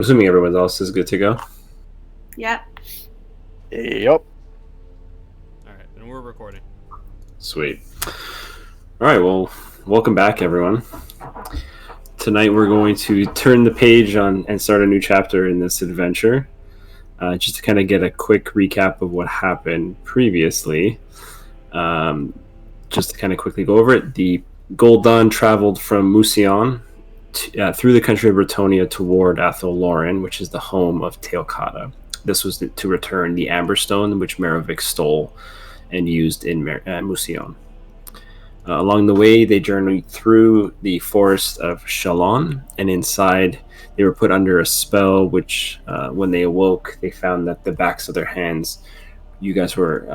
Assuming everyone else is good to go. Yep. Yep. All right, and we're recording. Sweet. All right, well, welcome back, everyone. Tonight we're going to turn the page on and start a new chapter in this adventure. Just to kind of get a quick recap of what happened previously. Just to kind of quickly go over it, the Gold Dawn traveled from Musion through the country of Bretonia toward Athol Loren, which is the home of Teokada. This was to return the Amberstone, which Merovic stole and used in Musion. Along the way, they journeyed through the forest of Shalon, and inside they were put under a spell, which when they awoke, they found that the backs of their hands, you guys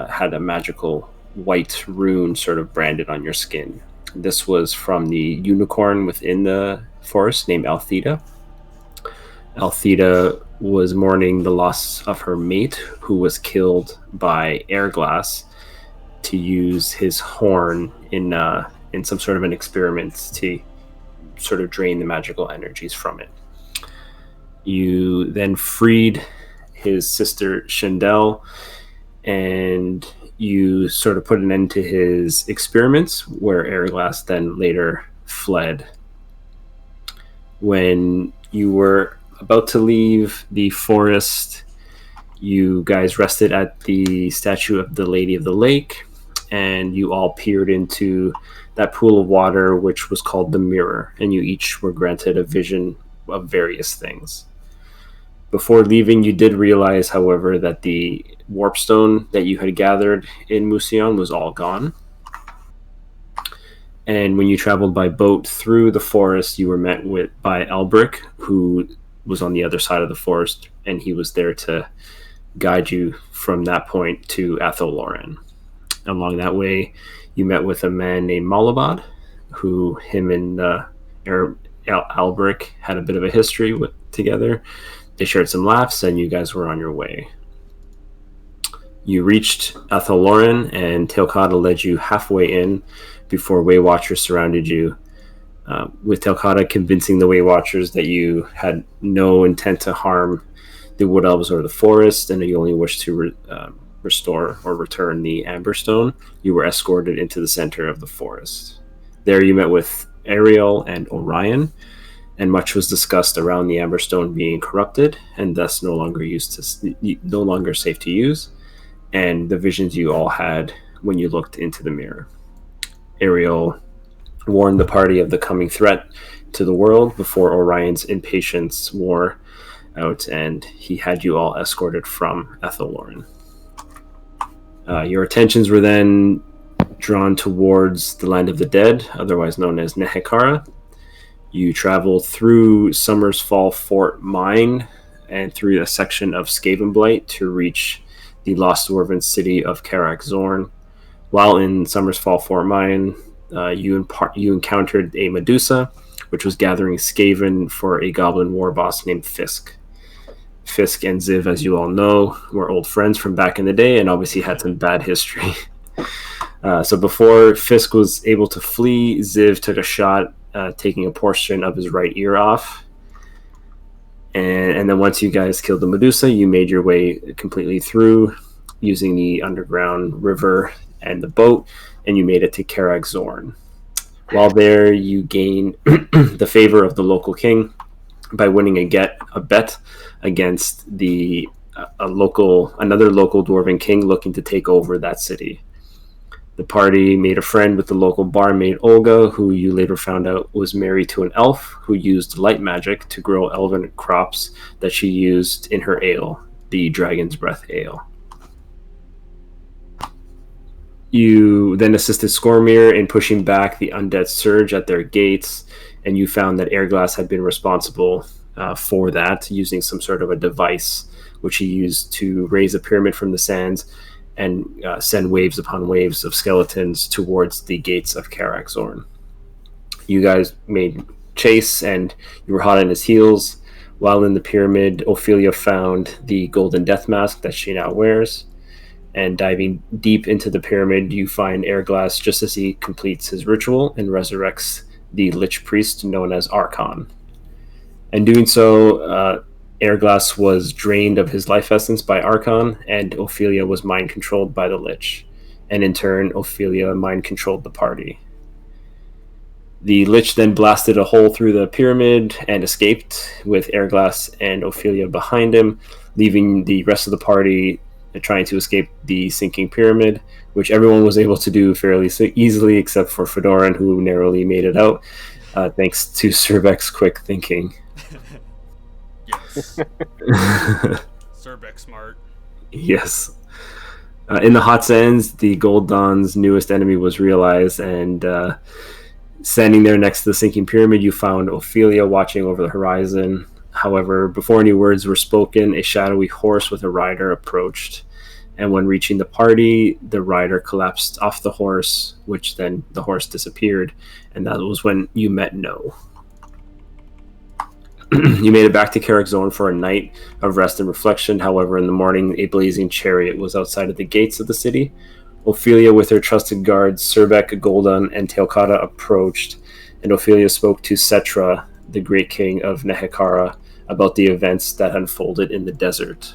had a magical white rune sort of branded on your skin. This was from the unicorn within the forest named Altheda. Altheda was mourning the loss of her mate, who was killed by Airglass to use his horn in some sort of an experiment to sort of drain the magical energies from it. You then freed his sister Shandel, and you sort of put an end to his experiments, where Airglass then later fled. When you were about to leave the forest, you guys rested at the statue of the Lady of the Lake, and you all peered into that pool of water, which was called the Mirror, and you each were granted a vision of various things. Before leaving, you did realize, however, that the warpstone that you had gathered in Musion was all gone. And when you traveled by boat through the forest, you were met by Elbrick, who was on the other side of the forest, and he was there to guide you from that point to Athol Loren. Along that way, you met with a man named Malabad, who him and Albrick had a bit of a history together. They shared some laughs, and you guys were on your way. You reached Athol Loren, and Teokada led you halfway in before Way Watchers surrounded you, with Teokada convincing the Way Watchers that you had no intent to harm the Wood Elves or the forest, and you only wished to restore or return the Amberstone. You were escorted into the center of the forest. There you met with Ariel and Orion, and much was discussed around the Amberstone being corrupted and thus no longer safe to use, and the visions you all had when you looked into the mirror. Ariel warned the party of the coming threat to the world before Orion's impatience wore out, and he had you all escorted from Athol Loren. Your attentions were then drawn towards the land of the dead, otherwise known as Nehekara. You traveled through Summer's Fall Fort Mine and through a section of Skavenblight to reach the lost dwarven city of Karak Zorn. While in Summer's Fall Fort Mine, you encountered a Medusa, which was gathering Skaven for a goblin war boss named Fisk. Fisk and Ziv, as you all know, were old friends from back in the day and obviously had some bad history. So before Fisk was able to flee, Ziv took a shot, taking a portion of his right ear off. And then once you guys killed the Medusa, you made your way completely through using the underground river and the boat, and you made it to Karak Zorn. While there, you gained the favor of the local king by winning a bet against another local dwarven king looking to take over that city. The party made a friend with the local barmaid Olga, who you later found out was married to an elf who used light magic to grow elven crops that she used in her ale, the Dragon's Breath Ale. You then assisted Skormir in pushing back the undead surge at their gates, and you found that Airglass had been responsible for that, using some sort of a device which he used to raise a pyramid from the sands and send waves upon waves of skeletons towards the gates of Karak Zorn. You guys made chase, and you were hot on his heels. While in the pyramid, Ophelia found the golden death mask that she now wears. And diving deep into the pyramid, you find Airglass just as he completes his ritual and resurrects the Lich Priest known as Archon. And doing so, Airglass was drained of his life essence by Archon, and Ophelia was mind controlled by the Lich. And in turn, Ophelia mind controlled the party. The Lich then blasted a hole through the pyramid and escaped, with Airglass and Ophelia behind him, leaving the rest of the party trying to escape the sinking pyramid, which everyone was able to do fairly easily, except for Fedoran, who narrowly made it out, thanks to Cervex's quick thinking. Yes. Surbeck smart. Yes. In the hot sands, the Gold Dawn's newest enemy was realized, and standing there next to the sinking pyramid, you found Ophelia watching over the horizon. However, before any words were spoken, a shadowy horse with a rider approached, and when reaching the party, the rider collapsed off the horse, which then the horse disappeared, and that was when you met No. You made it back to Carrick Zone for a night of rest and reflection. However, in the morning, a blazing chariot was outside of the gates of the city. Ophelia, with her trusted guards, Surbeck, Gul'dan, and Teokada, approached, and Ophelia spoke to Cetra, the great king of Nehekara, about the events that unfolded in the desert.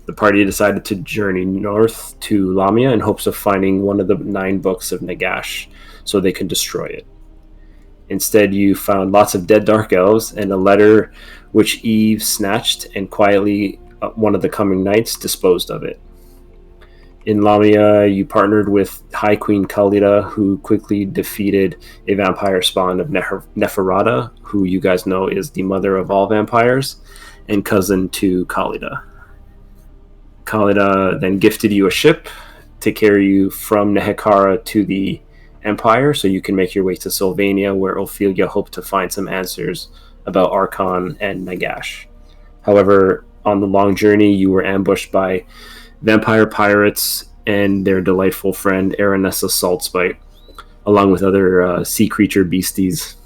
The party decided to journey north to Lamia in hopes of finding one of the 9 books of Nagash, so they could destroy it. Instead, you found lots of dead dark elves and a letter which Eve snatched, and quietly one of the coming knights disposed of it. In Lamia, you partnered with High Queen Khalida, who quickly defeated a vampire spawn of Neferata, who you guys know is the mother of all vampires, and cousin to Khalida. Khalida then gifted you a ship to carry you from Nehekara to the Empire, so you can make your way to Sylvania, where Ophelia hoped to find some answers about Archon and Nagash. However, on the long journey, you were ambushed by vampire pirates and their delightful friend Aranessa Saltspite, along with other sea creature beasties.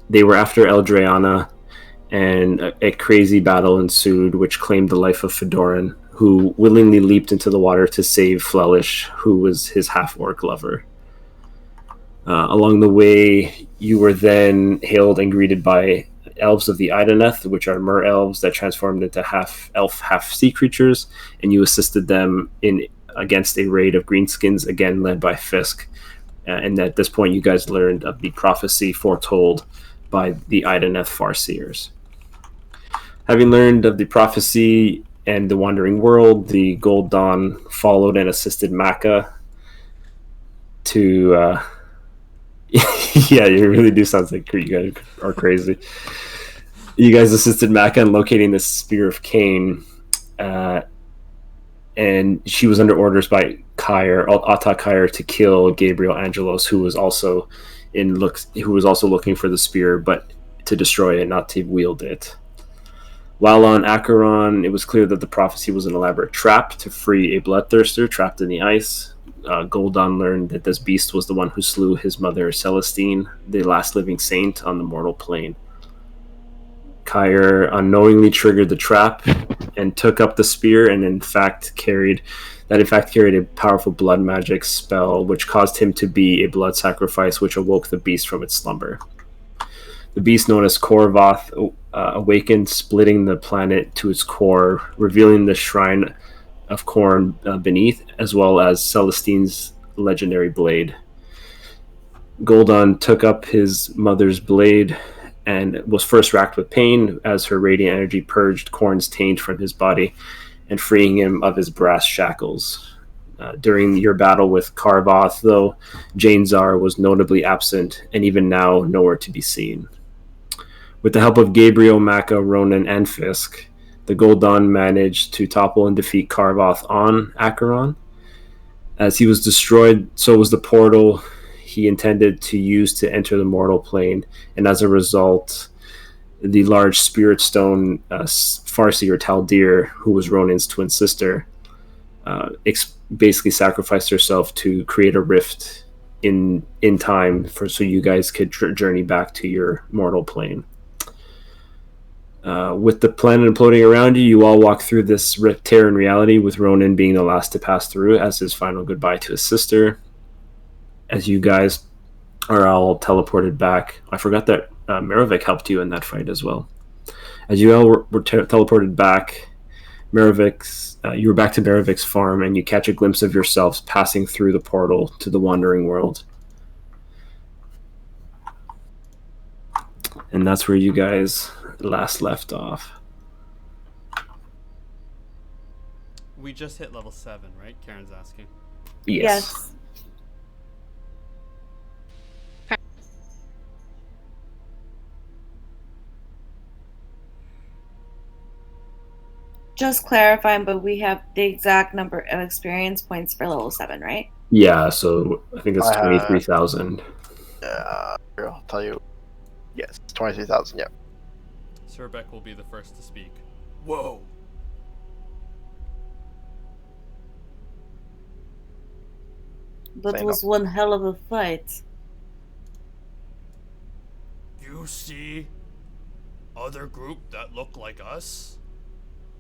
They were after Eldreana, and a crazy battle ensued, which claimed the life of Fedoran, who willingly leaped into the water to save Flelish, who was his half-orc lover. Along the way, you were then hailed and greeted by elves of the Ideneth, which are mer elves that transformed into half-elf, half-sea creatures, and you assisted them against a raid of greenskins, again led by Fisk. And at this point, you guys learned of the prophecy foretold by the Ideneth Farseers. Having learned of the prophecy and the Wandering World, the Gold Dawn followed and assisted Maka to... yeah, you really do sound like you guys are crazy. You guys assisted Maka in locating the Spear of Cain, and she was under orders by Ata Kyre, to kill Gabriel Angelos, who was also looking for the spear, but to destroy it, not to wield it. While on Acheron, it was clear that the prophecy was an elaborate trap to free a bloodthirster trapped in the ice. Gul'dan learned that this beast was the one who slew his mother Celestine, the last living saint on the mortal plane. Kyre unknowingly triggered the trap and took up the spear, and in fact carried a powerful blood magic spell, which caused him to be a blood sacrifice, which awoke the beast from its slumber. The beast, known as Korvoth, awakened, splitting the planet to its core, revealing the shrine of Khorne beneath, as well as Celestine's legendary blade. Gul'dan took up his mother's blade and was first racked with pain as her radiant energy purged Khorne's taint from his body and freeing him of his brass shackles. During your battle with Korvoth, though, Jane Zar was notably absent, and even now nowhere to be seen. With the help of Gabriel, Maka, Ronan, and Fisk, the Gul'dan managed to topple and defeat Korvoth on Acheron. As he was destroyed, so was the portal he intended to use to enter the mortal plane, and as a result, the large spirit stone Farseer Taldir, who was Ronan's twin sister, basically sacrificed herself to create a rift in time so you guys could journey back to your mortal plane. With the planet imploding around you, you all walk through this tear in reality, with Ronan being the last to pass through as his final goodbye to his sister. As you guys are all teleported back, I forgot that Merovec helped you in that fight as well. As you all were teleported back, you were back to Maravic's farm, and you catch a glimpse of yourselves passing through the portal to the Wandering World. And that's where you guys last left off. We just hit level 7, right? Karen's asking. Yes. Just clarifying, but we have the exact number of experience points for level 7, right? Yeah, so I think it's 23,000. I'll tell you. Yes, 23,000, yeah. Surbeck will be the first to speak. Whoa! That was one hell of a fight. You see other group that look like us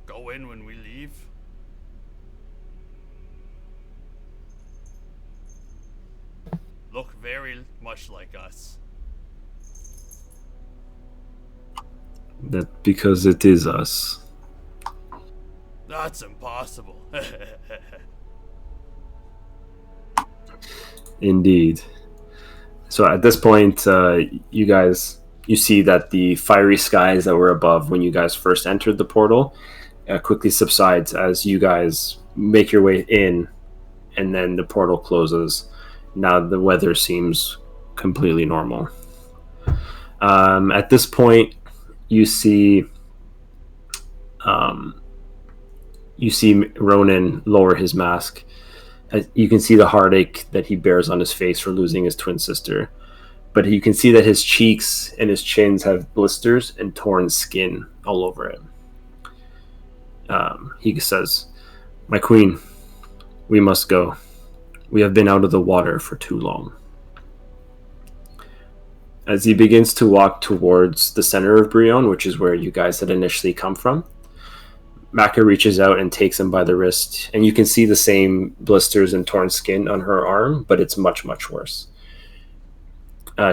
go in when we leave? Look very much like us. That because it is us. That's impossible. Indeed. So at this point, you see that the fiery skies that were above when you guys first entered the portal quickly subsides as you guys make your way in, and then the portal closes. Now the weather seems completely normal. At this point, you see Ronan lower his mask. You can see the heartache that he bears on his face for losing his twin sister. But you can see that his cheeks and his chins have blisters and torn skin all over it. He says, "My queen, we must go. We have been out of the water for too long." As he begins to walk towards the center of Brion, which is where you guys had initially come from, Maka reaches out and takes him by the wrist, and you can see the same blisters and torn skin on her arm, but it's much, much worse.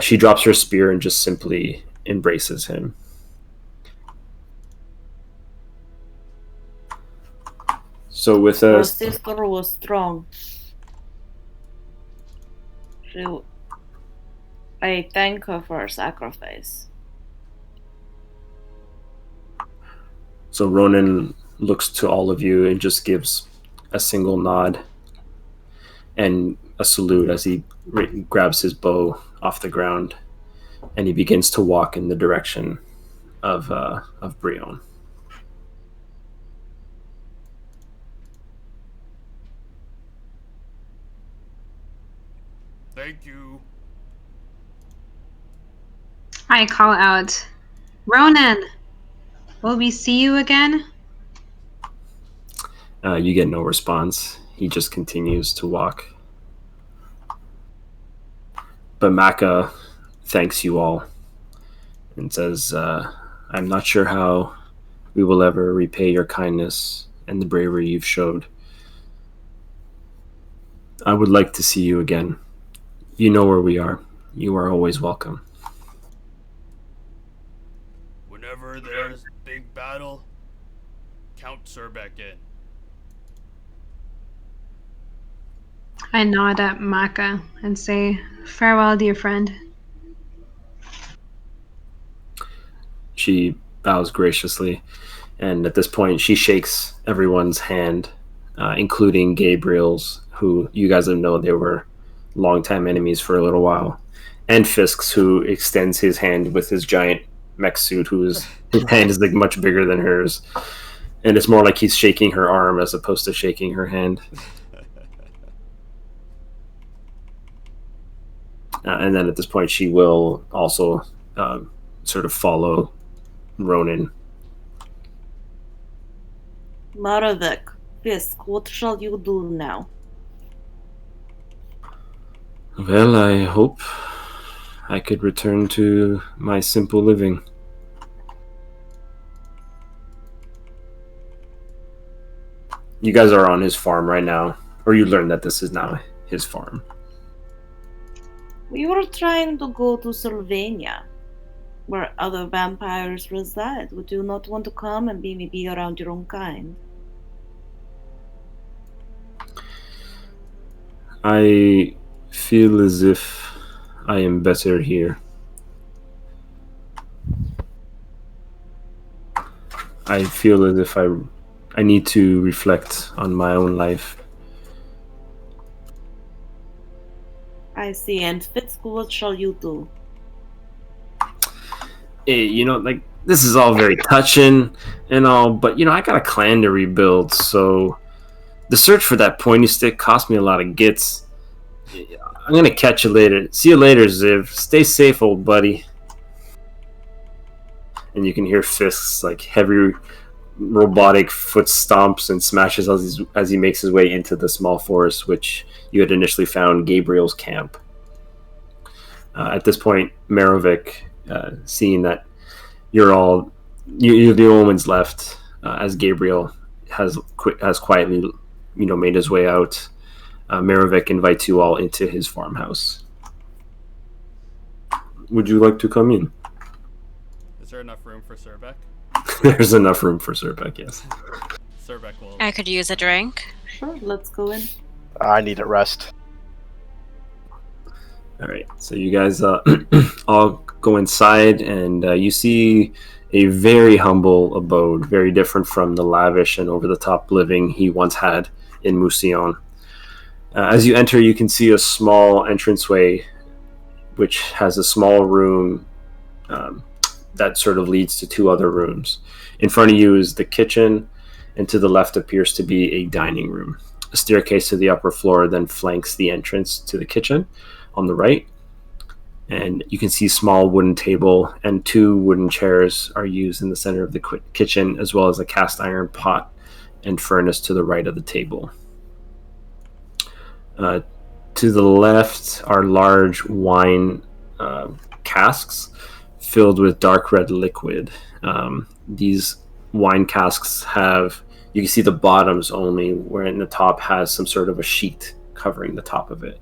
She drops her spear and just simply embraces him. So with Her sister was strong. I thank her for her sacrifice. So Ronan looks to all of you and just gives a single nod and a salute as he grabs his bow off the ground, and he begins to walk in the direction of Brion. Thank you. I call out, "Ronan, will we see you again?" You get no response. He just continues to walk. But Maka thanks you all and says, "I'm not sure how we will ever repay your kindness and the bravery you've showed. I would like to see you again. You know where we are. You are always welcome." Whenever there's big battle, count Surbeck in. I nod at Maka and say, "Farewell, dear friend." She bows graciously, and at this point she shakes everyone's hand, including Gabriel's, who you guys have known they were longtime enemies for a little while, and Fisk's, who extends his hand with his giant mech suit, his hand is like much bigger than hers, and it's more like he's shaking her arm as opposed to shaking her hand. And then at this point she will also sort of follow Ronan. Maravik, Fisk, what shall you do now? Well, I hope I could return to my simple living. You guys are on his farm right now, or you learned that this is now his farm. We were trying to go to Sylvania. where other vampires reside. Would you not want to come and be maybe around your own kind? I feel as if I am better here. I feel as if I need to reflect on my own life. I see. And Fitzk, what shall you do? Hey, like, this is all very touching and all, but I got a clan to rebuild, so the search for that pointy stick cost me a lot of gits. I'm gonna catch you later. See you later, Ziv. Stay safe, old buddy. And you can hear Fisk's like heavy robotic foot stomps and smashes as he makes his way into the small forest which you had initially found Gabriel's camp. At this point, Merovic, seeing that you're the only ones left, as Gabriel has quietly, made his way out, Merovic invites you all into his farmhouse. Would you like to come in? Is there enough room for Surbek? There's enough room for Surbek, yes. Surbek will. I could use a drink. Sure, let's go in. I need a rest. All right, so you guys all go inside, and you see a very humble abode, very different from the lavish and over-the-top living he once had in Mousillon. As you enter, you can see a small entranceway, which has a small room that sort of leads to two other rooms. In front of you is the kitchen, and to the left appears to be a dining room. A staircase to the upper floor then flanks the entrance to the kitchen on the right, and you can see a small wooden table and two wooden chairs are used in the center of the kitchen, as well as a cast iron pot and furnace to the right of the table. To the left are large wine casks filled with dark red liquid. These wine casks you can see the bottoms only, wherein the top has some sort of a sheet covering the top of it.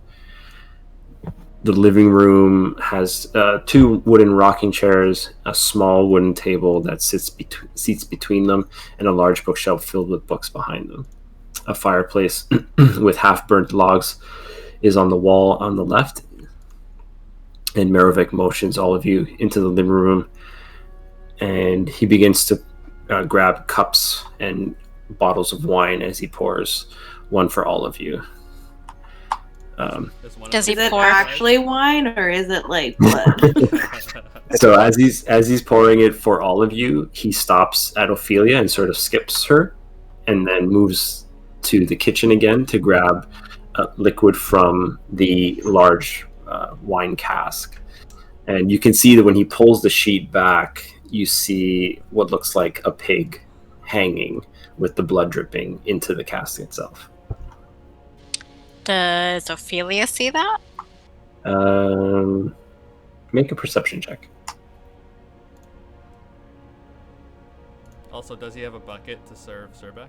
The living room has two wooden rocking chairs, a small wooden table that seats between them, and a large bookshelf filled with books behind them. A fireplace with half-burnt logs is on the wall on the left, and Merovic motions all of you into the living room, and he begins to grab cups and bottles of wine as he pours one for all of you. Does he Is it pour? actually wine or is it like blood? So as he's pouring it for all of you, he stops at Ophelia and sort of skips her, and then moves to the kitchen again to grab liquid from the large wine cask. And you can see that when he pulls the sheet back, you see what looks like a pig hanging with the blood dripping into the cask itself. Does Ophelia see that? Make a perception check. Also, does he have a bucket to serve Surbek?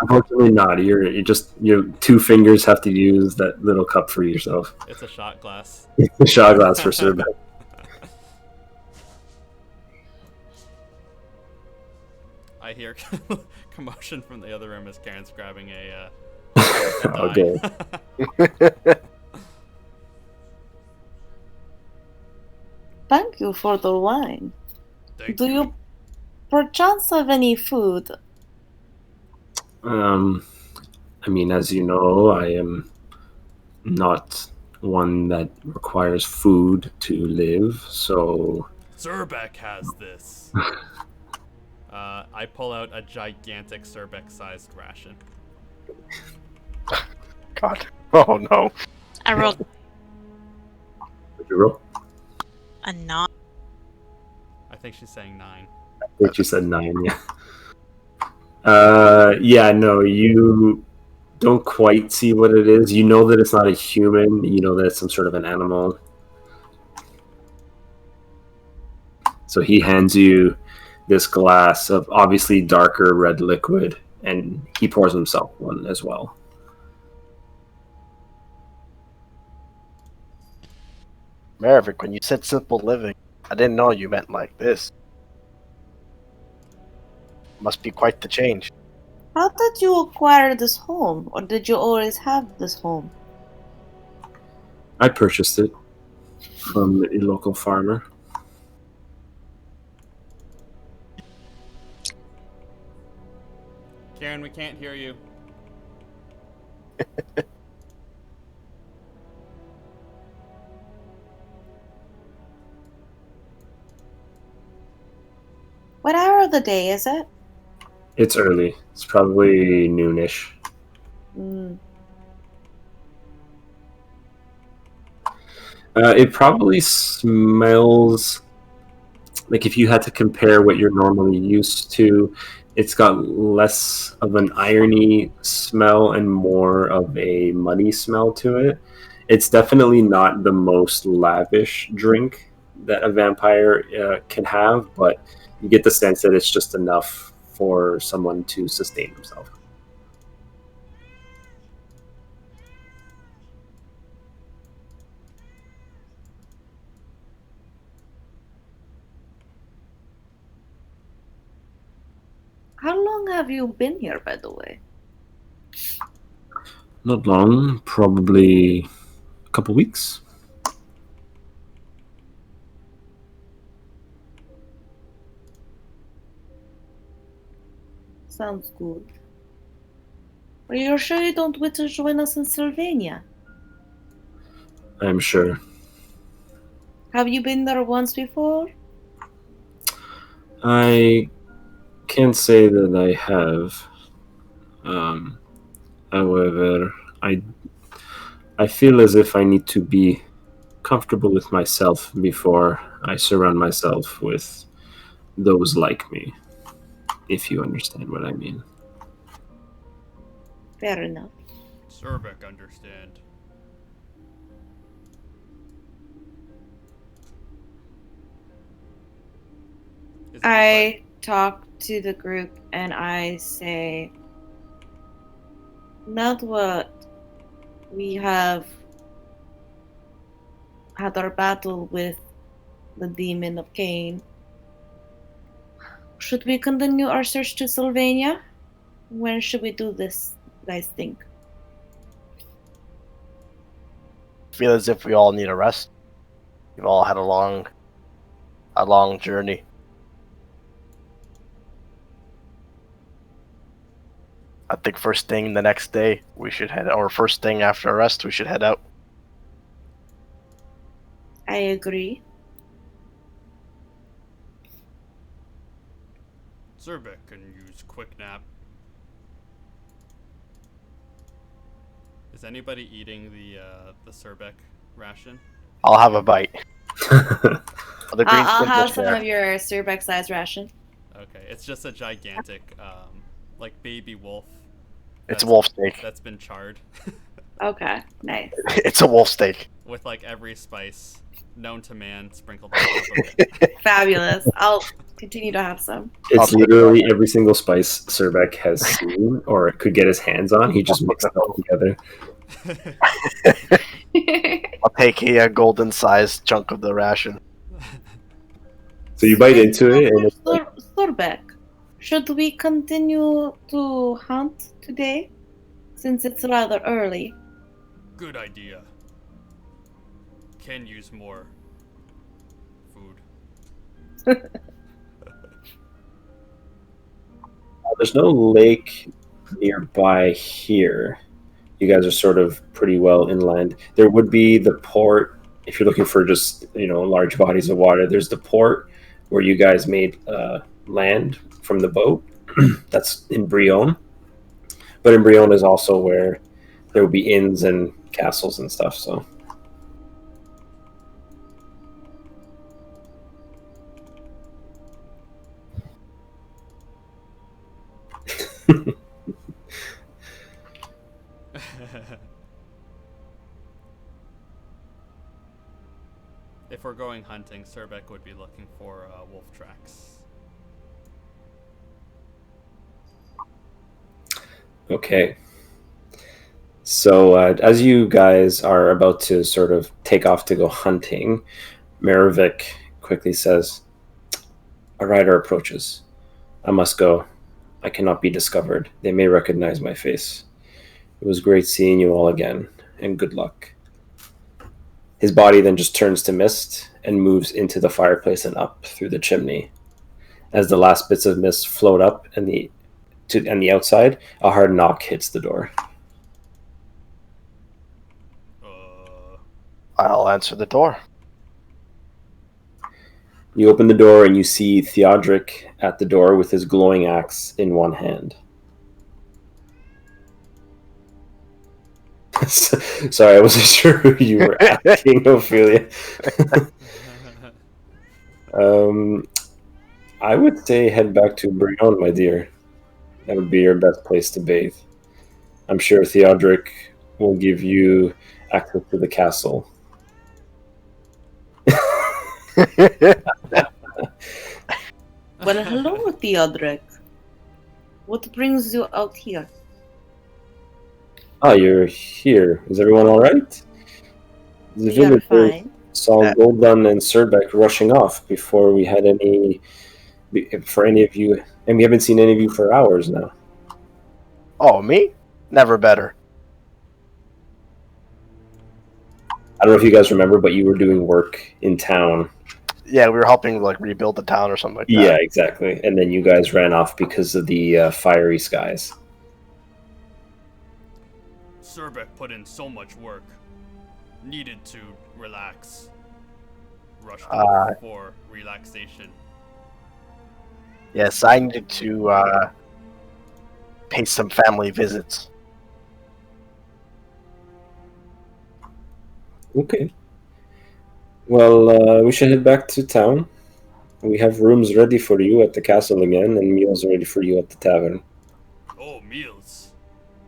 Unfortunately not. Your two fingers have to use that little cup for yourself. It's a shot glass. A shot glass for Surbek. I hear commotion from the other room as Karen's grabbing a Okay. Thank you for the wine. Thank Do you perchance have any food? I mean, as you know, I am not one that requires food to live, so... Surbek has this. I pull out a gigantic Surbek-sized ration. God. Oh no. I rolled Would you roll? a 9. I think she's saying 9. I think you said 9, yeah. Yeah, no, you don't quite see what it is. You know that it's not a human. You know that it's some sort of an animal. So he hands you this glass of obviously darker red liquid, and he pours himself one as well. Maravik, when you said simple living, I didn't know you meant like this. Must be quite the change. How did you acquire this home, or did you always have this home? I purchased it from a local farmer. Karen, we can't hear you. What hour of the day is it? It's early. It's probably noonish. Mm. It probably smells like if you had to compare what you're normally used to, it's got less of an irony smell and more of a muddy smell to it. It's definitely not the most lavish drink that a vampire can have, but you get the sense that it's just enough for someone to sustain himself. How long have you been here, by the way? Not long, probably a couple weeks. Sounds good. Are you sure you don't want to join us in Sylvania? I'm sure. Have you been there once before? I can't say that I have. However, I feel as if I need to be comfortable with myself before I surround myself with those like me, if you understand what I mean. Fair enough. Surbek, understand. Is I talk to the group and I say, not what we have had our battle with the demon of Cain. Should we continue our search to Sylvania? When should we do this, you guys think? Feel as if we all need a rest. We've all had a long journey. I think first thing the next day we should head, or first thing after a rest we should head out. I agree. Surbek can use quick nap. Is anybody eating the Surbek ration? I'll have a bite. The green I'll skin have fish some there. of your Surbeck size ration. Okay, it's just a gigantic, like baby wolf. It's a wolf steak. That's been charred Okay, nice. It's a wolf steak. with like every spice known to man sprinkled on top of it. Fabulous. I'll continue to have some. I'll It's take literally every single spice Surbek has seen or could get his hands on. He just mixed it all together. I'll take a golden sized chunk of the ration. So you bite into it, and it's like, Surbeck, should we continue to hunt today? Since it's rather early. Good idea. Can use more food. there's no lake nearby here. You guys are sort of pretty well inland. There would be the port if you're looking for just large bodies of water. There's the port where you guys made land from the boat. That's in Brionne. But in Brionne is also where there will be inns and castles and stuff. So If we're going hunting, Surbek would be looking for wolf tracks. okay. So as you guys are about to sort of take off to go hunting, Maravik quickly says, "A rider approaches. I must go. I cannot be discovered. They may recognize my face. It was great seeing you all again, and good luck." His body then just turns to mist and moves into the fireplace and up through the chimney. As the last bits of mist float up and the outside, a hard knock hits the door. I'll answer the door. You open the door and you see Theodric at the door with his glowing axe in one hand. Sorry, I wasn't sure who you were asking, Ophelia. I would say head back to Brion, my dear. That would be your best place to bathe. I'm sure Theodric will give you access to the castle. Well, hello, Theodric. What brings you out here? Ah, you're here. Is everyone all right? The We are villagers fine. saw Goldan and Surbeck rushing off before we had for any of you, and we haven't seen any of you for hours now. Oh, me? Never better. I don't know if you guys remember, but you were doing work in town. Yeah, we were helping like rebuild the town or something like that. Yeah, exactly. And then you guys ran off because of the fiery skies. Surbeck put in so much work. Needed to relax. Rushed off for relaxation. Yes, I needed to pay some family visits. Okay. Well, we should head back to town. We have rooms ready for you at the castle again, and meals ready for you at the tavern. Oh, meals.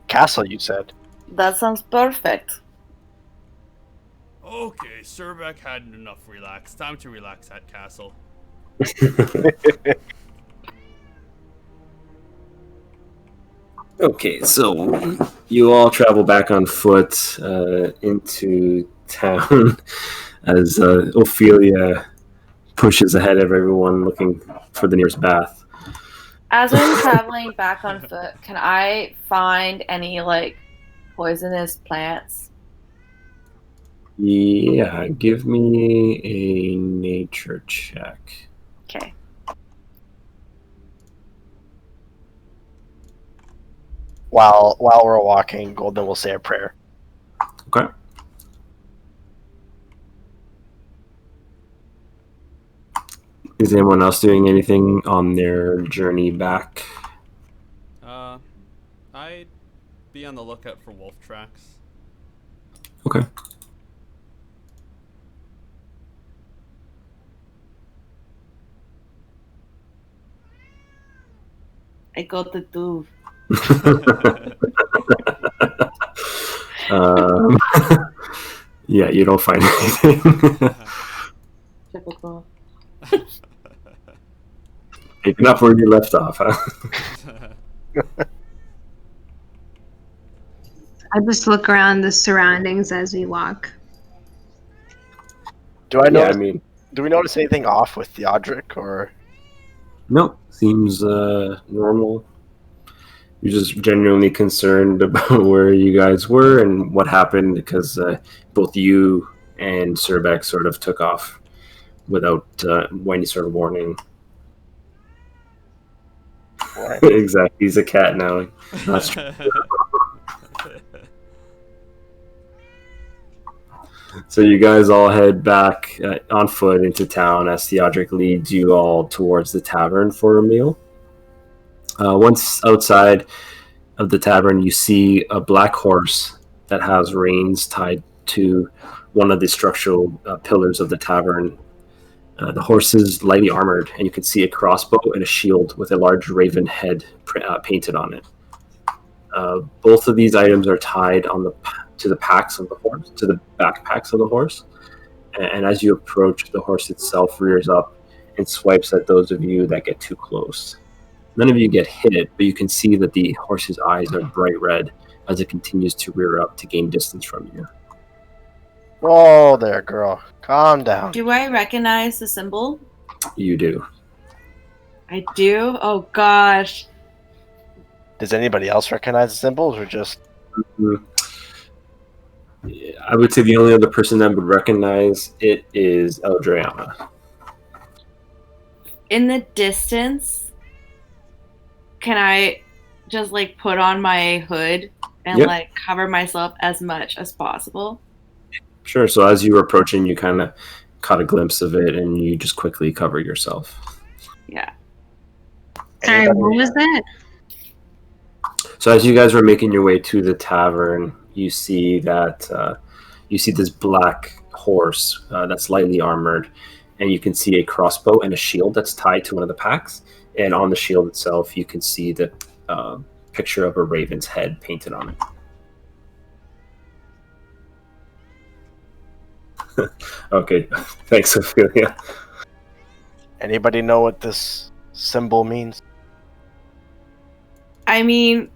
Castle, you said. That sounds perfect. Okay, Surbeck had enough relax. Time to relax at castle. Okay, so you all travel back on foot into town as Ophelia pushes ahead of everyone looking for the nearest bath. As I'm traveling back on foot, can I find any like poisonous plants? Yeah, give me a nature check. Okay. While we're walking, Golden will say a prayer. Okay. Is anyone else doing anything on their journey back? I'd be on the lookout for wolf tracks. Okay. I got the two. Yeah, you don't find anything. Typical. Picking up where you left off, huh? I just look around the surroundings as we walk. Do I Yeah, notice? I mean, Do we notice anything off with Theodric or? no, seems normal. You're just genuinely concerned about where you guys were and what happened because both you and Surbeck sort of took off without any sort of warning. Right. Exactly, he's a cat now. That's true. So you guys all head back on foot into town as Theodric leads you all towards the tavern for a meal. Once outside of the tavern, you see a black horse that has reins tied to one of the structural pillars of the tavern. The horse is lightly armored, and you can see a crossbow and a shield with a large raven head painted on it. Both of these items are tied on to the packs of the horse, to the backpacks of the horse. And as you approach, the horse itself rears up and swipes at those of you that get too close. None of you get hit, but you can see that the horse's eyes are bright red as it continues to rear up to gain distance from you. Whoa there, girl. Calm down. Do I recognize the symbol? You do. I do? Oh gosh. Does anybody else recognize the symbols or just... I would say the only other person that would recognize it is Eldriana. In the distance, can I just like put on my hood and Yep. like cover myself as much as possible? Sure. So as you were approaching, you kind of caught a glimpse of it, and you just quickly cover yourself. Yeah. Sorry, what was that? So as you guys were making your way to the tavern, you see that you see this black horse that's lightly armored, and you can see a crossbow and a shield that's tied to one of the packs. And on the shield itself, you can see the picture of a raven's head painted on it. Okay, thanks, Ophelia. Anybody know what this symbol means? I mean,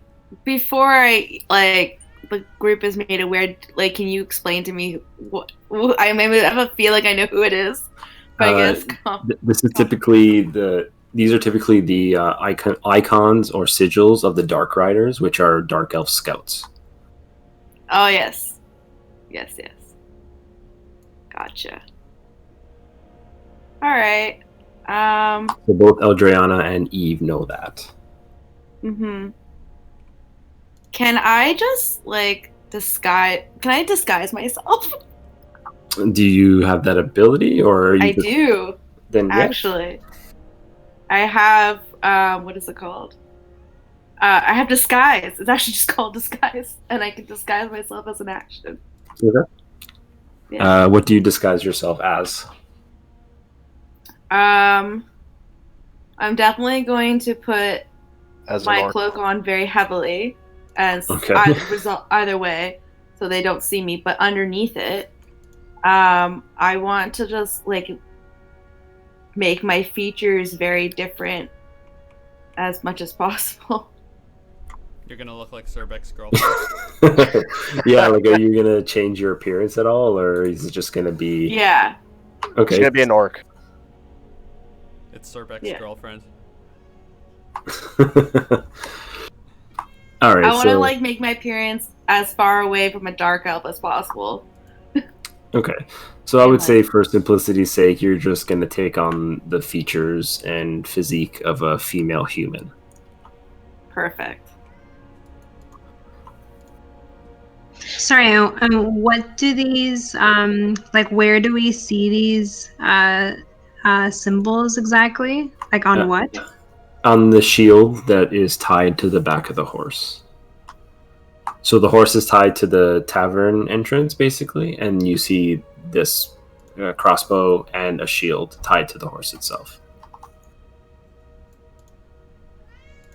before I like the group is made aware, like, can you explain to me what I mean? I have a feel like I know who it is, but I guess This is typically these are typically the icons or sigils of the Dark Riders, which are Dark Elf Scouts. Oh yes, yes. Gotcha. All right. So both Eldriana and Eve know that. Mm-hmm. Can I just like disguise? Can I disguise myself? Do you have that ability, or are you I do. Then yes. Actually, I have what is it called? I have disguise. It's actually just called disguise, and I can disguise myself as an action. Okay. Yeah. What do you disguise yourself as? I'm definitely going to put As my an orc. cloak on very heavily, as Okay. either way, so they don't see me. But underneath it, I want to just like make my features very different as much as possible. You're gonna look like Cerbek's girlfriend. Yeah, like, are you gonna change your appearance at all, or is it just gonna be? Yeah. It's Okay. gonna be an orc. It's Cerbek's Yeah. girlfriend. All right. I want to so, like make my appearance as far away from a dark elf as possible. Okay. So I would say, for simplicity's sake, you're just gonna take on the features and physique of a female human. Perfect. Sorry, what do these, like, where do we see these symbols exactly? Like, on what? On the shield that is tied to the back of the horse. So the horse is tied to the tavern entrance, basically, and you see this crossbow and a shield tied to the horse itself.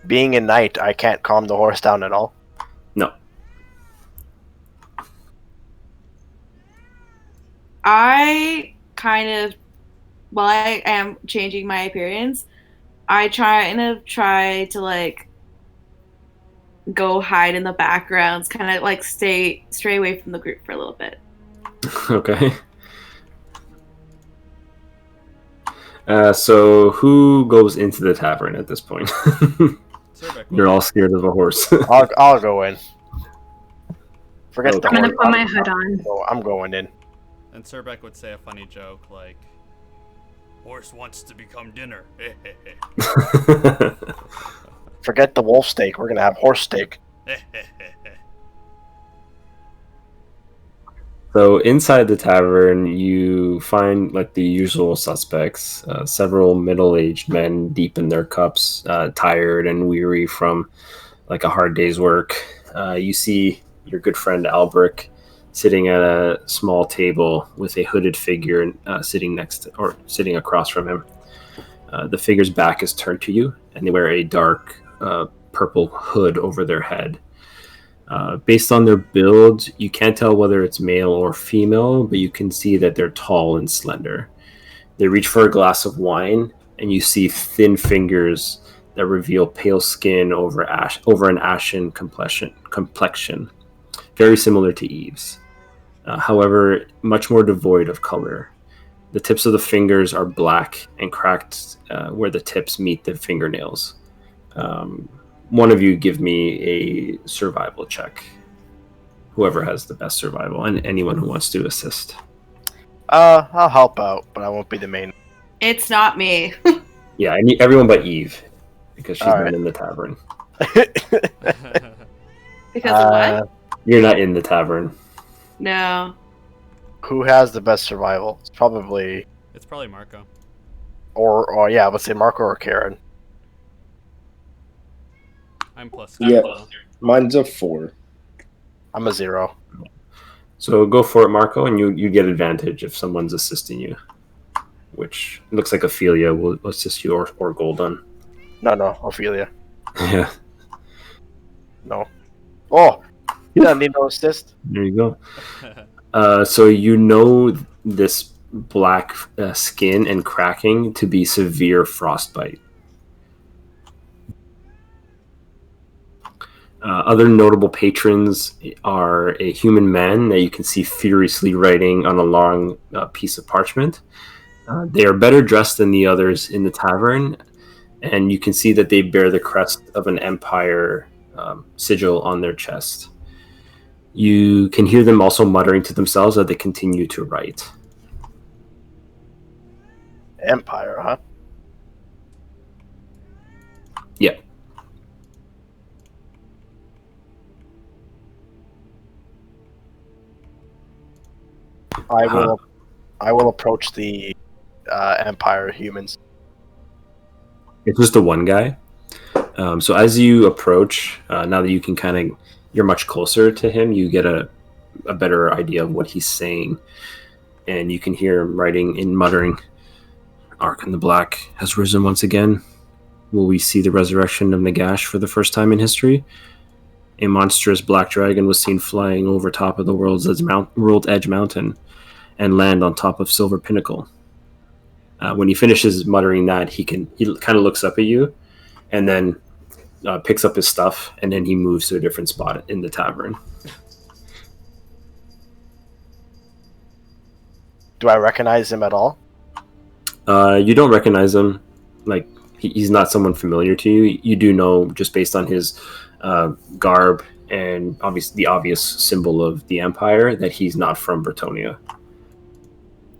Being a knight, I can't calm the horse down at all. No. I kind of, while I am changing my appearance, I try to like go hide in the backgrounds, kind of like stray away from the group for a little bit. Okay. So who goes into the tavern at this point? Cerbek You're will. all scared of a horse. I'll go in. Forget the I'm gonna horse. put my hood on. I'm going in. And Cerbek would say a funny joke like, "Horse wants to become dinner." Forget the wolf steak. We're gonna have horse steak. So inside the tavern, you find like the usual suspects, several middle-aged men deep in their cups, tired and weary from like a hard day's work. You see your good friend Albrecht sitting at a small table with a hooded figure sitting sitting across from him. The figure's back is turned to you, and they wear a dark purple hood over their head. Based on their build, you can't tell whether it's male or female, but you can see that they're tall and slender. They reach for a glass of wine, and you see thin fingers that reveal pale skin over an ashen complexion, very similar to Eve's. However, much more devoid of color. The tips of the fingers are black and cracked where the tips meet the fingernails. One of you give me a survival check. Whoever has the best survival, and anyone who wants to assist. I'll help out, but I won't be the main. It's not me. Yeah, I need everyone but Eve, because she's All not right. in the tavern. Because of what? You're not in the tavern. No. Who has the best survival? It's probably, It's probably Marco. or yeah, I would say Marco or Karen. I'm plus. Yeah. Well, Mine's a 4. I'm a 0. So go for it, Marco, and you get advantage if someone's assisting you. Which looks like Ophelia will assist you, or Golden. No, Ophelia. Yeah, No. Oh, you don't need no assist. there you go. So you know this black skin and cracking to be severe frostbite. Other notable patrons are a human man that you can see furiously writing on a long piece of parchment. They are better dressed than the others in the tavern, and you can see that they bear the crest of an empire sigil on their chest. You can hear them also muttering to themselves as they continue to write. Empire, huh? Yeah. I will approach the Empire humans. It's just the one guy. So as you approach, now that you can you're much closer to him, you get a better idea of what he's saying. And you can hear him writing and muttering, "Ark in the Black has risen once again. Will we see the resurrection of Nagash for the first time in history? A monstrous black dragon was seen flying over top of the World's Edge Mountain and land on top of Silver Pinnacle." When he finishes muttering that, he kind of looks up at you, and then picks up his stuff, and then he moves to a different spot in the tavern. Do I recognize him at all? You don't recognize him. Like, he's not someone familiar to you. You do know, just based on his garb and the obvious symbol of the Empire, that he's not from Bretonia.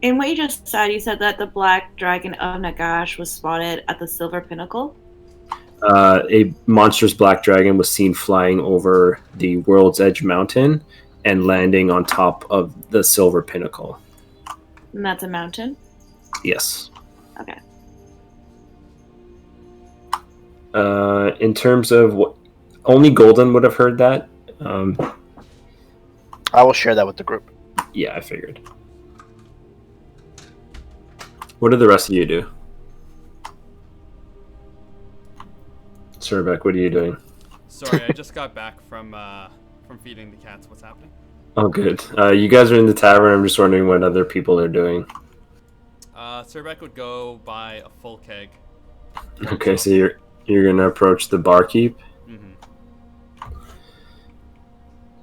In what you just said, you said that the black dragon of Nagash was spotted at the Silver Pinnacle? A monstrous black dragon was seen flying over the World's Edge Mountain and landing on top of the Silver Pinnacle. And that's a mountain? Yes. Okay. In terms of what, only Golden would have heard that. I will share that with the group. Yeah, I figured. What do the rest of you do? Surbeck, what are you doing? sorry, I just got back from feeding the cats. What's happening? Oh, good. You guys are in the tavern. I'm just wondering what other people are doing. Surbeck would go buy a full keg. Okay, so you're gonna approach the barkeep. Mm-hmm.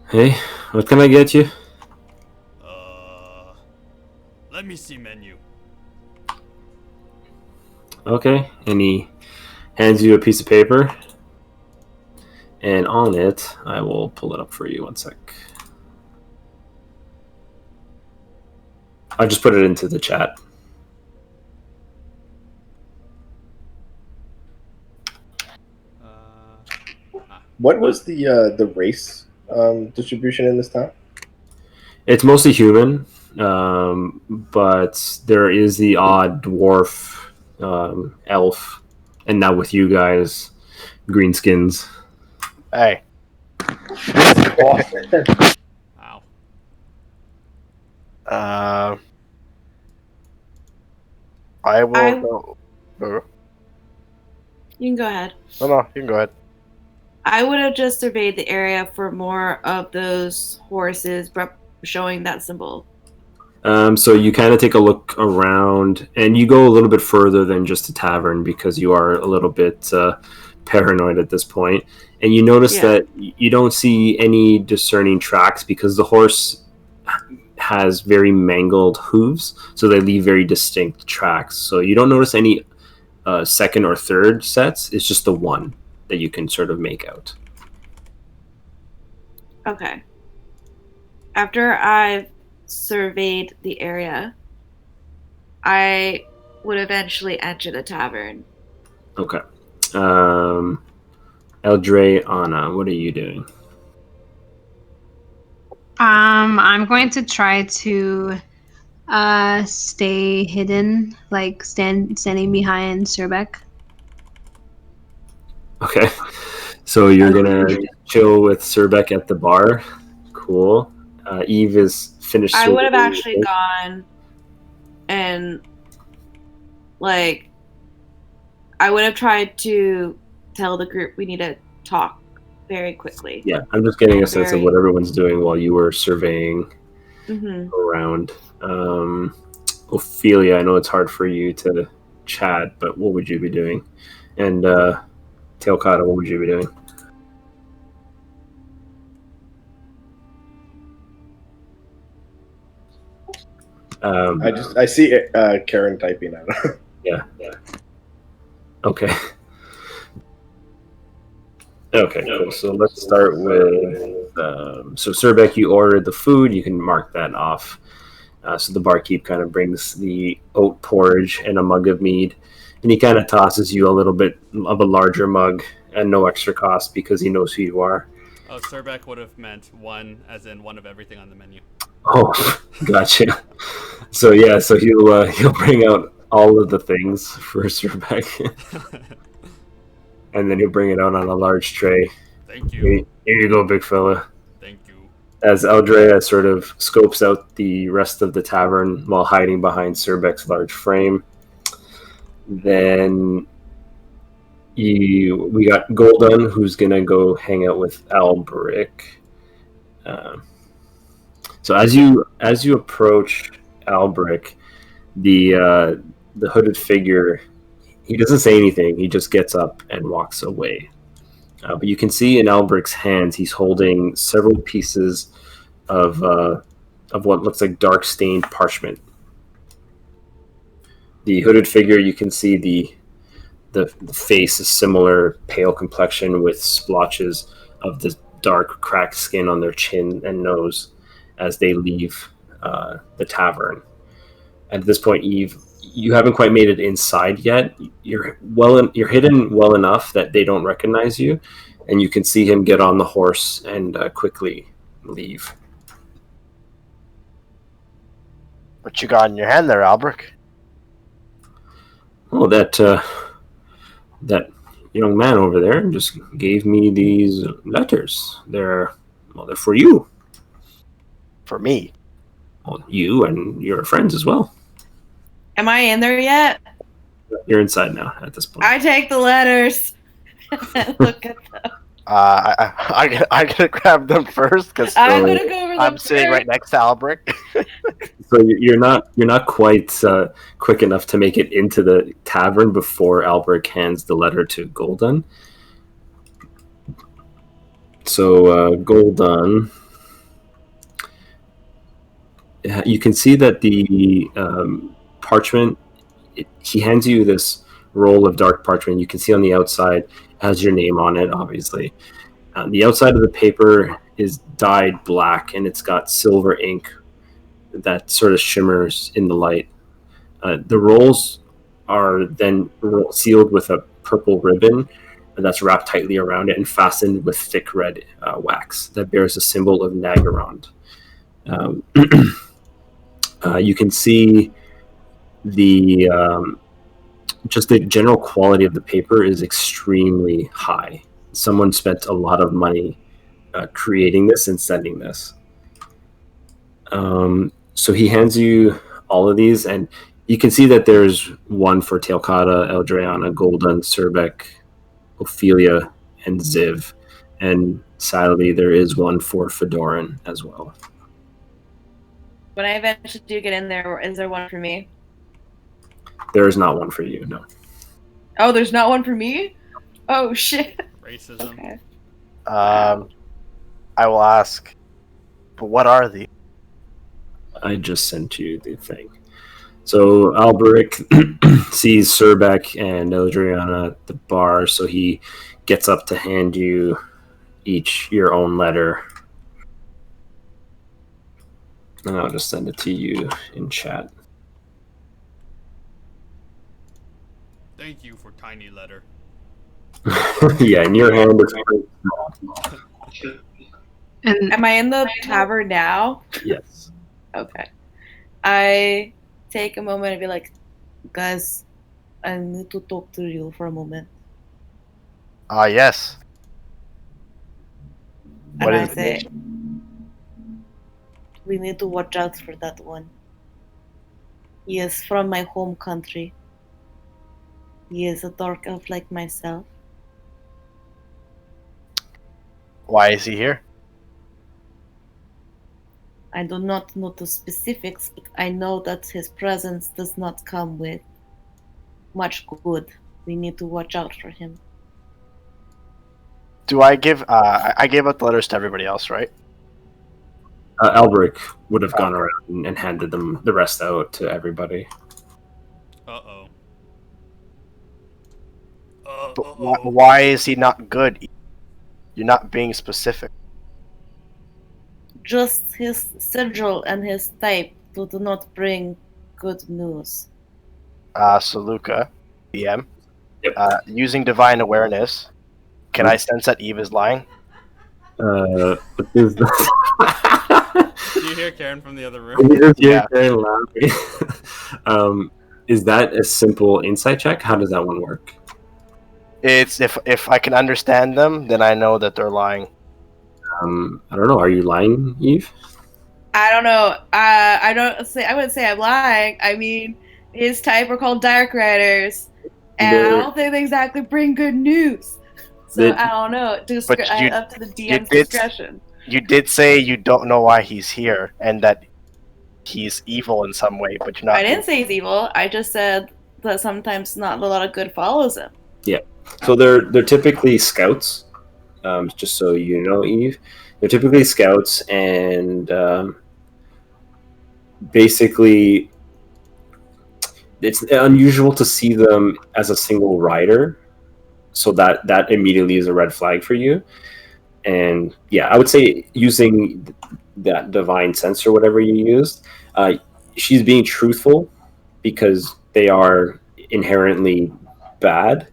Hey, what can I get you? Let me see menu. Okay, and he hands you a piece of paper, and on it, I will pull it up for you. 1 sec. I'll just put it into the chat. What was the race distribution in this town? It's mostly human, but there is the odd dwarf, elf, and now with you guys, greenskins. Hey. Wow. I will go. You can go ahead. No, you can go ahead. I would have just surveyed the area for more of those horses showing that symbol. So you kind of take a look around, and you go a little bit further than just a tavern because you are a little bit paranoid at this point. And you notice that you don't see any discerning tracks because the horse has very mangled hooves, so they leave very distinct tracks. So you don't notice any second or third sets. It's just the one that you can sort of make out. Okay. After I've surveyed the area, I would eventually enter the tavern. Okay. Eldre, Anna, what are you doing? I'm going to try to stay hidden, like standing behind Surbeck. Okay. So you're gonna chill with Surbeck at the bar. Cool. Eve is finished. I would have actually gone and like I would have tried to tell the group we need to talk very quickly. Yeah, I'm just getting a sense of what everyone's doing while you were surveying around. Ophelia, I know it's hard for you to chat, but what would you be doing? And Teokata, what would you be doing? I see Karen typing out. Yeah. Okay. Okay, cool. So let's start with so Surbeck, you ordered the food. You can mark that off. So the barkeep kind of brings the oat porridge and a mug of mead, and he kind of tosses you a little bit of a larger mug at no extra cost because he knows who you are. Oh, Surbeck would have meant one, as in one of everything on the menu. Oh, gotcha. So yeah, so he'll bring out all of the things for Surbeck, and then he'll bring it out on a large tray. Thank you. Here you go, big fella. Thank you. As Eldrea sort of scopes out the rest of the tavern while hiding behind Surbeck's large frame, then we got Golden, who's gonna go hang out with Alberic. So as you approach Alberic, the hooded figure, he doesn't say anything. He just gets up and walks away. But you can see in Alberic's hands, he's holding several pieces of what looks like dark stained parchment. The hooded figure, you can see the face is similar, pale complexion with splotches of the dark cracked skin on their chin and nose as they leave the tavern. At this point, Eve, you haven't quite made it inside yet. You're hidden well enough that they don't recognize you, and you can see him get on the horse and quickly leave. What you got in your hand there, Albrecht? Oh, that young man over there just gave me these letters. They're for you. For me? Well, you and your friends as well. Am I in there yet? You're inside now at this point. I take the letters and look at them. I'm gonna grab them first because I'm gonna go over them I'm sitting right next to Albrecht. So you're not quite quick enough to make it into the tavern before Albrecht hands the letter to Golden. So Golden, you can see that the parchment. He hands you this roll of dark parchment. You can see on the outside has your name on it, obviously. The outside of the paper is dyed black, and it's got silver ink that sort of shimmers in the light. The rolls are then sealed with a purple ribbon that's wrapped tightly around it and fastened with thick red wax that bears a symbol of Nagarond. You can see just the general quality of the paper is extremely high. Someone spent a lot of money creating this and sending this. So he hands you all of these, and you can see that there's one for Teokata, Eldreana, Golden, Surbeck, Ophelia, and Ziv. And sadly, there is one for Fedoran as well. When I eventually do get in there, is there one for me? There is not one for you, no. Oh, there's not one for me? Oh, shit. Racism. Okay. I will ask, but what are these? I just sent you the thing. So Alberic sees Surbeck and Eldriana at the bar, so he gets up to hand you each your own letter. And I'll just send it to you in chat. Thank you for tiny letter. Yeah, in your hand it's very small. And Am I in the tavern now? Yes. Okay. I take a moment and be like, guys, I need to talk to you for a moment. Yes. What And I is say, it? we need to watch out for that one. He is from my home country. He is a dark elf like myself. Why is he here? I do not know the specifics, but I know that his presence does not come with much good. We need to watch out for him. Do I give? I gave out the letters to everybody else, right? Alberic would have gone around and handed them the rest out to everybody. Uh-oh. But why is he not good? You're not being specific. Just his sigil and his type do not bring good news. So Luca, DM, Yep. using divine awareness, can I sense that Eve is lying? What is that? Do you hear Karen from the other room? Yeah. Laughing. Is that a simple insight check? How does that one work? It's if I can understand them, then I know that they're lying. I don't know. Are you lying, Eve? I don't know. I wouldn't say I'm lying. I mean, his type are called Dark Riders, and I don't think they exactly bring good news. So I don't know. Up to the DM's discretion. You did say you don't know why he's here, and that he's evil in some way, but you're not. I didn't say he's evil. I just said that sometimes not a lot of good follows him. Yeah. So they're typically scouts. Just so you know, Eve, they're typically scouts, and basically, it's unusual to see them as a single rider. So that immediately is a red flag for you. And yeah, I would say using that divine sense or whatever you used, she's being truthful because they are inherently bad.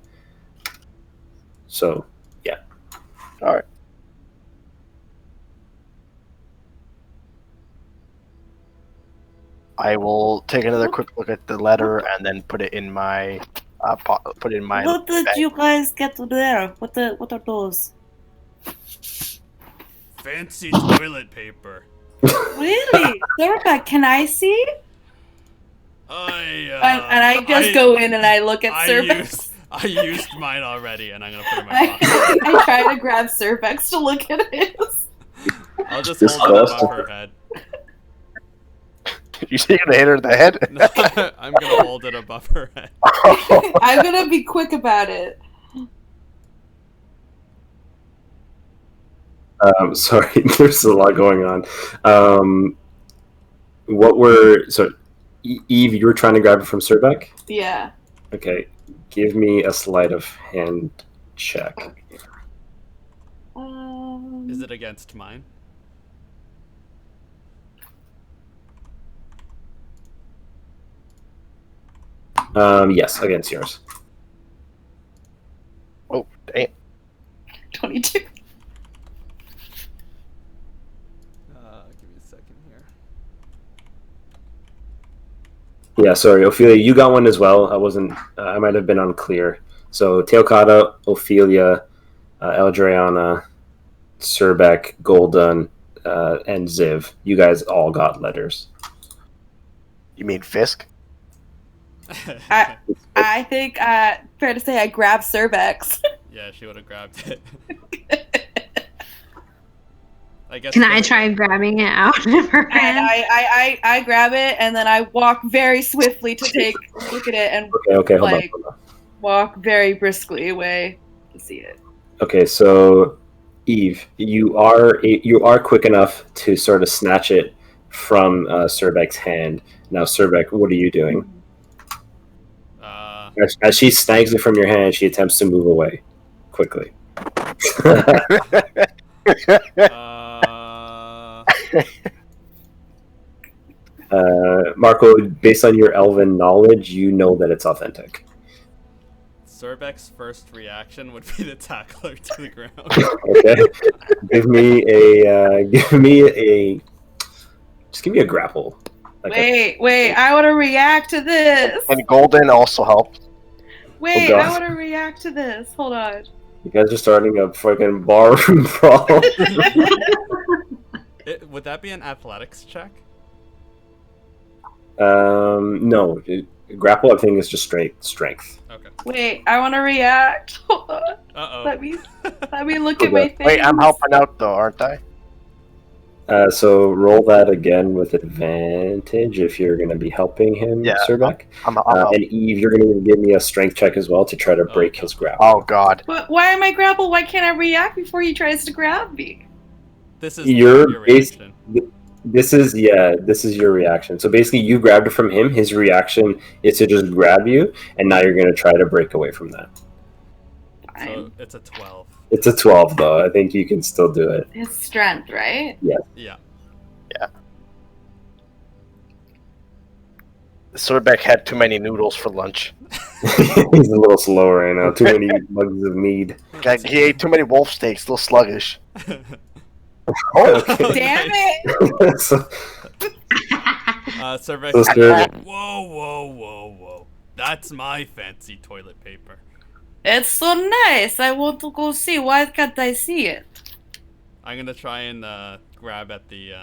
So yeah. All right. I will take another quick look at the letter and then put it in my put it in my. What did you guys get to there? What are those? Fancy toilet paper. Really? Zorba, can I see? And I just go in and I look at Cervex. I used mine already, and I'm gonna put it in my pocket. I try to grab Cervex to look at his. I'll just hold it above her head. You say you're gonna hit her in the head? I'm gonna hold it above her head. I'm gonna be quick about it. Sorry, there's a lot going on. Eve, you were trying to grab it from Surbeck? Yeah. Okay, give me a sleight of hand check. Okay. Is it against mine? Yes, against yours. Oh, damn. 22. Give me a second here. Yeah, sorry, Ophelia, you got one as well. I might have been unclear. So, Teokata, Ophelia, Eldriana, Surbeck, Golden, and Ziv. You guys all got letters. You mean Fisk? I think fair to say I grabbed Cervex. Yeah, she would have grabbed it. I guess. Can I try grabbing it out of her And hand? I grab it and then I walk very swiftly to take a look at it and Okay, hold like on. walk very briskly away to see it. Okay, so Eve, you are quick enough to sort of snatch it from Surbek's hand. Now, Surbek, what are you doing? As she snags it from your hand, she attempts to move away quickly. Marco, based on your elven knowledge, you know that it's authentic. Surbek's first reaction would be to tackle her to the ground. Okay, give me a grapple. Wait, I want to react to this. And golden also helps. Wait, God. I want to react to this. Hold on. You guys are starting a fucking barroom brawl. Would that be an athletics check? No. Grapple, I think, is just strength. Okay. Wait, I want to react. Hold on. Uh-oh. Let me look at my face. Wait, I'm helping out though, aren't I? So roll that again with advantage if you're going to be helping him, Surbek. I'm and Eve, you're going to give me a strength check as well to try to break his grapple. Oh God! But why am I grapple? Why can't I react before he tries to grab me? This is your reaction. This is your reaction. So basically, you grabbed it from him. His reaction is to just grab you, and now you're going to try to break away from that. So it's a 12. It's a 12, though. I think you can still do it. His strength, right? Yeah. Yeah. Surbek had too many noodles for lunch. He's a little slow right now. Too many mugs of mead. He ate too many wolf steaks. Still sluggish. Okay. Damn it! Surbek. So Surbek. Whoa. That's my fancy toilet paper. It's so nice. I want to go see. Why can't I see it? I'm gonna try and grab at the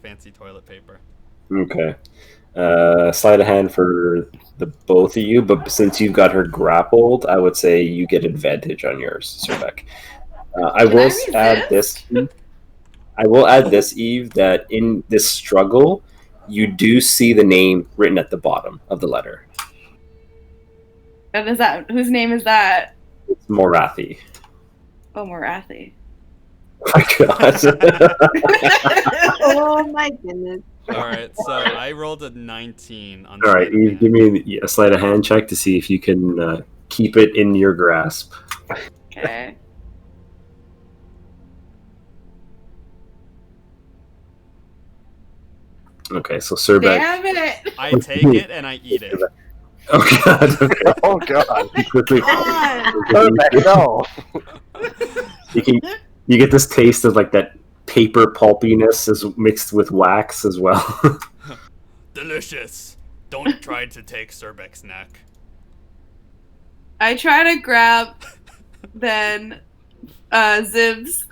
fancy toilet paper. Okay. Sleight of hand for the both of you, but since you've got her grappled, I would say you get advantage on yours, Surbek. I will add this. I will add this, Eve, that in this struggle, you do see the name written at the bottom of the letter. And is that whose name is that? It's Morathi. Oh, Morathi. Oh my god. Oh my goodness. Alright, so I rolled a 19 on All right, Eve, give me a sleight of hand check to see if you can keep it in your grasp. Okay. Okay, so Surbek. Damn it! I take it and I eat it. Oh god. Okay. Oh God! Quickly. Surbek, no. You get this taste of like that paper pulpiness is mixed with wax as well. Delicious. Don't try to take Surbek's neck. I try to grab then Zibs.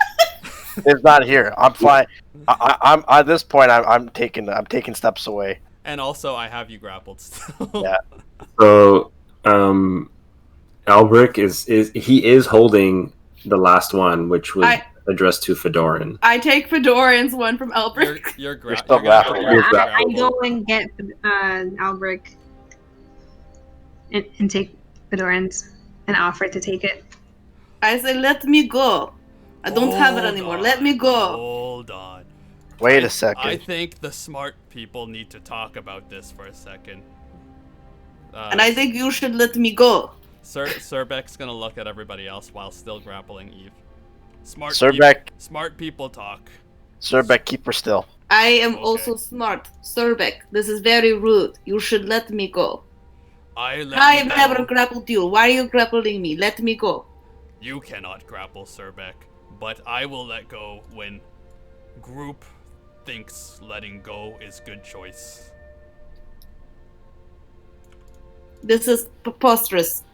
It's not here. I'm fine. I'm at this point. I'm taking steps away. And also, I have you grappled still. Yeah. So, Albric is holding the last one, which was addressed to Fedoran. I take Fedoran's one from Elbrick. You're still grappled. I go and get Albric and take Fedoran's and offer to take it. I say, let me go. I don't have it anymore. Let me go. Hold on. Wait a second. I think the smart people need to talk about this for a second. And I think you should let me go. Surbek's gonna look at everybody else while still grappling Eve. Smart people talk. Surbek, keep her still. I am also smart. Surbek, this is very rude. You should let me go. I have never grappled you. Why are you grappling me? Let me go. You cannot grapple Surbek, but I will let go when group thinks letting go is good choice. This is preposterous.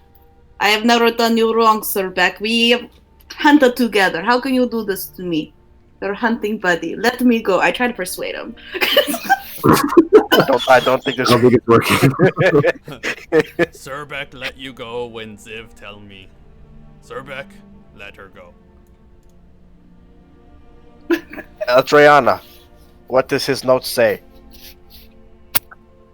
I have never done you wrong, Surbek. We have hunted together. How can you do this to me? You're a hunting buddy. Let me go. I try to persuade him. I don't think it's working. Surbek let you go when Ziv tell me. Surbek, let her go. Adriana, what does his note say?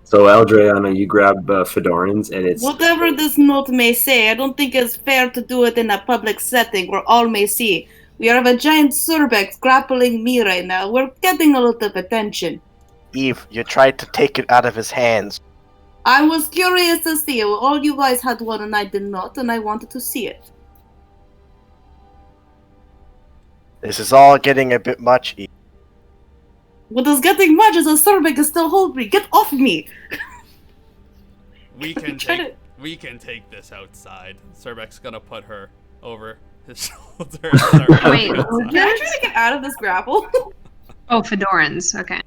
So, Eldriana, you grab Fedoran's, and it's Whatever this note may say, I don't think it's fair to do it in a public setting where all may see. We have a giant Surbex grappling me right now. We're getting a lot of attention. Eve, you tried to take it out of his hands. I was curious to see. All you guys had one and I did not, and I wanted to see it. This is all getting a bit much, Eve. What is getting much is a Surbex is still holding me. Get off me! We can Try take this outside. Serbek's gonna put her over his shoulder. Wait, Can I try to get out of this grapple? Oh, Fedorans. Okay.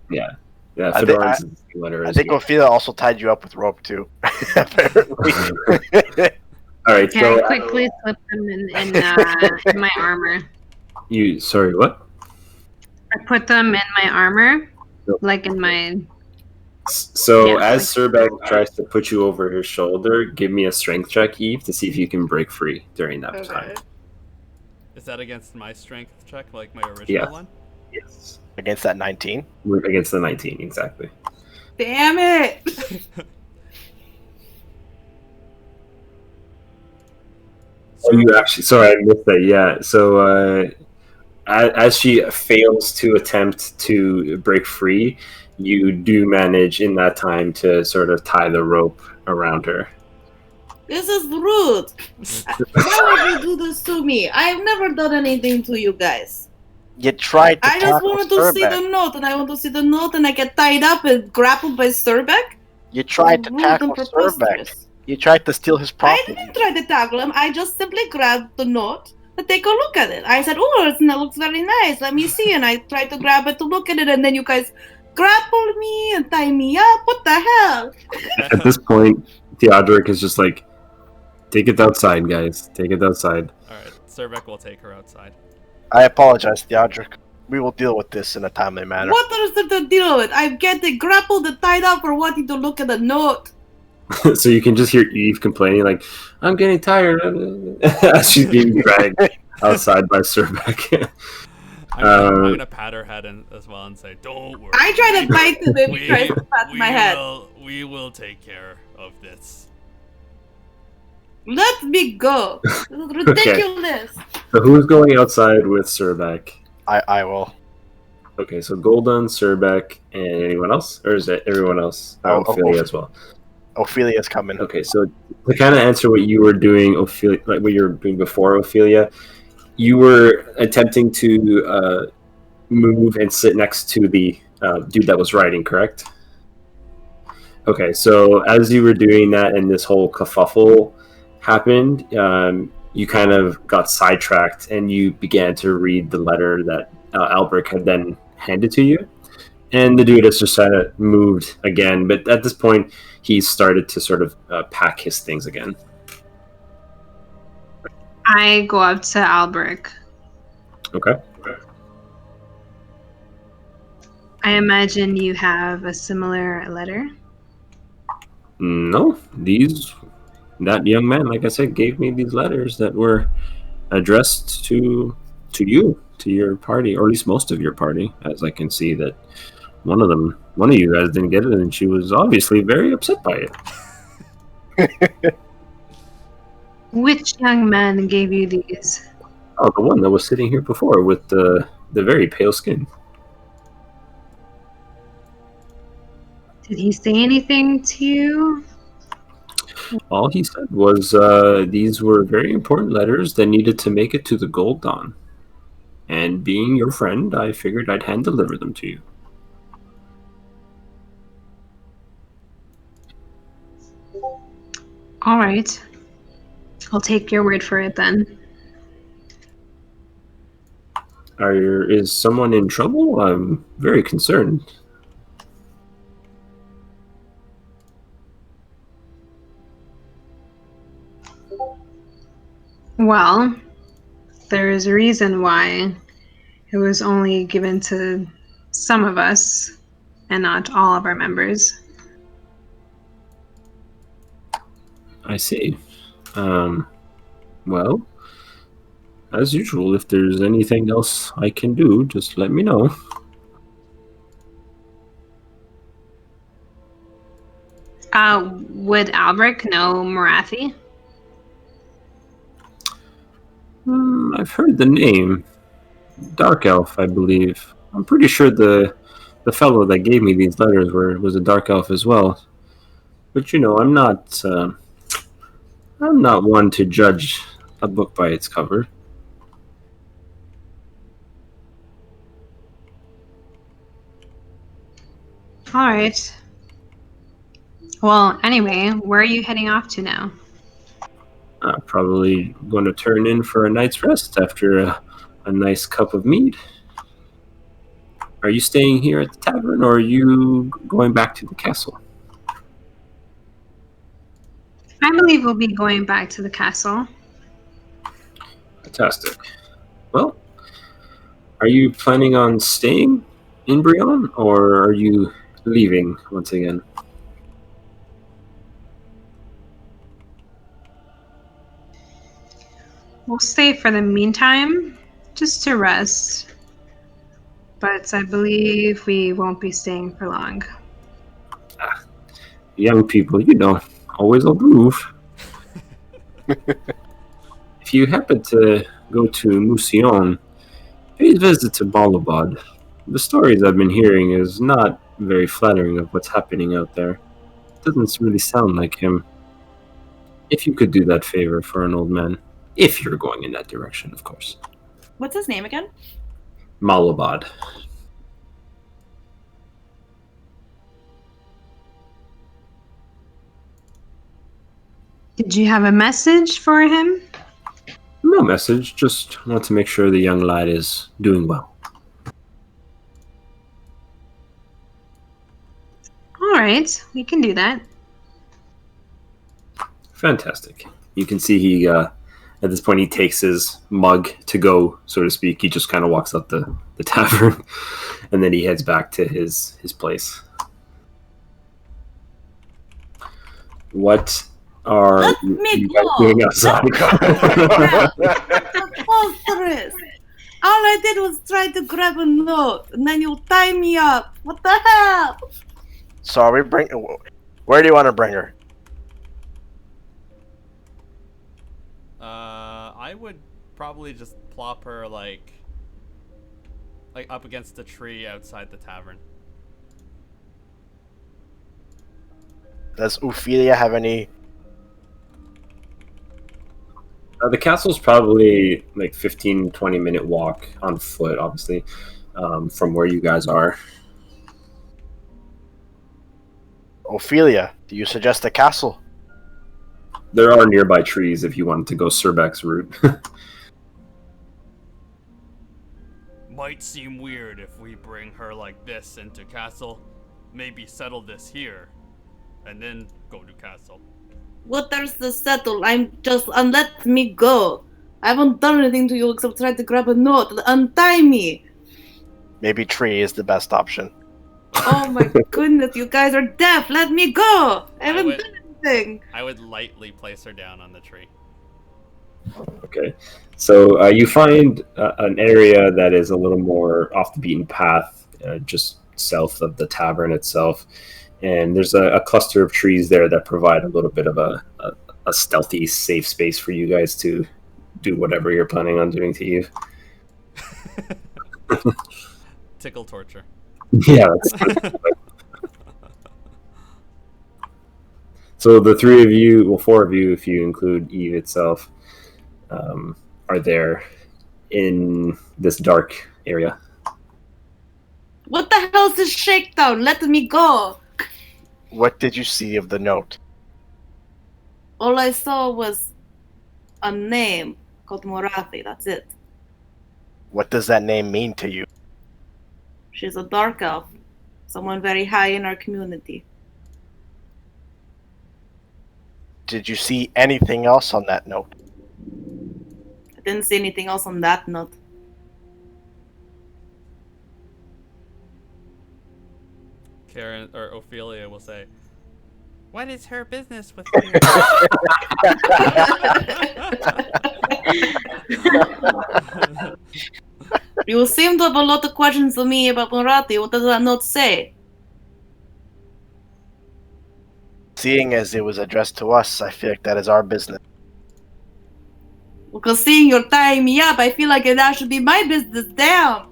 yeah, I think- Fedoran's is the letter I as think well. Ophelia also tied you up with rope too. Apparently. All right, Can so I quickly slip them in my armor? sorry, what? I put them in my armor, Nope. like in my. So Yeah, as like- Surbek tries to put you over his shoulder, give me a strength check, Eve, to see if you can break free during that time. Is that against my strength check, like my original Yeah. one? Yes. Against that 19. Against the 19, exactly. Damn it! Oh, you actually, sorry, I missed that. Yeah. So as she fails to attempt to break free, you do manage in that time to sort of tie the rope around her. This is rude. Why would you do this to me? I've never done anything to you guys. You tried to I just tackle wanted to see Surbek. the note, and I want to see the note, and I get tied up and grappled by Surbeck? You tried to Rude tackle and Surbek. preposterous. You tried to steal his I property. didn't try to tackle him. I just simply grabbed the note to take a look at it. I said, "Oh, it looks very nice. Let me see." And I tried to grab it to look at it, and then you guys grappled me and tie me up. What the hell? At this point, Theodoric is just like, take it outside, guys. Take it outside. Alright, Serbek will take her outside. I apologize, Theodoric. We will deal with this in a timely manner. What is there to deal with? I'm getting grappled and tied up for wanting to look at the note. So you can just hear Eve complaining, like, I'm getting tired as she's being dragged outside by Surbek. I'm gonna pat her head as well and say, "Don't worry." I try to bite him and he tries to pat my head. We will take care of this. Let me go. This is ridiculous. So who's going outside with Surbek? I will. Okay, so Golden, Surbek, and anyone else? Or is it everyone else? Ophelia as well. Ophelia's coming. Okay, so to kind of answer what you were doing, Ophelia, like what you were doing before, Ophelia, you were attempting to move and sit next to the dude that was riding, correct? Okay, so as you were doing that and this whole kerfuffle happened, you kind of got sidetracked and you began to read the letter that Albrecht had then handed to you. And the dude has just kind of moved again, but at this point, he started to sort of pack his things again. I go up to Albrecht. Okay. I imagine you have a similar letter. No, that young man, like I said, gave me these letters that were addressed to you, to your party, or at least most of your party, as I can see that one of you guys didn't get it, and she was obviously very upset by it. Which young man gave you these? Oh, the one that was sitting here before with the very pale skin. Did he say anything to you? All he said was these were very important letters that needed to make it to the Gold Dawn. And being your friend, I figured I'd hand deliver them to you. All right. I'll take your word for it then. Is someone in trouble? I'm very concerned. Well, there is a reason why it was only given to some of us and not all of our members. I see. Well, as usual, if there's anything else I can do, just let me know. Would Albrecht know Marathi? I've heard the name. Dark Elf, I believe. I'm pretty sure the fellow that gave me these letters was a Dark Elf as well. But I'm not one to judge a book by its cover. All right. Well, anyway, where are you heading off to now? Probably going to turn in for a night's rest after a nice cup of mead. Are you staying here at the tavern, or are you going back to the castle? I believe we'll be going back to the castle. Fantastic. Well, are you planning on staying in Brionne, or are you leaving once again? We'll stay for the meantime, just to rest. But I believe we won't be staying for long. Young people, always on the move. If you happen to go to Mousillon, pay a visit to Balabad. The stories I've been hearing is not very flattering of what's happening out there. It doesn't really sound like him. If you could do that favor for an old man. If you're going in that direction, of course. What's his name again? Malabad. Did you have a message for him? No message, just want to make sure the young lad is doing well. All right, we can do that. Fantastic. You can see he, at this point, he takes his mug to go, so to speak. He just kind of walks up the tavern, and then he heads back to his place. What are you guys doing outside? Monstrous! All I did was try to grab a note, and then you tie me up. What the hell? So are we where do you want to bring her? I would probably just plop her like up against the tree outside the tavern. Does Ophelia have any? The castle's probably like 15-20 minute walk on foot, obviously, from where you guys are. Ophelia, do you suggest the castle? There are nearby trees if you wanted to go Surbek's route. Might seem weird if we bring her like this into castle. Maybe settle this here, and then go to castle. What there's to settle? Let me go. I haven't done anything to you except try to grab a note. Untie me. Maybe tree is the best option. Oh my goodness, you guys are deaf. Let me go. I haven't done anything. I would lightly place her down on the tree. Okay. So you find an area that is a little more off the beaten path, just south of the tavern itself. And there's a cluster of trees there that provide a little bit of a stealthy, safe space for you guys to do whatever you're planning on doing to Eve. Tickle torture. Yeah. So the three of you, well, four of you, if you include Eve itself, are there in this dark area. What the hell is this shakedown? Let me go. What did you see of the note? All I saw was a name called Morathi. That's it. What does that name mean to you? She's a dark elf. Someone very high in our community. Did you see anything else on that note? I didn't see anything else on that note. Karen or Ophelia will say, "What is her business with you?" You seem to have a lot of questions to me about Marathi. What does that note say? Seeing as it was addressed to us, I feel like that is our business. Because seeing you're tying me up, I feel like that should be my business. Damn.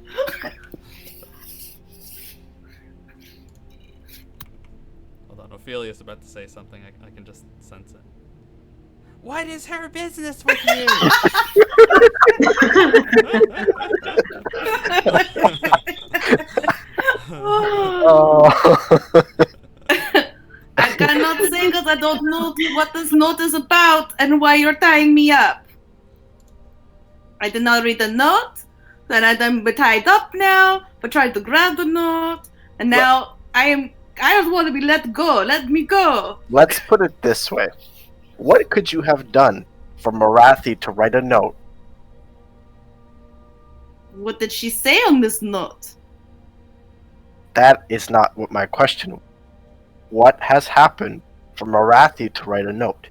Hold on, Ophelia's about to say something. I can just sense it. What is her business with you? Oh. I cannot say because I don't know what this note is about and why you're tying me up. I did not read the note, then I'm tied up now, but tried to grab the note, and now I just want to be let go. Let me go. Let's put it this way. What could you have done for Marathi to write a note? What did she say on this note? That is not what my question was. What has happened for Marathi to write a note?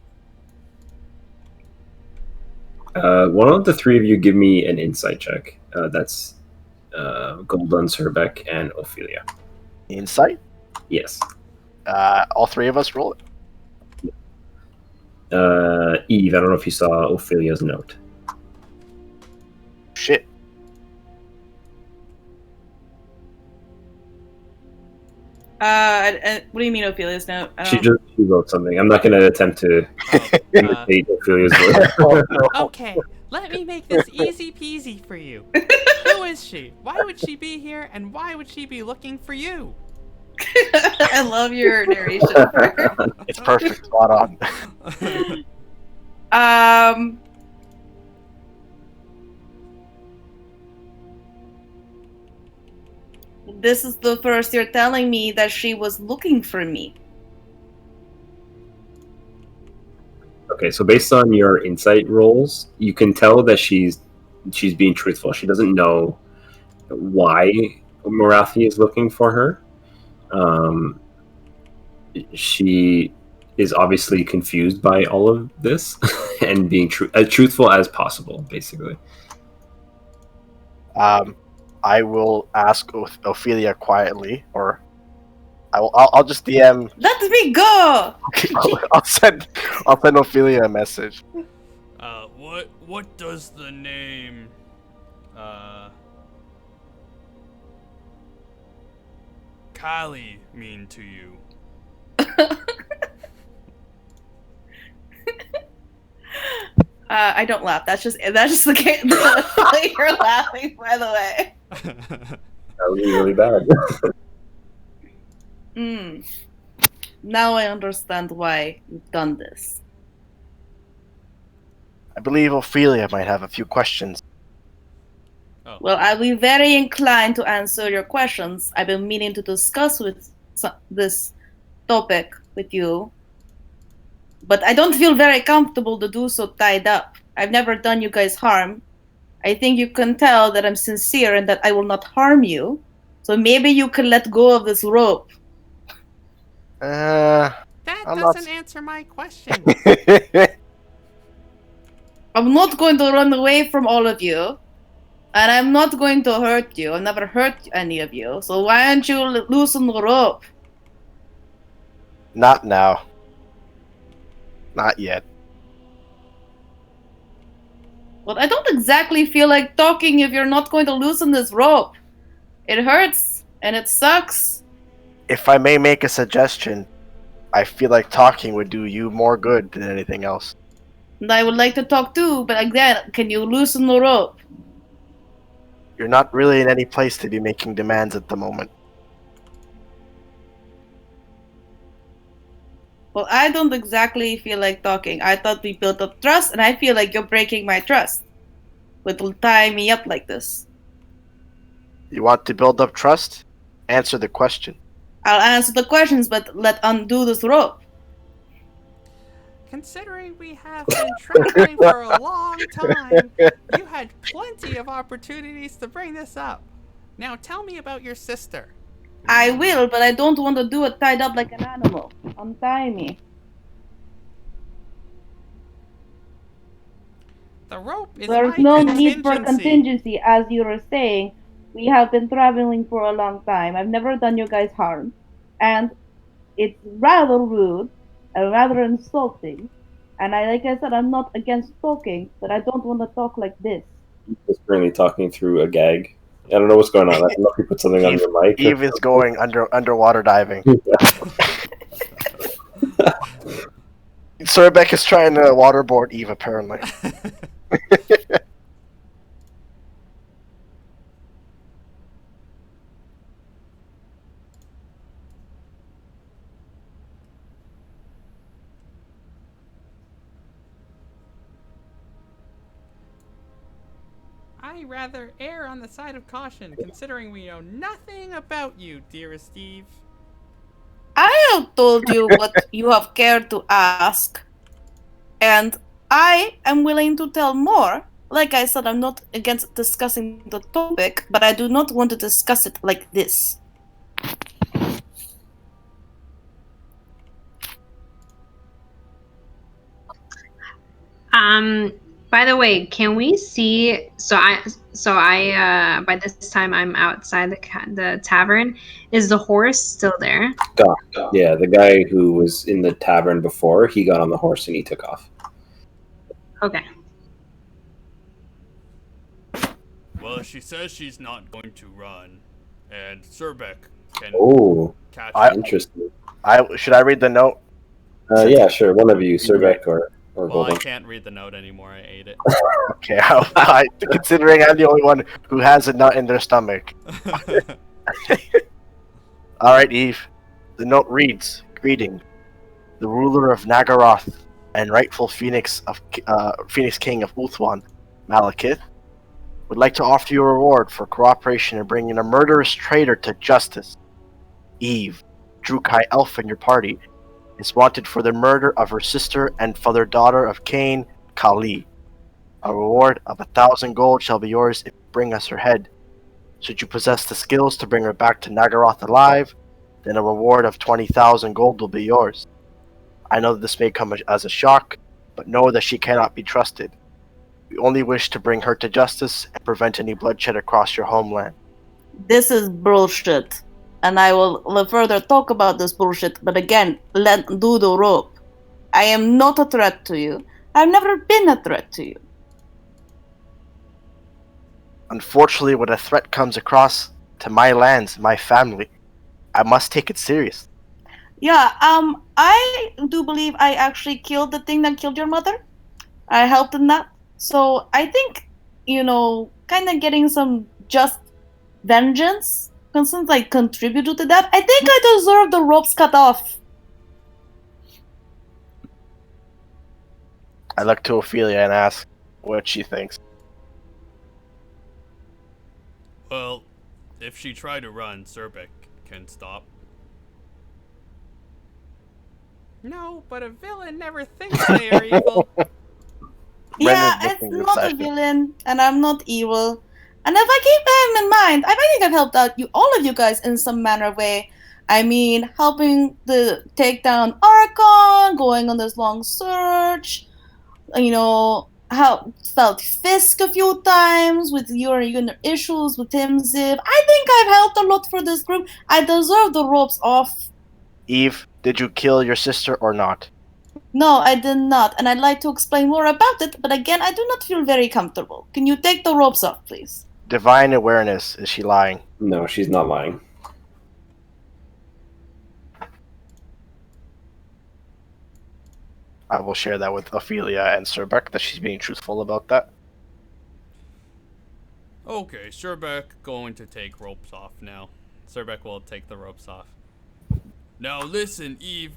One of the three of you give me an insight check. That's Golden, Surbeck, and Ophelia. Insight? Yes. All three of us roll it. Eve, I don't know if you saw Ophelia's note. Shit. What do you mean Ophelia's note? She wrote something. I'm not going to attempt to imitate Ophelia's voice. Okay, let me make this easy peasy for you. Who is she? Why would she be here? And why would she be looking for you? I love your narration. It's perfect. Spot on. This is the first you're telling me that she was looking for me. Okay, so based on your insight rolls, you can tell that she's being truthful. She doesn't know why Marathi is looking for her. She is obviously confused by all of this and being as truthful as possible, basically. I will ask Ophelia quietly, or I'll just DM. Let me go. I'll send Ophelia a message. What does the name Kali mean to you? I don't laugh. That's just the case. You're laughing, by the way. That would be really bad. Now I understand why you've done this. I believe Ophelia might have a few questions. Oh. Well, I'll be very inclined to answer your questions. I've been meaning to discuss this topic with you, but I don't feel very comfortable to do so tied up. I've never done you guys harm. I think you can tell that I'm sincere and that I will not harm you. So maybe you can let go of this rope. That doesn't answer my question. I'm not going to run away from all of you. And I'm not going to hurt you. I've never hurt any of you. So why don't you loosen the rope? Not now. Not yet. Well, I don't exactly feel like talking if you're not going to loosen this rope. It hurts, and it sucks. If I may make a suggestion, I feel like talking would do you more good than anything else. And I would like to talk too, but again, can you loosen the rope? You're not really in any place to be making demands at the moment. Well, I don't exactly feel like talking. I thought we built up trust, and I feel like you're breaking my trust with tying me up like this. You want to build up trust? Answer the question. I'll answer the questions, but let's undo this rope. Considering we have been traveling for a long time, you had plenty of opportunities to bring this up. Now tell me about your sister. I will, but I don't want to do it tied up like an animal. Untie me. The rope is There's my no need for contingency. contingency, as you were saying. We have been traveling for a long time. I've never done you guys harm. And it's rather rude and rather insulting. And like I said, I'm not against talking, but I don't want to talk like this. He's currently talking through a gag. I don't know what's going on. I don't know if you put something on Eve, your mic. Eve is going underwater diving. Sir Beck is trying to waterboard Eve, apparently. I rather err on the side of caution, considering we know nothing about you, dearest Eve. I have told you what you have cared to ask, and I am willing to tell more. Like I said, I'm not against discussing the topic, but I do not want to discuss it like this. By the way, can we see? So I by this time I'm outside the tavern. Is the horse still there? Yeah, the guy who was in the tavern before, he got on the horse and he took off. Okay. Well, she says she's not going to run, and Surbeck can Oh, catch I- her. interesting. Should I read the note? Yeah, sure. One of you, Surbeck or Well, I Golden. can't read the note anymore. I ate it. Okay, considering I'm the only one who has a nut in their stomach. Alright, Eve. The note reads, Greeting. The ruler of Nagaroth and rightful Phoenix King of Uthwan, Malekith, would like to offer you a reward for cooperation in bringing a murderous traitor to justice. Eve, Drukai Elf in your party, is wanted for the murder of her sister and father daughter of Cain, Kali. A reward of 1,000 gold shall be yours if you bring us her head. Should you possess the skills to bring her back to Nagaroth alive, then a reward of 20,000 gold will be yours. I know that this may come as a shock, but know that she cannot be trusted. We only wish to bring her to justice and prevent any bloodshed across your homeland. This is bullshit. And I will further talk about this bullshit, but again, let do the rope. I am not a threat to you. I've never been a threat to you. Unfortunately, when a threat comes across to my lands, my family, I must take it serious. Yeah, I do believe I actually killed the thing that killed your mother. I helped in that. So I think, kind of getting some just vengeance, since I contributed to that, I think I deserve the ropes cut off. I look to Ophelia and ask what she thinks. Well, if she tried to run, Surbeck can stop. No, but a villain never thinks they are evil. Yeah, Brendan it's looking not a excited. villain, and I'm not evil. And if I keep him in mind, I think I've helped out all of you guys in some manner of way. I mean, helping to take down Archon, going on this long search, helped out Fisk a few times with your issues with him, Ziv. I think I've helped a lot for this group. I deserve the ropes off. Eve, did you kill your sister or not? No, I did not, and I'd like to explain more about it, but again, I do not feel very comfortable. Can you take the ropes off, please? Divine awareness, is she lying? No, she's not lying. I will share that with Ophelia and Surbeck, that she's being truthful about that. Okay, Surbeck going to take ropes off now. Surbeck will take the ropes off. Now listen, Eve.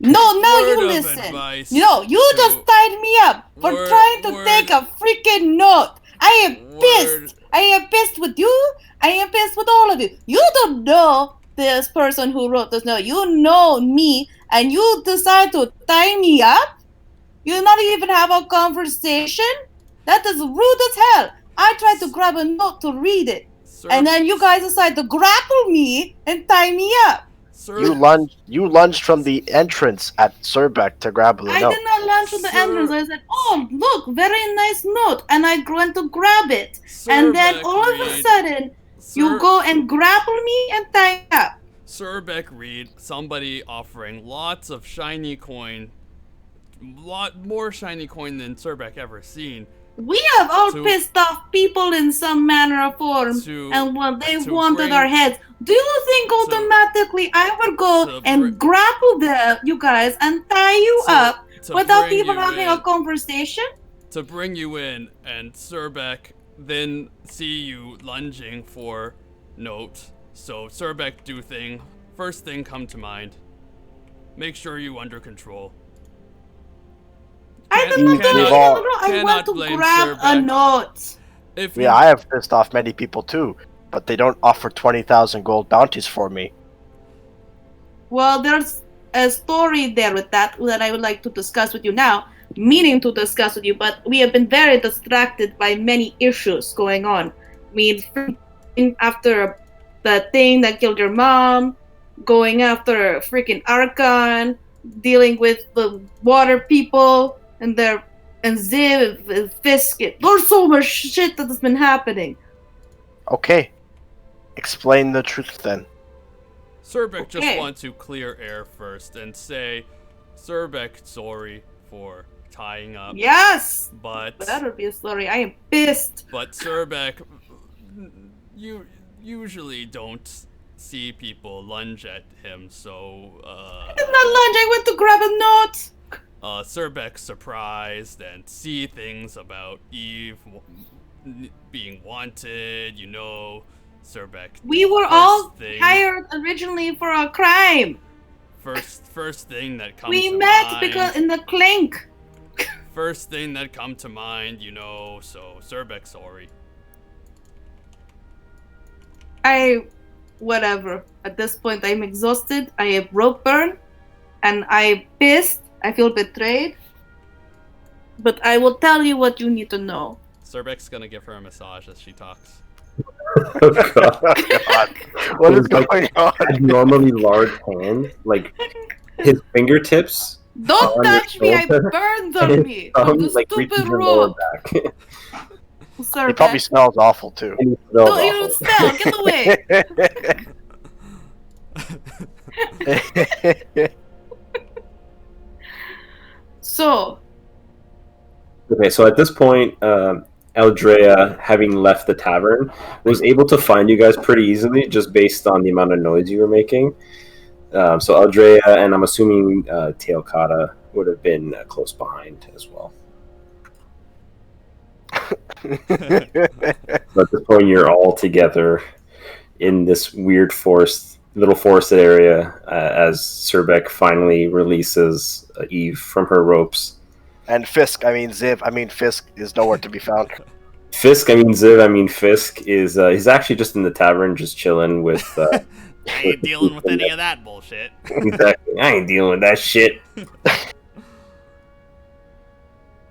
No, now Word you of listen. advice No, you to- just tied me up for trying to take a freaking note. I am pissed. I am pissed with you. I am pissed with all of you. You don't know this person who wrote this note. You know me, and you decide to tie me up? You not even have a conversation? That is rude as hell. I tried to grab a note to read it, and then you guys decide to grapple me and tie me up. You lunged from the entrance at Surbeck to grab the I note. did not lunge from the entrance. I said, "Oh, look, very nice note," and I went to grab it. And then Surbeck all of a Reed. sudden, you go and grapple me and tie me up. Surbeck Reed, somebody offering lots of shiny coin, lot more shiny coin than Surbeck ever seen. We have all pissed off people in some manner or form, and they wanted our heads. Do you think automatically I would go and grapple you guys and tie you up without even having a conversation? To bring you in, and Surbeck then see you lunging for note. So Surbeck do thing. First thing come to mind. Make sure you under control. I did not do anything wrong. I went to grab a note. I have pissed off many people too, but they don't offer 20,000 gold bounties for me. Well, there's a story there with that I would like to discuss with you now. Meaning to discuss with you, but we have been very distracted by many issues going on. I mean, after the thing that killed your mom, going after freaking Archon, dealing with the water people and Ziv and Fisk. There's so much shit that has been happening. Okay. Explain the truth then. Surbeck just wants to clear air first and say, Surbeck, sorry for tying up. Yes! But that'll be a story. I am pissed. But Surbeck, you usually don't see people lunge at him, so I did not lunge, I went to grab a note. Surbeck's surprised and see things about Eve being wanted, Surbeck. We were all hired originally for a crime. First thing that comes we to met mind. Because in the clink. First thing that come to mind, so Surbeck sorry. Whatever. At this point I'm exhausted, I have rope burn, and I'm pissed, I feel betrayed. But I will tell you what you need to know. Surbeck's gonna give her a massage as she talks. Oh god. What is going on? Abnormally large hands, like his fingertips. Don't touch me! I burned on me! On the stupid rope! He probably smells awful too. Don't even smell! Get away! So. Okay, so at this point, Eldrea, having left the tavern, was able to find you guys pretty easily, just based on the amount of noise you were making. So Eldrea, and I'm assuming Teokata would have been close behind as well. So at this point, you're all together in this weird little forested area as Surbeck finally releases Eve from her ropes. And Fisk, Fisk is nowhere to be found. Fisk, Fisk is he's actually just in the tavern, just chilling with. I ain't dealing with any of that bullshit. Exactly, I ain't dealing with that shit.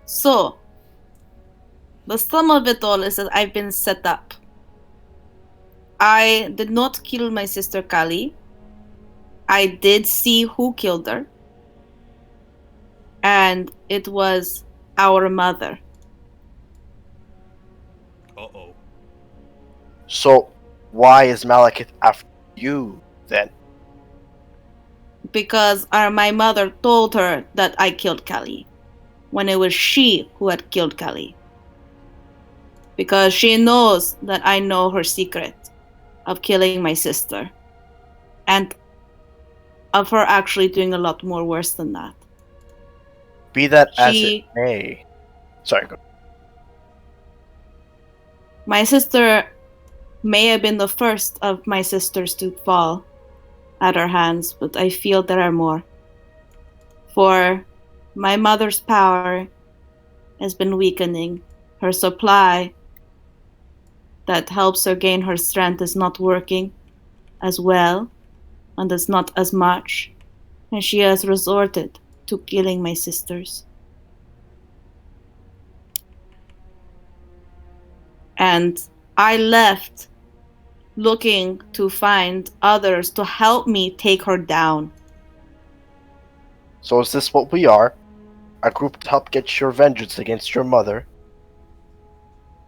So, the sum of it all is that I've been set up. I did not kill my sister Kali. I did see who killed her. And it was our mother. Uh-oh. So, why is Malekith after you, then? Because my mother told her that I killed Kali, when it was she who had killed Kali. Because she knows that I know her secret of killing my sister. And of her actually doing a lot more worse than that. Be that as it may. Sorry, go. My sister may have been the first of my sisters to fall at her hands, but I feel there are more. For my mother's power has been weakening. Her supply that helps her gain her strength is not working as well, and is not as much, and she has resorted to killing my sisters. And I left looking to find others to help me take her down. So is this what we are? A group to help get your vengeance against your mother?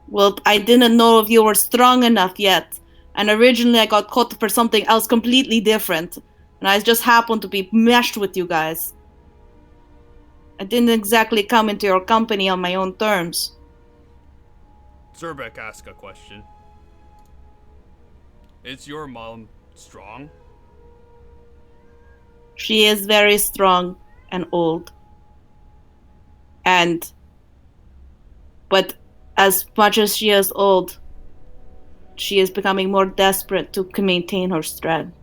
Well, I didn't know if you were strong enough yet. And originally I got caught for something else completely different. And I just happened to be meshed with you guys. I didn't exactly come into your company on my own terms. Zerbeck asked a question. Is your mom strong? She is very strong and old. But as much as she is old, she is becoming more desperate to maintain her strength.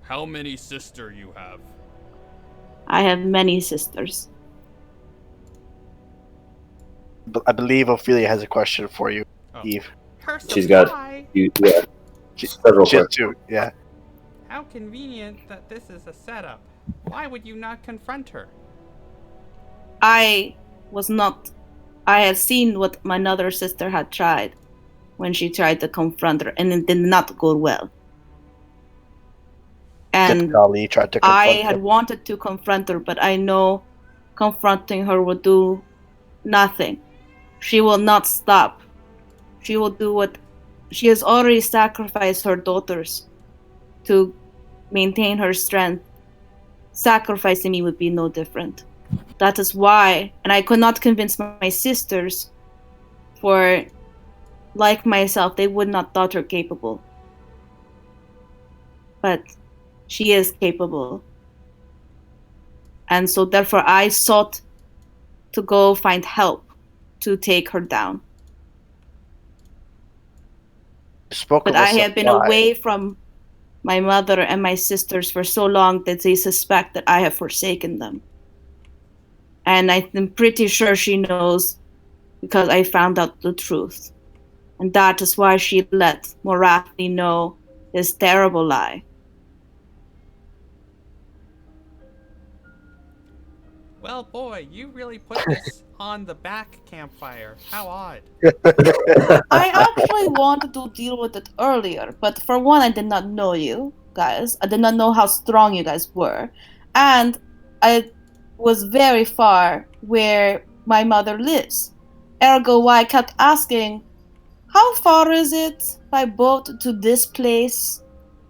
How many sister you have? I have many sisters. But I believe Ophelia has a question for you, Oh. Eve. Her She's got supply. several She has questions. two, yeah. How convenient that this is a setup. Why would you not confront her? I had seen what my other sister had tried when she tried to confront her, and it did not go well. And Typically, tried to I confront had her. wanted to confront her, but I know confronting her would do nothing. She will not stop. She will do what she has already sacrificed her daughters to maintain her strength. Sacrificing me would be no different. That is why, and I could not convince my sisters, for like myself, they would not thought her capable. But she is capable. And so therefore I sought to go find help to take her down. You spoke But of a I had been supply. away from my mother and my sisters for so long that they suspect that I have forsaken them. And I'm pretty sure she knows because I found out the truth. And that is why she let Morathi know this terrible lie. Well, boy, you really put this on the back campfire. How odd. I actually wanted to deal with it earlier, but for one, I did not know you guys. I did not know how strong you guys were. And I was very far where my mother lives. Ergo, why I kept asking, how far is it by boat to this place?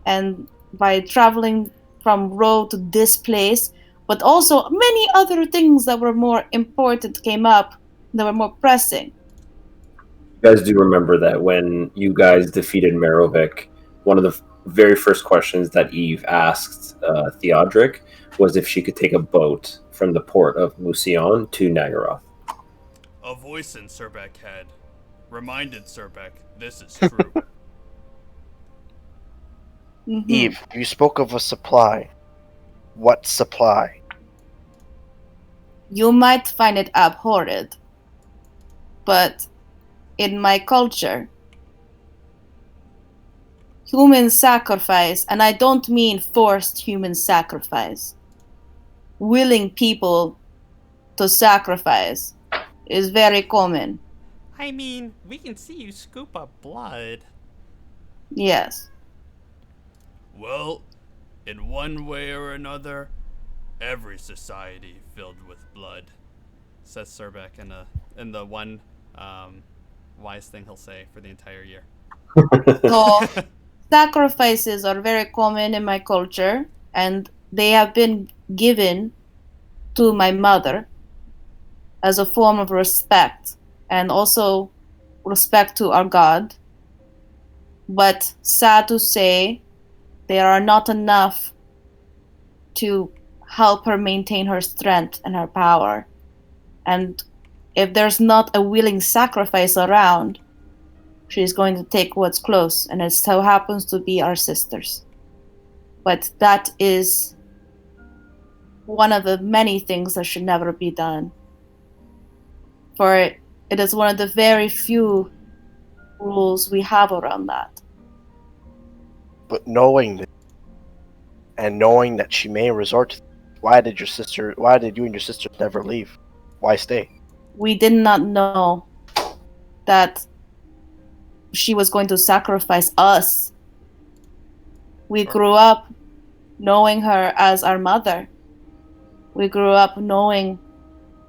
And by traveling from road to this place? But also, many other things that were more important came up, that were more pressing. You guys do remember that when you guys defeated Merovic, one of the very first questions that Eve asked Theodric was if she could take a boat from the port of Musion to Nagaroth. A voice in Zerbeck head reminded Zerbeck this is true. Mm-hmm. Eve, you spoke of a supply. What supply? You might find it abhorrent, but in my culture, human sacrifice, and I don't mean forced human sacrifice, willing people to sacrifice is very common. I mean, we can see you scoop up blood. Yes. Well, in one way or another, every society filled with blood, says Zerbeck in the one wise thing he'll say for the entire year. So sacrifices are very common in my culture, and they have been given to my mother as a form of respect, and also respect to our God. But sad to say, there are not enough to help her maintain her strength and her power. And if there's not a willing sacrifice around, she's going to take what's close, and it so happens to be our sisters. But that is one of the many things that should never be done. For it is one of the very few rules we have around that. But knowing this, and knowing that she may resort to this, why did you and your sisters never leave? Why stay? We did not know that she was going to sacrifice us We grew up knowing her as our mother. We grew up knowing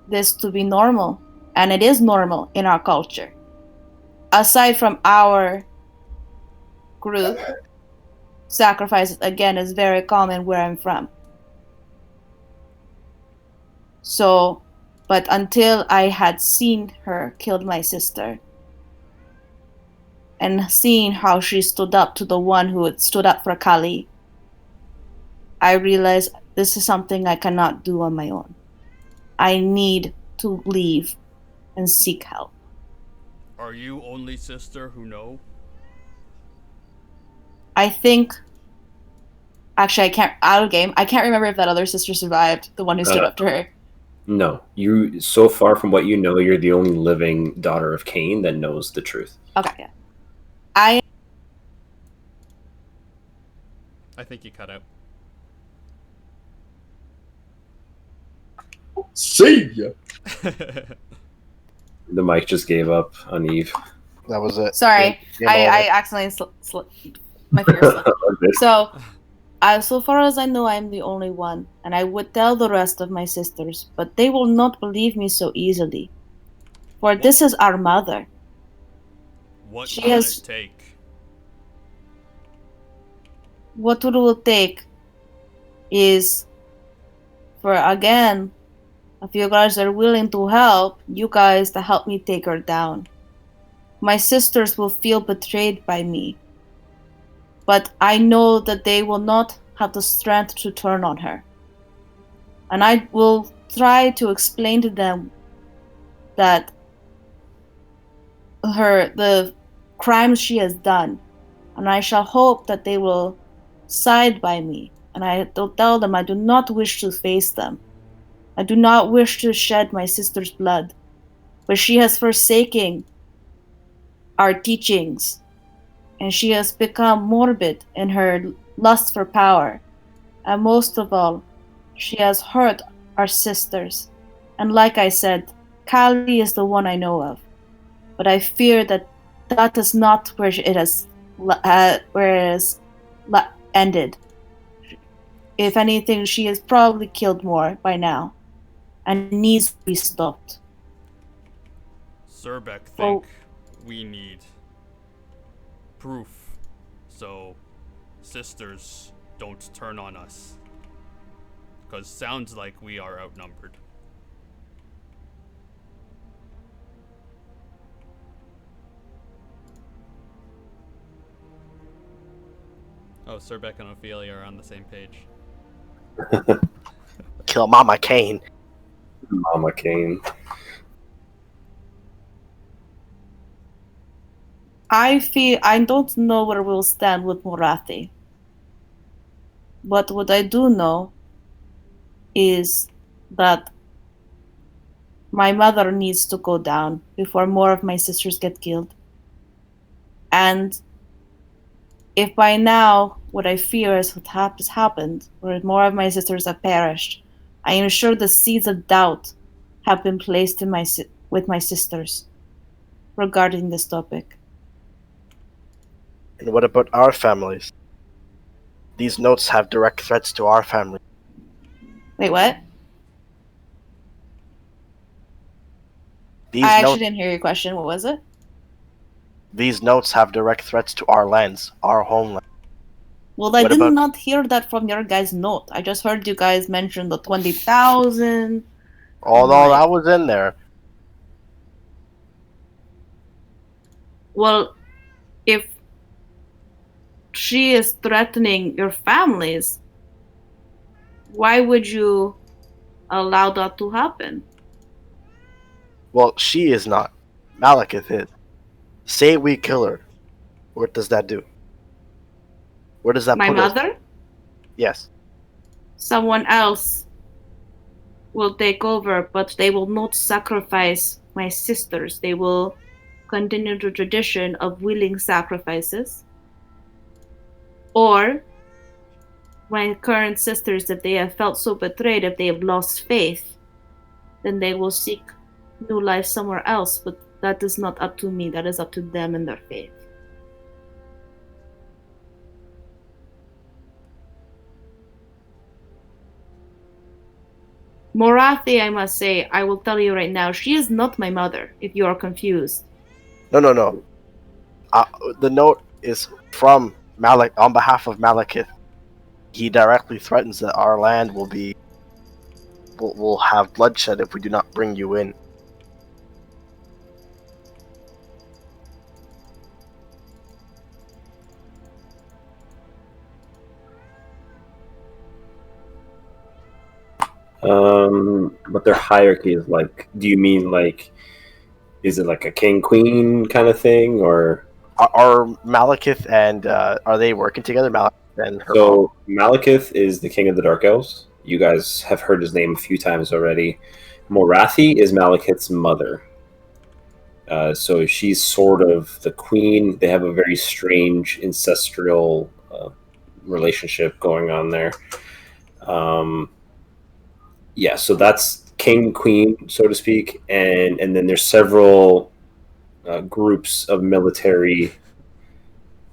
this to be normal, and it is normal in our culture. Aside from our group, sacrifice again is very common where I'm from. So, but until I had seen her kill my sister and seen how she stood up to the one who had stood up for Kali, I realized this is something I cannot do on my own. I need to leave and seek help. Are you only sister who know? I think. Actually, I can't. Out of game. I can't remember if that other sister survived. The one who stood up to her. No, you. So far from what you know, you're the only living daughter of Cain that knows the truth. Okay. Yeah. I think you cut out. See ya. The mic just gave up on Eve. That was it. Sorry, Game I over. accidentally my finger slipped. So far as I know, I'm the only one, and I would tell the rest of my sisters, but they will not believe me so easily. For this is our mother. What She will has- it take? What it will take is for, again, if you guys are willing to help, you guys to help me take her down. My sisters will feel betrayed by me, but I know that they will not have the strength to turn on her. And I will try to explain to them that the crimes she has done, and I shall hope that they will side by me. And I will tell them I do not wish to face them. I do not wish to shed my sister's blood, but she has forsaken our teachings, and she has become morbid in her lust for power. And most of all, she has hurt our sisters. And like I said, Kali is the one I know of. But I fear that that is not where it has ended. If anything, she has probably killed more by now, and needs to be stopped. Surbeck think we need proof, so sisters don't turn on us. Because sounds like we are outnumbered. Oh, Surbeck and Ophelia are on the same page. Kill Mama Cain. Mama Cain. I don't know where we'll stand with Morathi. But what I do know is that my mother needs to go down before more of my sisters get killed. And if by now what I fear is what has happened, where more of my sisters have perished, I am sure the seeds of doubt have been placed in with my sisters regarding this topic. And what about our families? These notes have direct threats to our family. Wait, what? These I actually notes, didn't hear your question. What was it? these notes have direct threats to our lands, our homeland. Well, I What did about- not hear that from your guys' note. I just heard you guys mention the 20,000. Although that was in there. Well, if she is threatening your families, why would you allow that to happen? Well, she is not. Malekith is. Say we kill her. What does that do? Where does that My put us? mother? Yes. Someone else will take over, but they will not sacrifice my sisters. They will continue the tradition of willing sacrifices. Or my current sisters, if they have felt so betrayed, if they have lost faith, then they will seek new life somewhere else. But that is not up to me. That is up to them and their faith. Morathi, I must say, I will tell you right now, she is not my mother, if you are confused. No. The note is from Malak on behalf of Malekith. He directly threatens that our land will have bloodshed if we do not bring you in. But their hierarchy is like. Do you mean like? Is it like a king queen kind of thing, or? Are Malekith and are they working together? Malekith and her mom. So Malekith is the king of the Dark Elves. You guys have heard his name a few times already. Morathi is Malekith's mother. So she's sort of the queen. They have a very strange ancestral relationship going on there. Yeah, so that's king, queen, so to speak, and then there's several groups of military.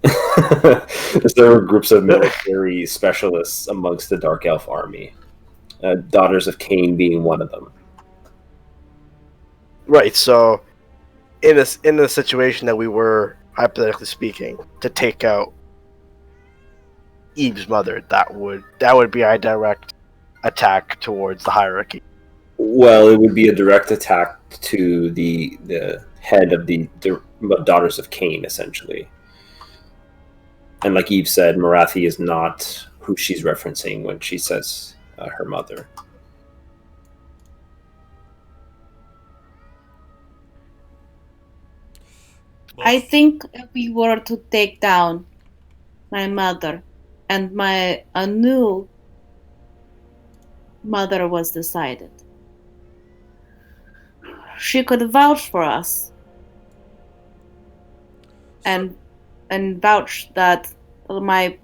There were groups of military specialists amongst the Dark Elf army. Daughters of Cain being one of them. Right. So, in the situation that we were hypothetically speaking to take out Eve's mother, that would be a direct attack towards the hierarchy. Well, it would be a direct attack to the head of the Daughters of Cain, essentially. And like Eve said, Morathi is not who she's referencing when she says her mother. I think if we were to take down my mother and a new mother was decided, she could vouch for us and vouch that the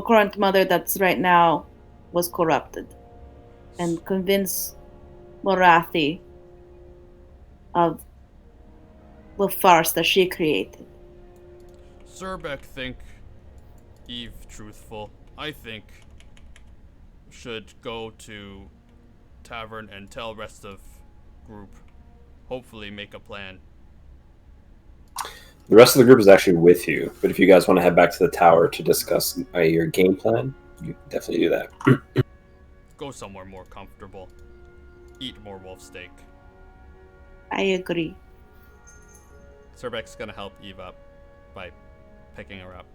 current mother that's right now was corrupted, and convince Morathi of the farce that she created. Surbeck think Eve truthful. I think should go to tavern and tell rest of group. Hopefully make a plan. The rest of the group is actually with you, but if you guys want to head back to the tower to discuss your game plan, you can definitely do that. Go somewhere more comfortable. Eat more wolf steak. I agree. Surbeck's gonna help Eve up by picking her up.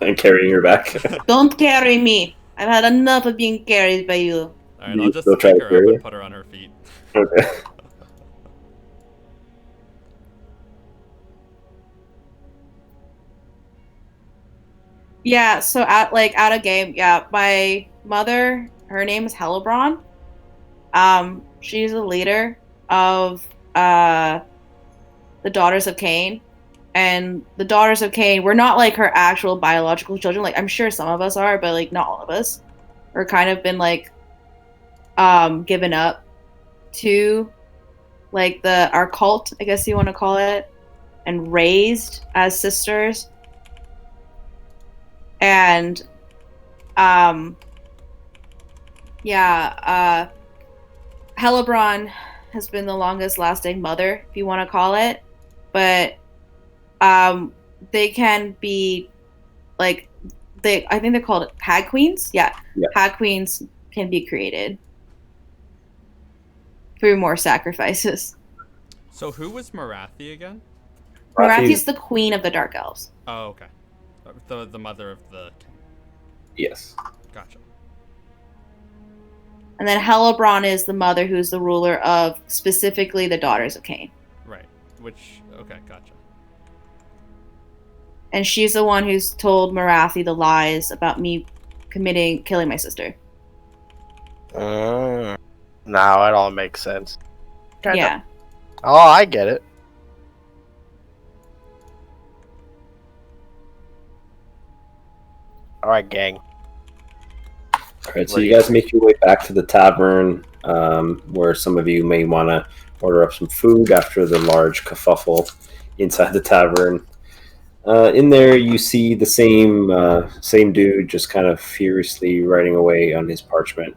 And carrying her back. Don't carry me. I've had enough of being carried by you. Alright, I'll just pick her up and put her on her feet. Okay. Yeah, so out of game, yeah, my mother, her name is Hellebrand. She's the leader of the Daughters of Cain. And the Daughters of Cain, we're not like her actual biological children. Like, I'm sure some of us are, but like not all of us. We're kind of been like given up to like our cult, I guess you want to call it, and raised as sisters. And Hellebrand has been the longest lasting mother, if you want to call it, but they can be like I think they're called hag queens. Yeah. Hag queens can be created through more sacrifices. So who was Morathi again? Morathi's the queen of the Dark Elves. Oh, okay. The mother of the king. Yes. Gotcha. And then Hellebrand is the mother who's the ruler of specifically the Daughters of Cain. Right. Okay, gotcha. And she's the one who's told Morathi the lies about me killing my sister. Now it all makes sense. Yeah. Oh, I get it. Alright, gang. Alright, so you guys make your way back to the tavern, where some of you may want to order up some food after the large kerfuffle inside the tavern. In there, you see the same dude just kind of furiously writing away on his parchment.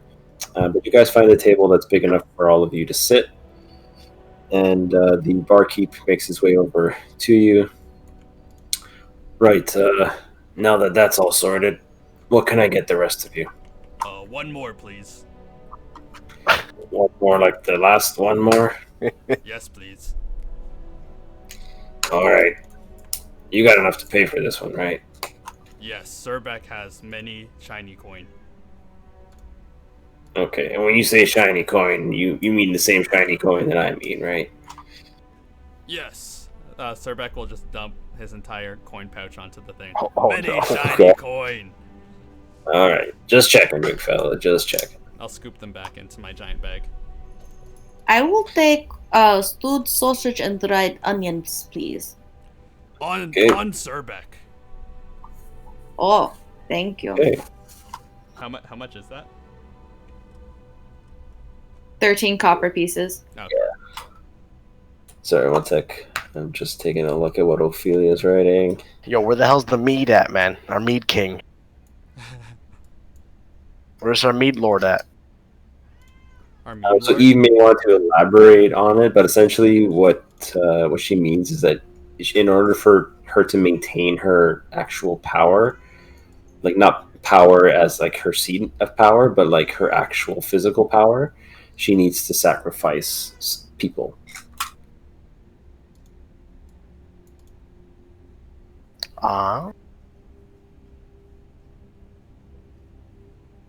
But you guys find a table that's big enough for all of you to sit, and the barkeep makes his way over to you. Right, now that that's all sorted, what can I get the rest of you? One more, please. One more like the last one more? Yes, please. Alright. You got enough to pay for this one, right? Yes, Surbeck has many shiny coin. Okay, and when you say shiny coin, you mean the same shiny coin that I mean, right? Yes. Surbeck will just dump his entire coin pouch onto the thing. Oh, Many no. shiny coin. Alright, just checking, big fella, just checking. I'll scoop them back into my giant bag. I will take stewed sausage and dried onions, please. On Surbeck. Oh, thank you. Okay. How much is that? 13 copper pieces. Okay. Sorry, one sec. I'm just taking a look at what Ophelia's writing. Yo, where the hell's the mead at, man? Our mead king. Where's our mead lord at? Our So Lord? Eve may want to elaborate on it, but essentially what she means is that in order for her to maintain her actual power, like not power as like her seed of power, but like her actual physical power, she needs to sacrifice people.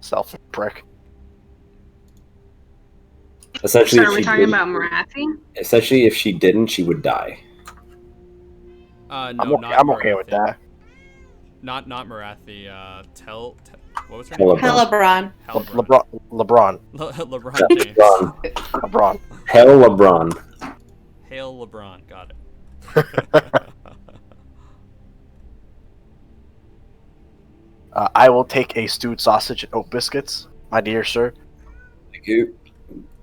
Selfish prick. Essentially, So if are we she talking didn't- about Marathi? Essentially, if she didn't, she would die. No, I'm not okay with Marathi. that. Not Marathi. What was her Hello. name? Hellebrand. LeBron. LeBron James. LeBron. Hell LeBron. Hail LeBron. Got it. I will take a stewed sausage and oat biscuits, my dear sir. Thank you.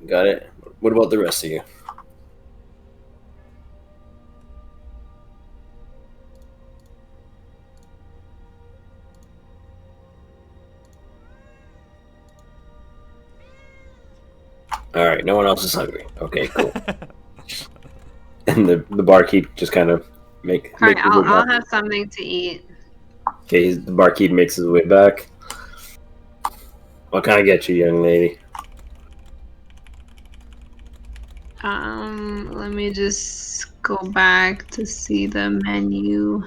Got it. What about the rest of you? All right, no one else is hungry. Okay, cool. And the barkeep just kind of make. All right, his way I'll back. have something to eat. Okay, the barkeep makes his way back. What can I get you, young lady? Let me just go back to see the menu.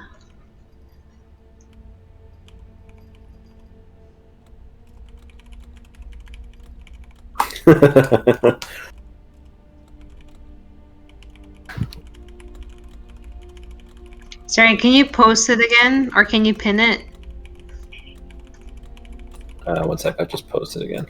Sorry, can you post it again, or can you pin it? One sec, I just posted again.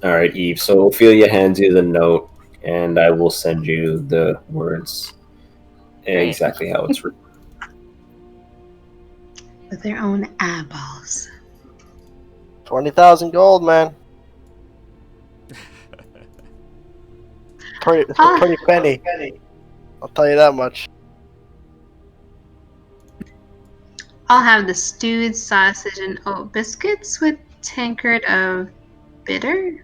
All right, Eve. So Ophelia hands you the note, and I will send you the words exactly how it's written. With their own eyeballs. 20,000 gold, man. It's a pretty penny. I'll tell you that much. I'll have the stewed sausage and oat biscuits with tankard of bitter.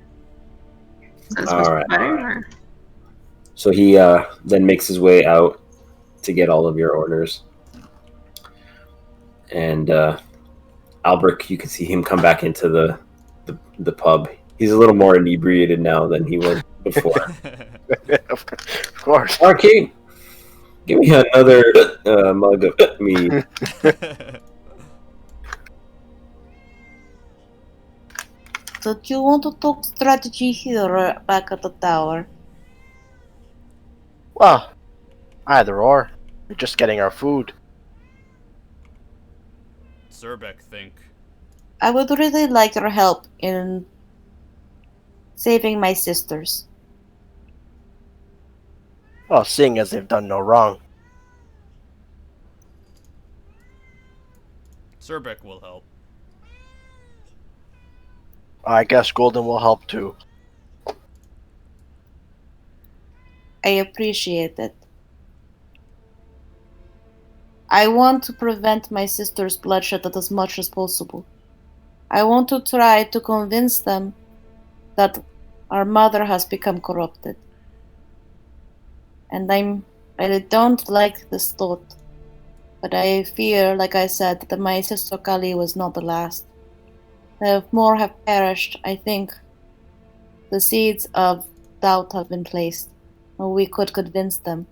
Is that supposed to be butter? Or? So he then makes his way out to get all of your orders. And Albrecht, you can see him come back into the pub. He's a little more inebriated now than he was before. Of course. Arcade, give me another mug of mead. So do you want to talk strategy here or back at the tower? Well, either or. We're just getting our food. Surbeck think. I would really like your help in saving my sisters. Well, seeing as they've done no wrong. Surbeck will help. I guess Golden will help too. I appreciate it. I want to prevent my sister's bloodshed as much as possible. I want to try to convince them that our mother has become corrupted. And I don't like this thought, but I fear, like I said, that my sister Kali was not the last. If more have perished, I think the seeds of doubt have been placed, or we could convince them.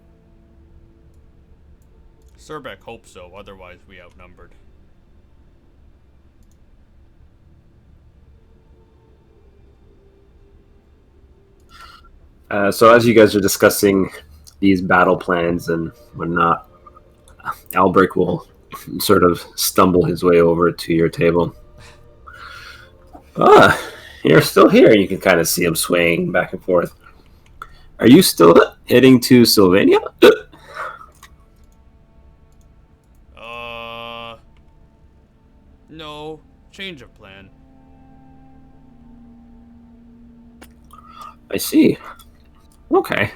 Surbeck hopes so, otherwise we outnumbered. So as you guys are discussing these battle plans and whatnot, Albrecht will sort of stumble his way over to your table. Ah, you're still here. You can kind of see him swaying back and forth. Are you still heading to Sylvania? No. Change of plan. I see. Okay.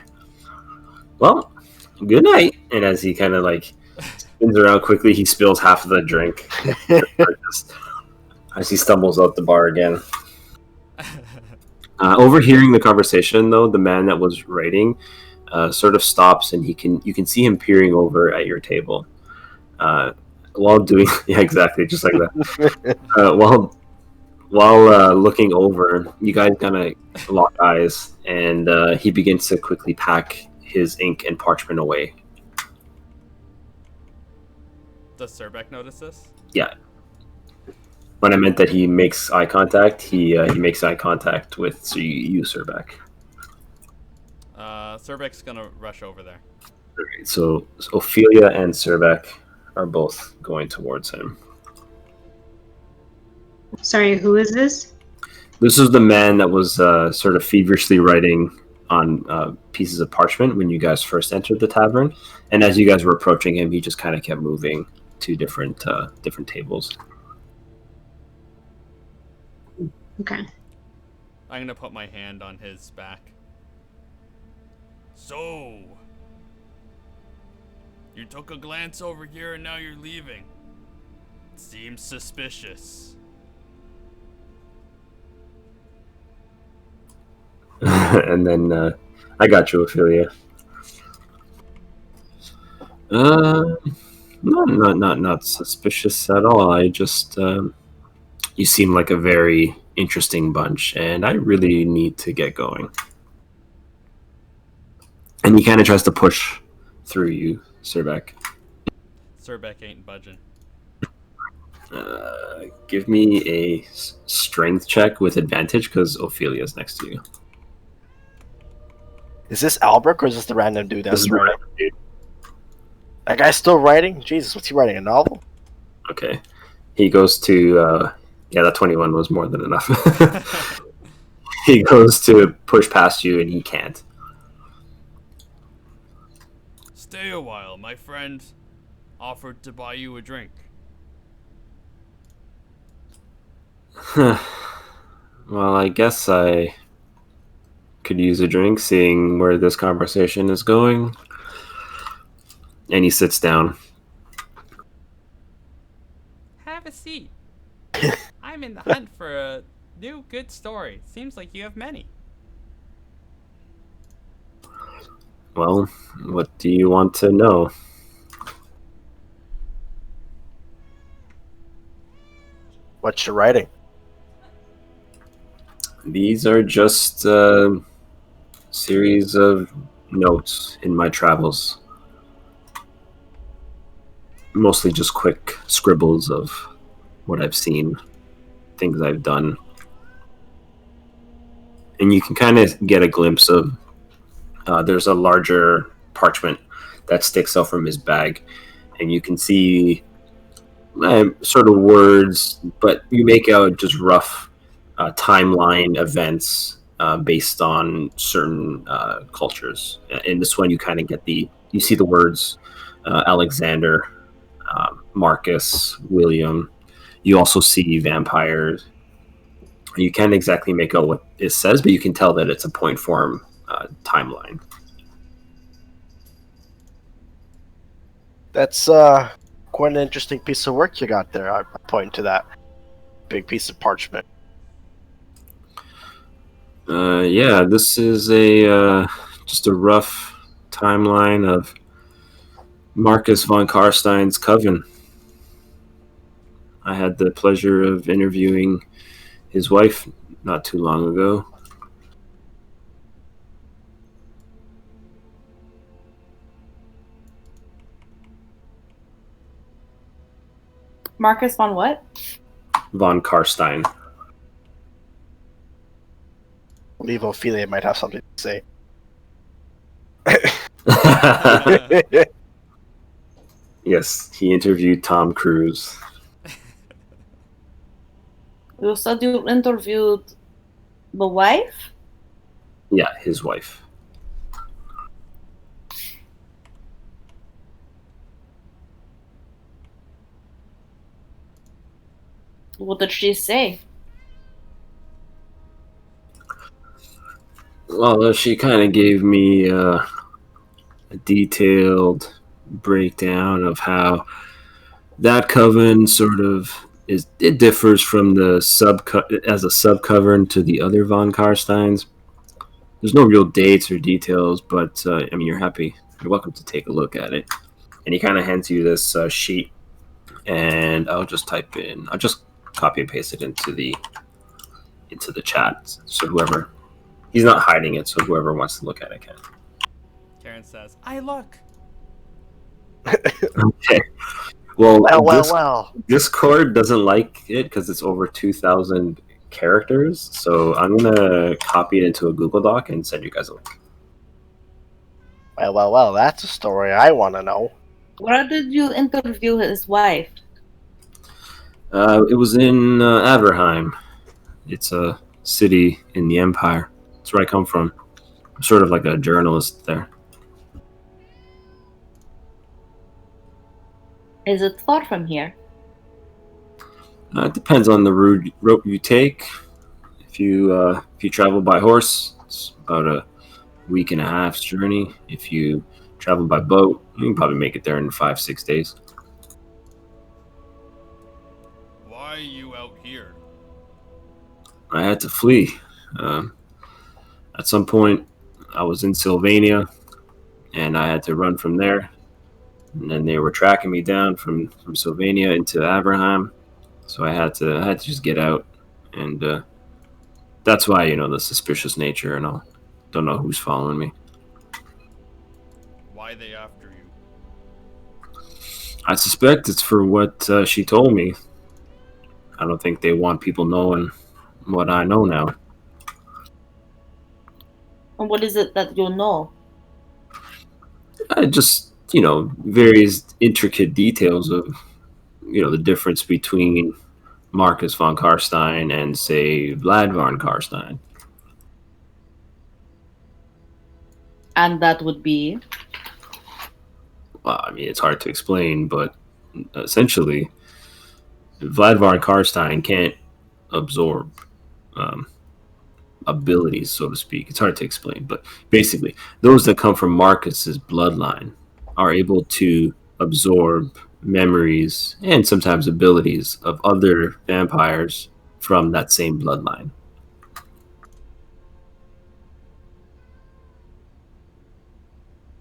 Well, good night. And as he kind of like spins around quickly, he spills half of the drink as he stumbles out the bar again. Overhearing the conversation, though, the man that was writing sort of stops, and you can see him peering over at your table while doing exactly just like that. While looking over, you guys kind of lock eyes, and he begins to quickly pack his ink and parchment away. Does Surbeck notice this? Yeah. When I meant that he makes eye contact, he makes eye contact with you, Surbeck. Surbeck's gonna rush over there. Right, so Ophelia and Surbeck are both going towards him. Sorry, who is this? This is the man that was sort of feverishly writing on pieces of parchment when you guys first entered the tavern, and as you guys were approaching him, he just kind of kept moving to different tables. Okay. I'm gonna put my hand on his back. So, you took a glance over here and now you're leaving. Seems suspicious. And then I got you, Ophelia. Not suspicious at all. I just you seem like a very interesting bunch, and I really need to get going. And he kind of tries to push through you, Surbeck. Surbeck ain't budging. Give me a strength check with advantage because Ophelia's next to you. Is this Albrecht or is this the random dude This that's is the writing? random dude. That guy's still writing? Jesus, what's he writing? A novel? Okay. He goes to that 21 was more than enough. He goes to push past you and he can't. Stay a while. My friend offered to buy you a drink. Well, I guess I could use a drink, seeing where this conversation is going. And he sits down. Have a seat. I'm in the hunt for a new good story. Seems like you have many. Well, what do you want to know? What's your writing? These are just a series of notes in my travels. Mostly just quick scribbles of what I've seen, things I've done. And you can kind of get a glimpse of there's a larger parchment that sticks out from his bag, and you can see sort of words, but you make out just rough timeline events based on certain cultures. In this one, you kind of get you see the words Alexander, Marcus, William. You also see vampires. You can't exactly make out what it says, but you can tell that it's a point form timeline. That's quite an interesting piece of work you got there. I point to that big piece of parchment. Yeah, this is just a rough timeline of Marcus von Karstein's coven. I had the pleasure of interviewing his wife not too long ago. Marcus von what? Von Karstein. I believe Ophelia might have something to say. Yes, he interviewed Tom Cruise. You said you interviewed the wife? Yeah, his wife. What did she say? Well, she kind of gave me a detailed breakdown of how that coven sort of is. It differs from the as a sub coven to the other von Karsteins. There's no real dates or details, but I mean, you're welcome to take a look at it. And he kind of hands you this sheet, and I'll just copy and paste it into the chat. So whoever, he's not hiding it, so whoever wants to look at it can. Karen says, I look. Okay. Well, Well. Discord doesn't like it because it's over 2,000 characters, so I'm gonna copy it into a Google Doc and send you guys a link. Well, that's a story I want to know. Where did you interview his wife? It was in Averheim. It's a city in the Empire. That's where I come from. I'm sort of like a journalist there. Is it far from here? It depends on the route you take. If you travel by horse, it's about a week and a half's journey. If you travel by boat, you can probably make it there in 5-6 days. Why are you out here? I had to flee. At some point, I was in Sylvania, and I had to run from there. And then they were tracking me down from Sylvania into Averheim, so I had to just get out, and that's why the suspicious nature and all. Don't know who's following me. Why they after you? I suspect it's for what she told me. I don't think they want people knowing what I know now. And what is it that you know? I just various intricate details of the difference between Marcus von Karstein and, say, Vlad von Karstein. And that would be? Well, I mean, it's hard to explain, but essentially, Vlad von Karstein can't absorb abilities, so to speak. It's hard to explain, but basically, those that come from Marcus's bloodline are able to absorb memories and sometimes abilities of other vampires from that same bloodline.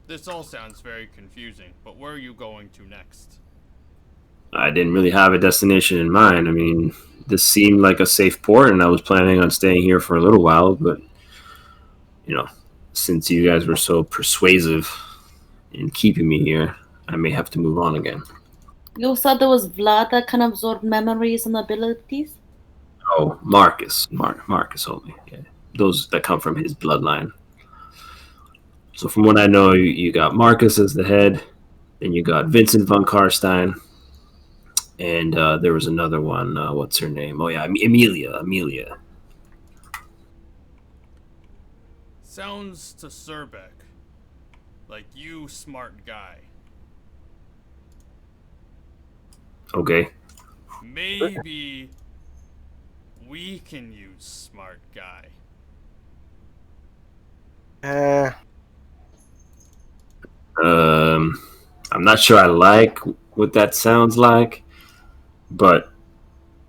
This all sounds very confusing, but where are you going to next? I didn't really have a destination in mind. I mean, this seemed like a safe port, and I was planning on staying here for a little while, but since you guys were so persuasive in keeping me here, I may have to move on again. You said there was Vlad that can absorb memories and abilities? Oh, Marcus only. Yeah. Those that come from his bloodline. So from what I know, you got Marcus as the head, then you got Vincent von Karstein, and there was another one. What's her name? Oh yeah, Amelia. Sounds to Surbek like you smart guy. Okay. Maybe we can use smart guy. I'm I'm not sure I like what that sounds like, but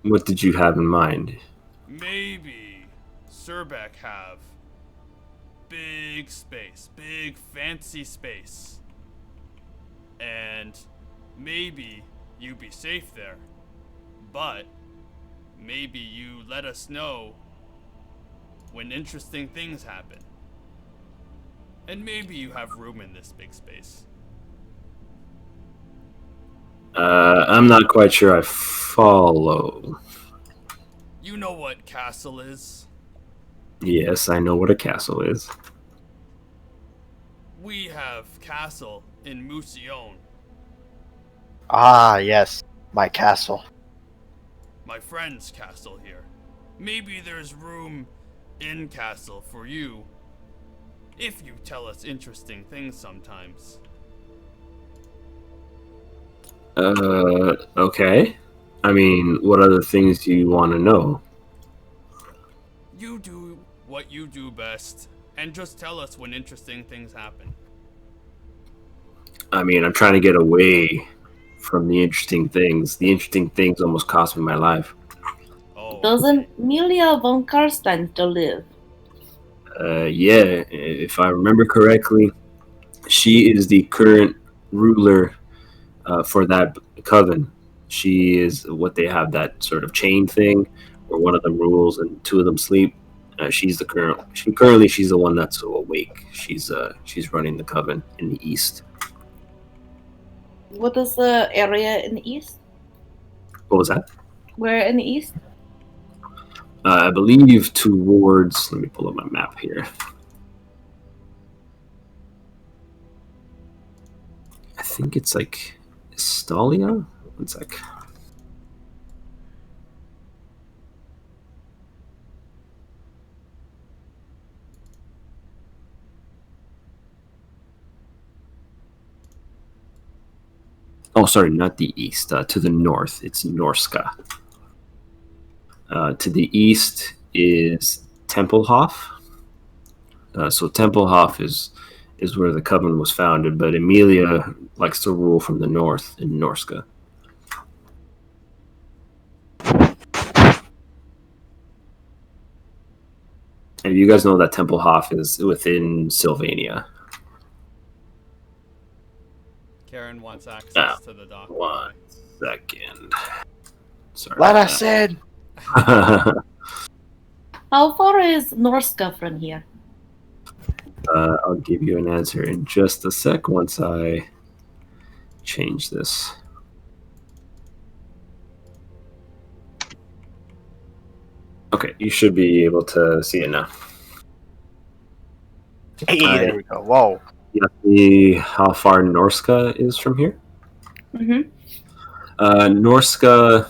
what did you have in mind? Maybe Surbeck have big space, big fancy space. And maybe you be safe there. But maybe you let us know when interesting things happen. And maybe you have room in this big space. I'm not quite sure I follow. You know what castle is? Yes, I know what a castle is. We have castle in Musion. Ah, yes, my castle. My friend's castle here. Maybe there's room in castle for you if you tell us interesting things sometimes. Okay. I mean, what other things do you want to know? You do what you do best, and just tell us when interesting things happen. I mean, I'm trying to get away from the interesting things. The interesting things almost cost me my life. Oh, Doesn't Amelia von Karstein still live? Yeah, if I remember correctly, she is the current ruler for that coven. She is what they have, that sort of chain thing where one of them rules and two of them sleep. She's the current. She's the one that's awake. She's running the coven in the east. What is the area in the east? What was that? Where in the east? I believe towards. Let me pull up my map here. I think it's like Estonia. One sec. Oh, sorry, not the east. To the north, it's Norska. To the east is Tempelhof. So Tempelhof is where the coven was founded, but Emilia likes to rule from the north in Norska. And you guys know that Tempelhof is within Sylvania. Karen wants access to the dock. 1 second. Sorry. Let us in. How far is Norska from here? I'll give you an answer in just a sec once I change this. Okay, you should be able to see it now. Hey, there we go. Whoa. You see how far Norska is from here? Mm-hmm. Norska,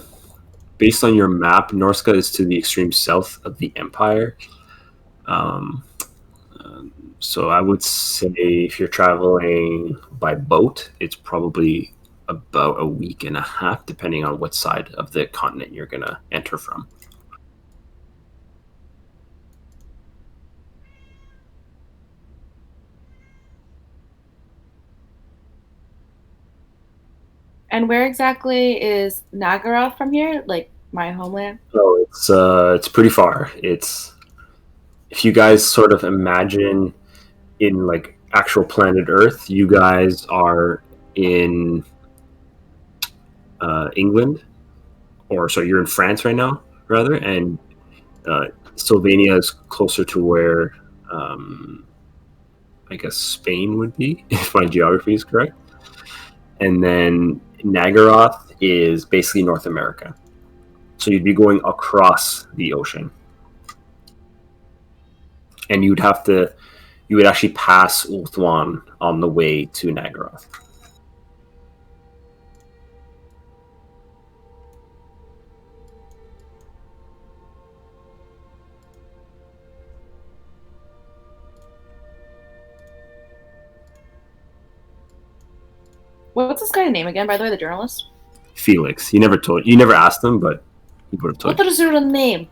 based on your map, Norska is to the extreme south of the Empire. So I would say if you're traveling by boat, it's probably about a week and a half, depending on what side of the continent you're going to enter from. And where exactly is Nagaroth from here? Like my homeland? So it's pretty far. It's, if you guys sort of imagine in like actual planet Earth, you guys are in England, or sorry, you're in France right now, rather, and Slovenia is closer to where I guess Spain would be, if my geography is correct. And then Nagaroth is basically North America. So you'd be going across the ocean. And you would actually pass Ulthuan on the way to Nagaroth. What's this guy's name again, by the way, the journalist? Felix. You never asked him, but he would have told What you. is your name?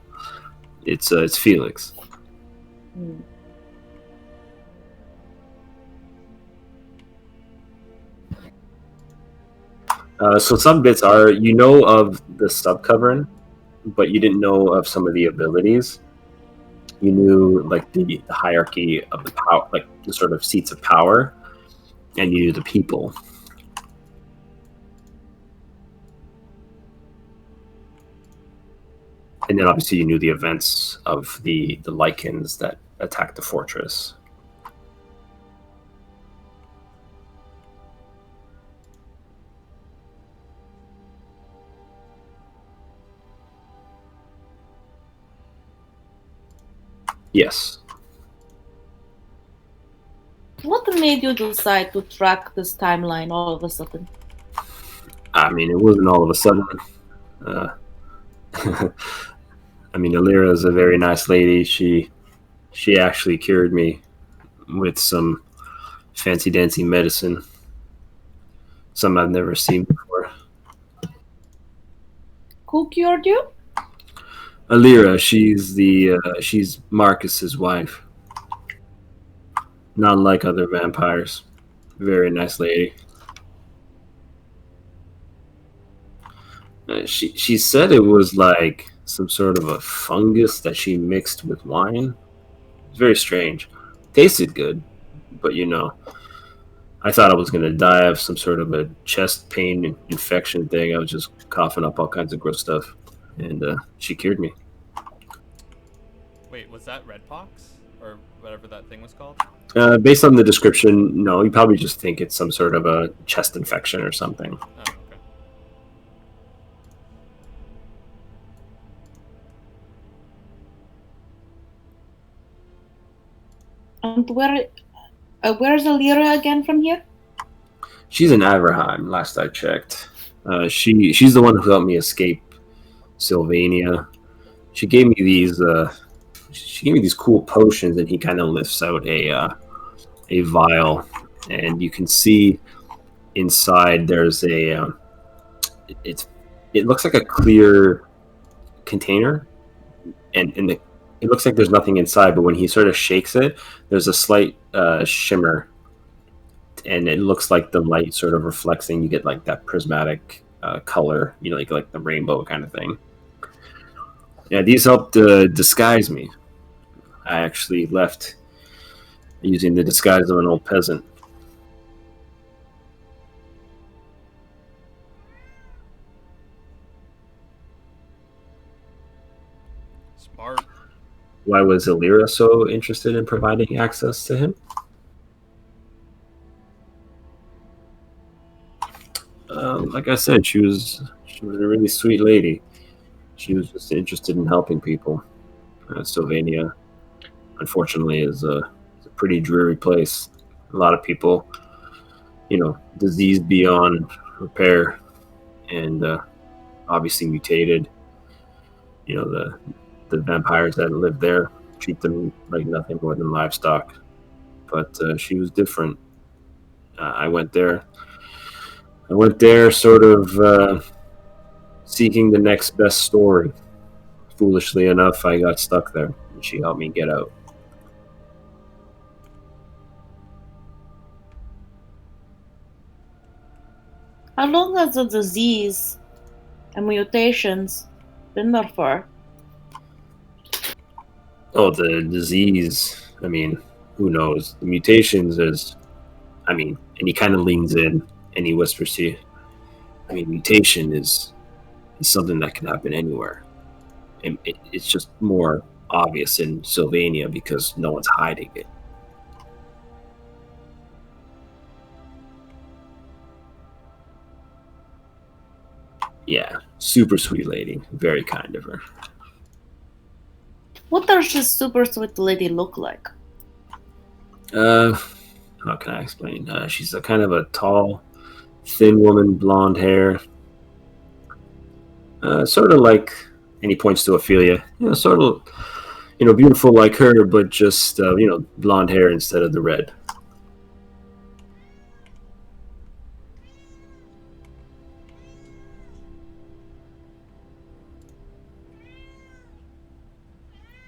It's Felix. Hmm. So some bits are, you know, of the subcoverin, but you didn't know of some of the abilities. You knew like the hierarchy of the power, like the sort of seats of power, and you knew the people. And then obviously you knew the events of the Lycans that attacked the fortress. Yes. What made you decide to track this timeline all of a sudden? I mean, it wasn't all of a sudden. Uh, I mean, Alira is a very nice lady. She actually cured me with some fancy dancy medicine, something I've never seen before. Who cured you? Alira, she's Marcus's wife. Not like other vampires. Very nice lady. She said it was like some sort of a fungus that she mixed with wine. It's very strange. Tasted good, but you know, I thought I was gonna die of some sort of a chest pain infection thing. I was just coughing up all kinds of gross stuff, and she cured me. Wait, was that Redpox? Or whatever that thing was called? Based on the description, no, you probably just think it's some sort of a chest infection or something. Oh, okay. And where's Alira again from here? She's in Averheim, last I checked. She's the one who helped me escape Sylvania. She gave me these cool potions, and he kind of lifts out a vial, and you can see inside there's it looks like a clear container, and it looks like there's nothing inside, but when he sort of shakes it, there's a slight shimmer, and it looks like the light sort of reflects, and you get like that prismatic color, you know, like the rainbow kind of thing. Yeah, these helped disguise me. I actually left using the disguise of an old peasant. Smart. Why was Alira so interested in providing access to him? Like I said, she was a really sweet lady. She was just interested in helping people. Sylvania, unfortunately, is a pretty dreary place. A lot of people, you know, diseased beyond repair, and obviously mutated. You know, the vampires that live there treat them like nothing more than livestock. But she was different. I went there sort of seeking the next best story. Foolishly enough, I got stuck there, and she helped me get out. How long has the disease and mutations been there for? Oh, the disease. I mean, who knows? The mutations is, I mean, and he kind of leans in and he whispers to you, I mean, mutation is something that can happen anywhere. And it's just more obvious in Sylvania because no one's hiding it. Yeah, super sweet lady. Very kind of her. What does this super sweet lady look like? How can I explain? She's a kind of a tall, thin woman, blonde hair. Sort of like, and he points to Ophelia. You know, sort of, you know, beautiful like her, but just you know, blonde hair instead of the red.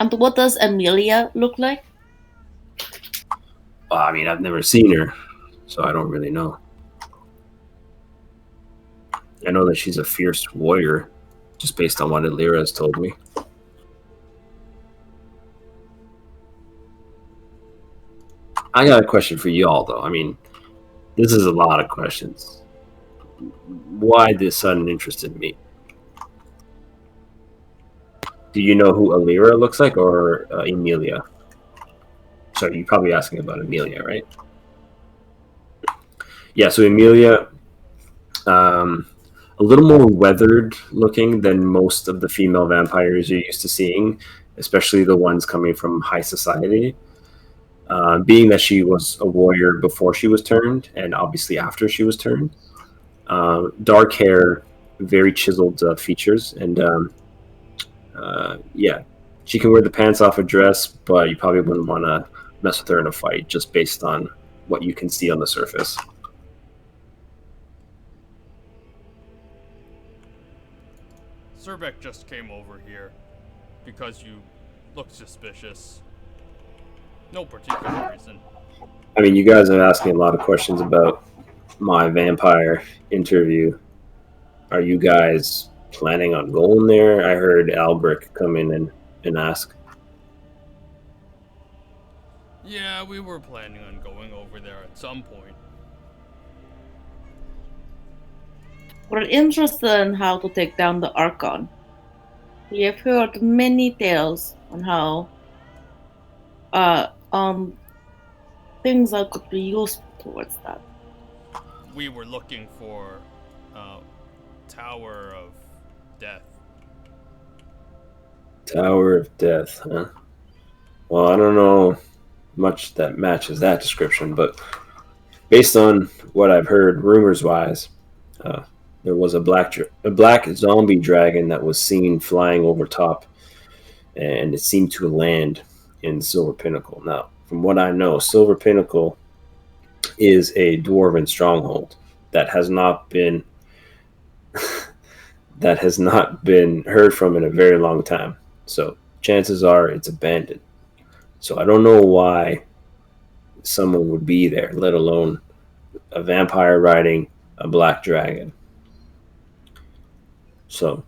And what does Amelia look like? Well, I mean, I've never seen her, so I don't really know. I know that she's a fierce warrior, just based on what Alira has told me. I got a question for y'all, though. I mean, this is a lot of questions. Why this sudden interest in me? Do you know who Alira looks like, or Emilia? Sorry, you're probably asking about Emilia, right? Yeah, so Emilia, a little more weathered looking than most of the female vampires you're used to seeing, especially the ones coming from high society. Being that she was a warrior before she was turned, and obviously after she was turned. Dark hair, very chiseled features, and yeah, she can wear the pants off a dress, but you probably wouldn't want to mess with her in a fight just based on what you can see on the surface. Surbeck just came over here because you look suspicious. No particular reason. I mean, you guys are asking a lot of questions about my vampire interview. Are you guys planning on going there? I heard Albrecht come in and ask. Yeah, we were planning on going over there at some point. We're interested in how to take down the Archon. We have heard many tales on how on things that could be useful towards that. We were looking for Tower of Death. Tower of Death, huh? Well, I don't know much that matches that description, but based on what I've heard, rumors-wise, there was a black zombie dragon that was seen flying over top, and it seemed to land in Silver Pinnacle. Now, from what I know, Silver Pinnacle is a dwarven stronghold that has not been heard from in a very long time. So chances are it's abandoned. So I don't know why someone would be there, let alone a vampire riding a black dragon. So,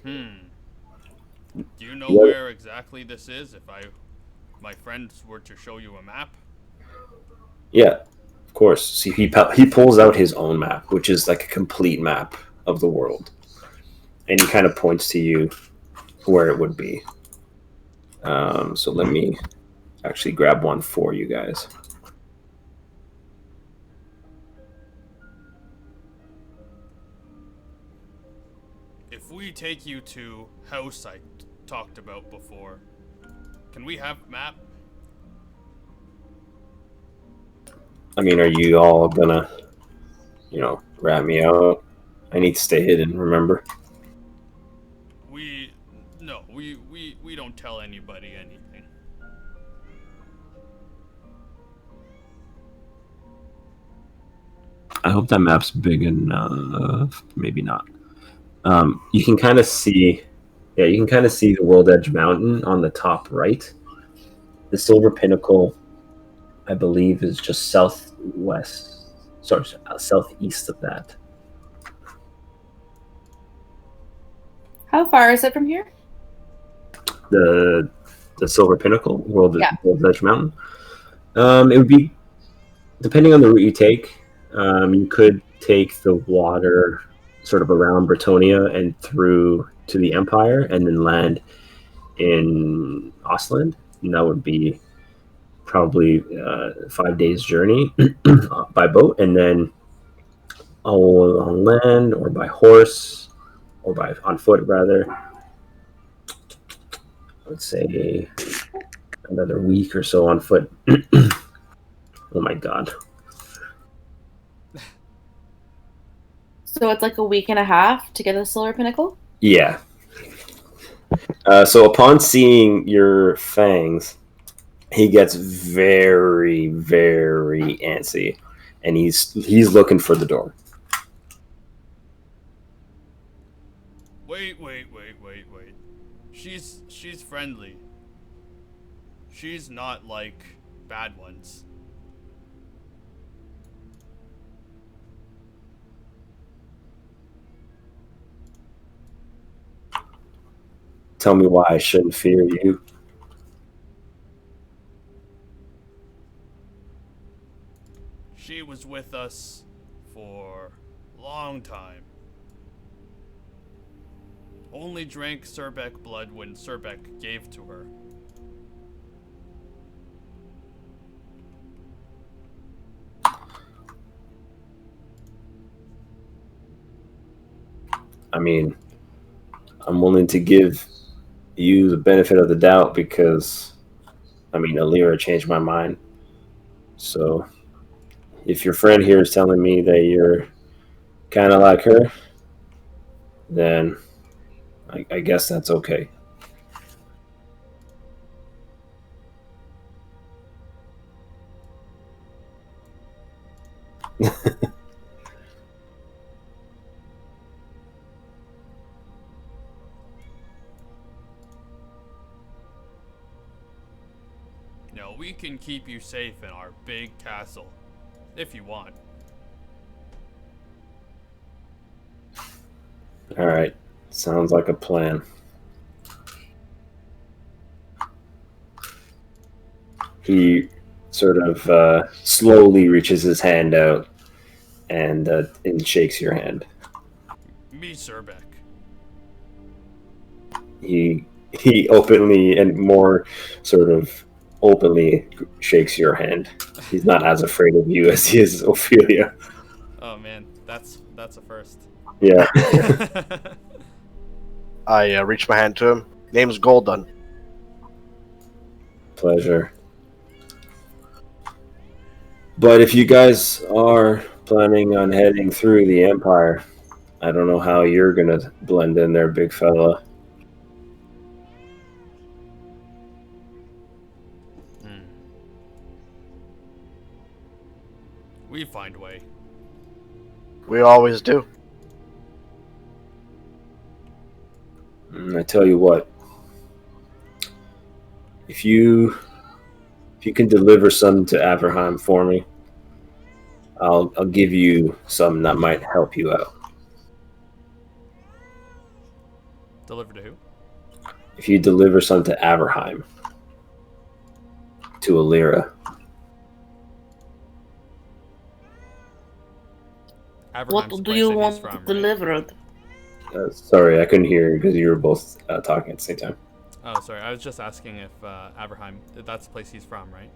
Do you know where exactly this is? If my friends were to show you a map? Yeah, of course. See, he pulls out his own map, which is like a complete map of the world, and he kind of points to you where it would be. So let me actually grab one for you guys. If we take you to house I talked about before, can we have map? I mean, are you all gonna, rat me out? I need to stay hidden, remember? We don't tell anybody anything. I hope that map's big enough. Maybe not. You can kind of see, the World Edge Mountain on the top right. The Silver Pinnacle, I believe, is just southeast of that. How far is it from here? The Silver Pinnacle, World Edge Mountain. It would be, depending on the route you take, you could take the water sort of around Bretonia and through to the Empire, and then land in Ostland. And that would be probably 5 days journey by boat, and then all on land or by horse or on foot rather. Let's say another week or so on foot. Oh my god. So it's like a week and a half to get to the Silver Pinnacle? Yeah. So upon seeing your fangs, he gets very, very antsy, and he's looking for the door. Wait. She's friendly. She's not like bad ones. tell me why I shouldn't fear you. She was with us for a long time. Only drank Surbek blood when Surbek gave to her. I mean, I'm willing to give you the benefit of the doubt because, I mean, Alira changed my mind. So, if your friend here is telling me that you're kind of like her, then I guess that's okay. No, we can keep you safe in our big castle, if you want. All right. Sounds like a plan. He sort of slowly reaches his hand out and shakes your hand. Me, Surbek. He openly and more sort of openly shakes your hand. He's not as afraid of you as he is Ophelia. Oh man, that's a first. Yeah. I reach my hand to him. Name's Golden. Pleasure. But if you guys are planning on heading through the Empire, I don't know how you're gonna blend in there, big fella. We find a way. We always do. I tell you what, if you can deliver some to Averheim for me, I'll give you some that might help you out. Deliver to who? If you deliver some to Averheim, to Alira. What do you want delivered? Sorry, I couldn't hear you because you were both talking at the same time. Oh, sorry. I was just asking if Averheim, that's the place he's from, right?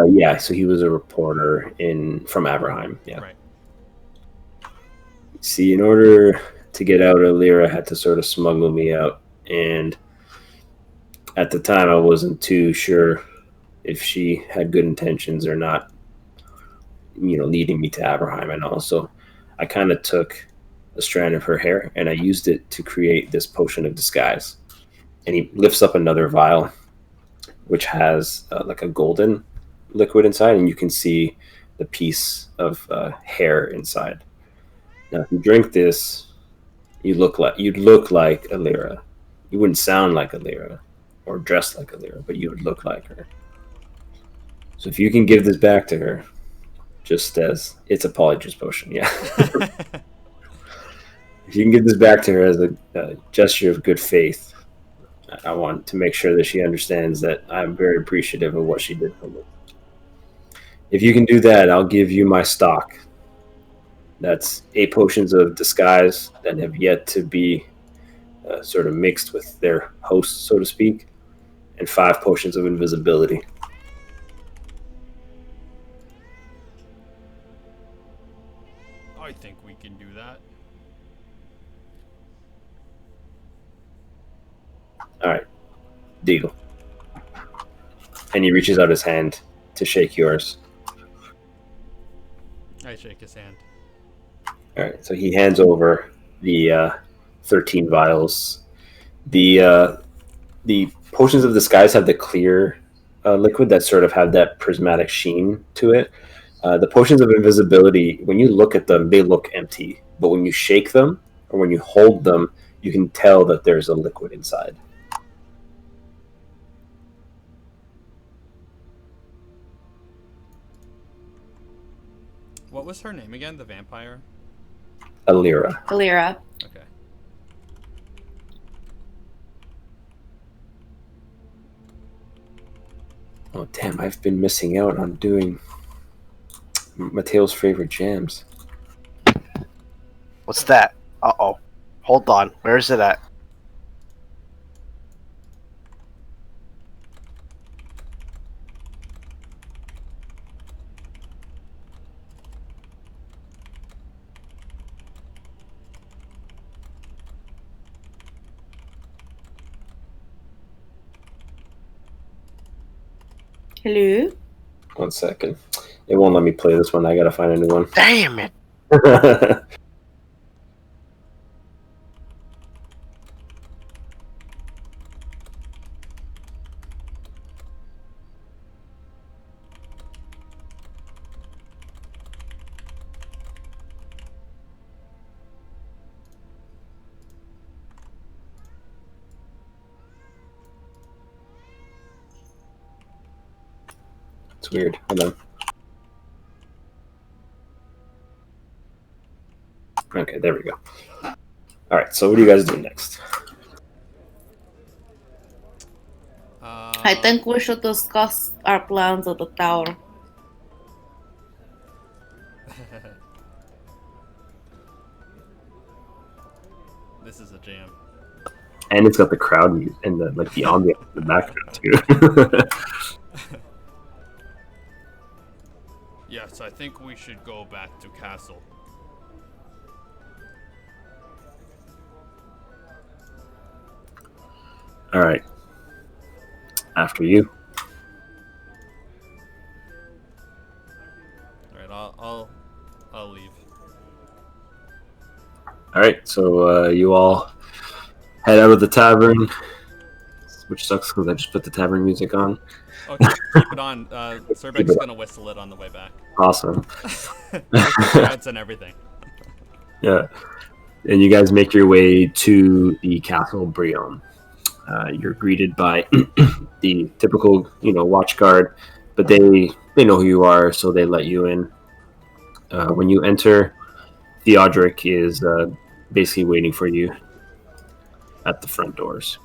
Yeah, so he was a reporter from Averheim. Yeah. Right. See, in order to get out, Alira had to sort of smuggle me out, and at the time, I wasn't too sure if she had good intentions or not. Leading me to Averheim and all. So I kind of took a strand of her hair and I used it to create this potion of disguise. And he lifts up another vial, which has like a golden liquid inside, and you can see the piece of hair inside. Now, if you drink this, you'd look like Alira. You wouldn't sound like Alira or dress like Alira, but you would look like her. So if you can give this back to her, just as it's a polyjuice potion, yeah. If you can give this back to her as a gesture of good faith, I want to make sure that she understands that I'm very appreciative of what she did for me. If you can do that, I'll give you my stock. That's 8 potions of disguise that have yet to be sort of mixed with their host, so to speak, and 5 potions of invisibility. I think we can do that. All right, deal. And he reaches out his hand to shake yours. I shake his hand. All right, so he hands over the 13 vials. The potions of disguise have the clear liquid that sort of have that prismatic sheen to it. The potions of invisibility, when you look at them, they look empty. But when you shake them or when you hold them, you can tell that there's a liquid inside. What was her name again? The vampire? Alira. Alira. Okay. Oh, damn, I've been missing out on doing Mateo's favorite jams. What's that? Uh-oh. Hold on. Where is it at? Hello? 1 second. It won't let me play this one. I gotta find a new one. Damn it! It's weird. Hold on. Okay, there we go. All right, so what do you guys do next? I think we should discuss our plans at the tower. This is a jam. And it's got the crowd and the ambiance in the background too. Yes, I think we should go back to castle. All right. After you. All right, I'll leave. All right, so you all head out of the tavern, which sucks because I just put the tavern music on. Okay, keep it on. Surbeck's gonna whistle it on the way back. Awesome. Crowds and everything. Yeah, and you guys make your way to the Castle Brion. You're greeted by the typical, watch guard, but they know who you are, so they let you in. When you enter, Theodoric is basically waiting for you at the front doors.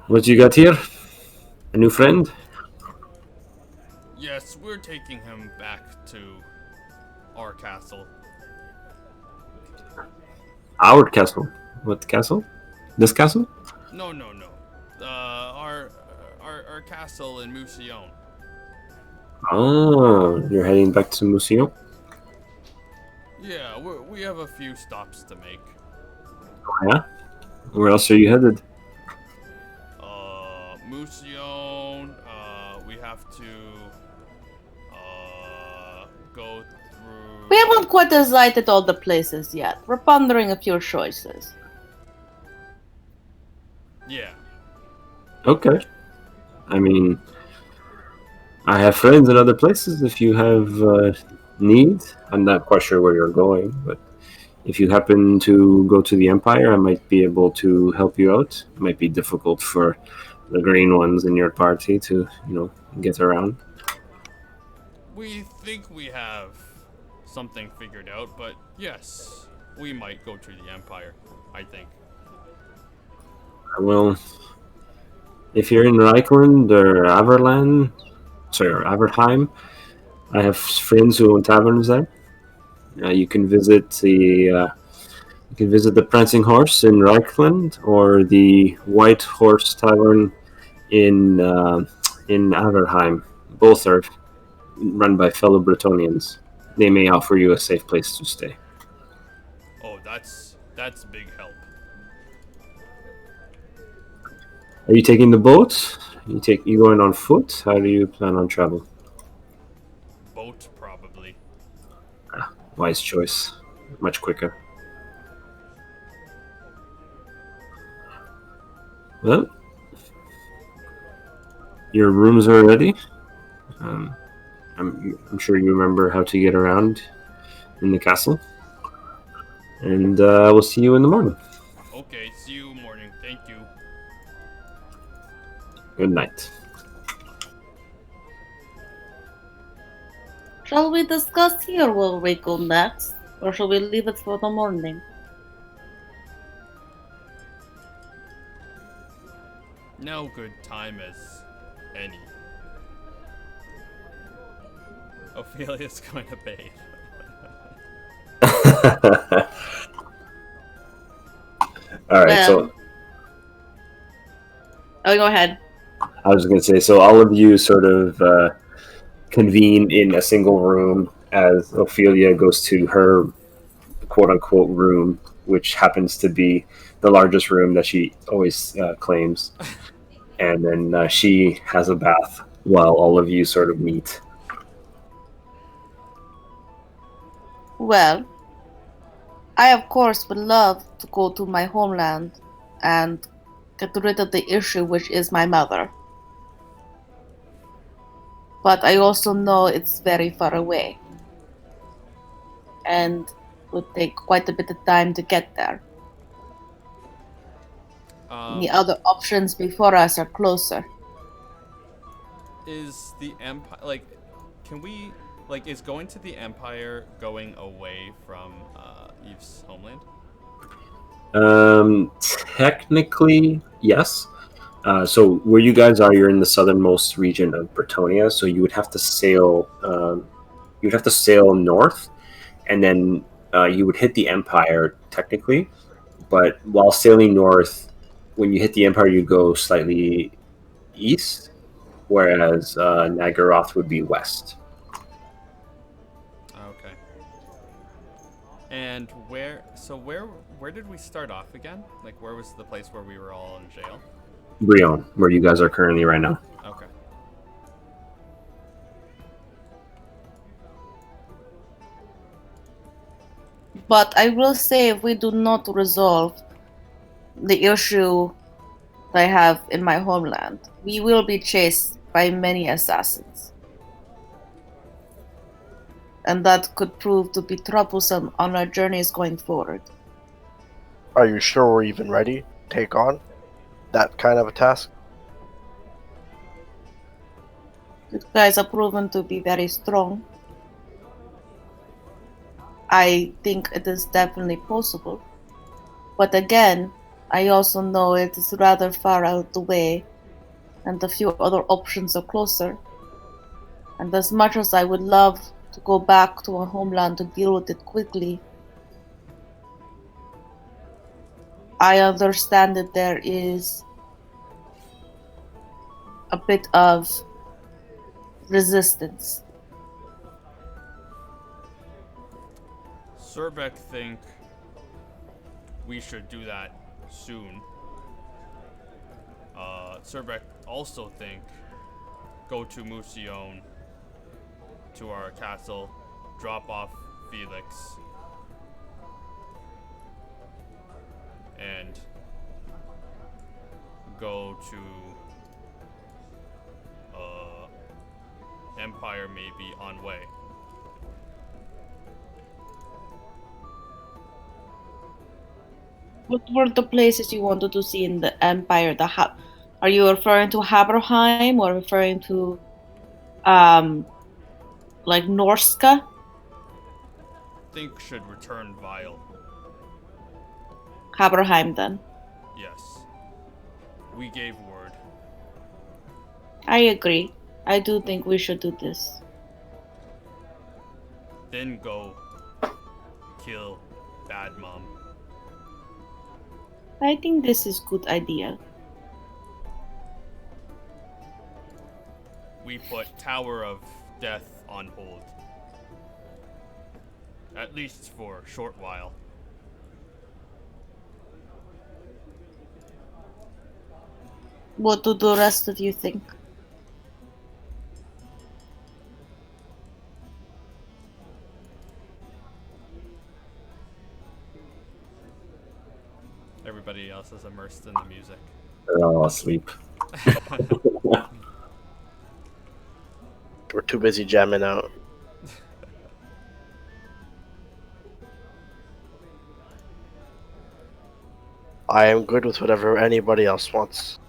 What you got here? A new friend? Yes, we're taking him back to our castle. Our castle? What castle? This castle? No. Our castle in Musion. Oh, you're heading back to Museo? Yeah, we have a few stops to make. Oh, yeah? Where else are you headed? Musion. We have to go through. We haven't quite decided all the places yet. We're pondering a few choices. Yeah. Okay. I mean, I have friends in other places if you have need. I'm not quite sure where you're going, but if you happen to go to the Empire, I might be able to help you out. It might be difficult for the green ones in your party to, get around. We think we have something figured out, but yes, we might go to the Empire, I think. Well, if you're in Reichland or Averheim, I have friends who own taverns there. You can visit the Prancing Horse in Reichland or the White Horse Tavern in Averheim. Both are run by fellow Bretonians. They may offer you a safe place to stay. Oh, that's big help. Are you taking the boat? You going on foot? How do you plan on travel? Boat, probably. Wise choice. Much quicker. Well, your rooms are ready. I'm sure you remember how to get around in the castle. And we'll see you in the morning. Okay, see you morning. Thank you. Good night. Shall we discuss here where we go next? Or shall we leave it for the morning? No good time as any. Ophelia's going to bathe. All right, so Oh, go ahead. I was going to say, so all of you sort of convene in a single room as Ophelia goes to her quote unquote room, which happens to be the largest room that she always claims. And then she has a bath while all of you sort of meet. Well, I of course would love to go to my homeland and get rid of the issue which is my mother. But I also know it's very far away and would take quite a bit of time to get there. The other options before us are closer. Is the Empire, like, can we, like, is going to the Empire going away from Eve's homeland? Technically, yes. So where you guys are, you're in the southernmost region of Bretonia, so you would have to sail. You'd have to sail north, and then you would hit the Empire technically. But while sailing north, when you hit the Empire, you go slightly east, whereas Nagaroth would be west. Okay. And where did we start off again? Like, where was the place where we were all in jail? Brion, where you guys are currently right now. Okay. But I will say, if we do not resolve the issue that I have in my homeland, we will be chased by many assassins. And that could prove to be troublesome on our journeys going forward. Are you sure we're even ready to take on that kind of a task? You guys are proven to be very strong. I think it is definitely possible. But again, I also know it is rather far out the way, and a few other options are closer. And as much as I would love to go back to our homeland to deal with it quickly, I understand that there is a bit of resistance. Surbeck think we should do that soon. Surbeck also think go to Musion, to our castle, drop off Felix, and go to Empire maybe on way. What were the places you wanted to see in the Empire? Are you referring to Haberheim or referring to like Norska? Think should return Vile. Haberheim then. Yes. We gave word. I agree. I do think we should do this. Then go kill Bad Mom. I think this is good idea. We put Tower of Death on hold. At least for a short while. What do the rest of you think? Everybody else is immersed in the music. They're all asleep. We're too busy jamming out. I am good with whatever anybody else wants.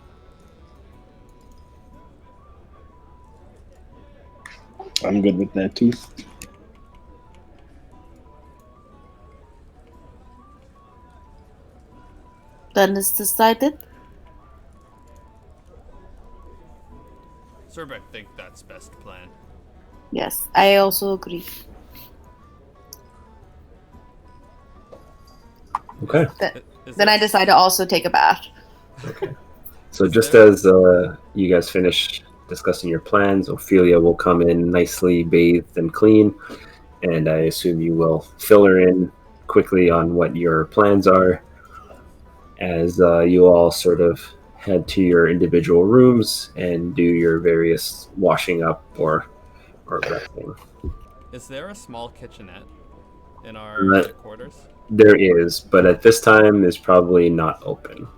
I'm good with that too. Then it's decided. Surbeck think that's best plan. Yes, I also agree. Okay. Then I decide to also take a bath. Okay. So just as you guys finish discussing your plans, Ophelia will come in nicely bathed and clean, and I assume you will fill her in quickly on what your plans are as you all sort of head to your individual rooms and do your various washing up or resting. Is there a small kitchenette in our quarters? There is, but at this time is probably not open.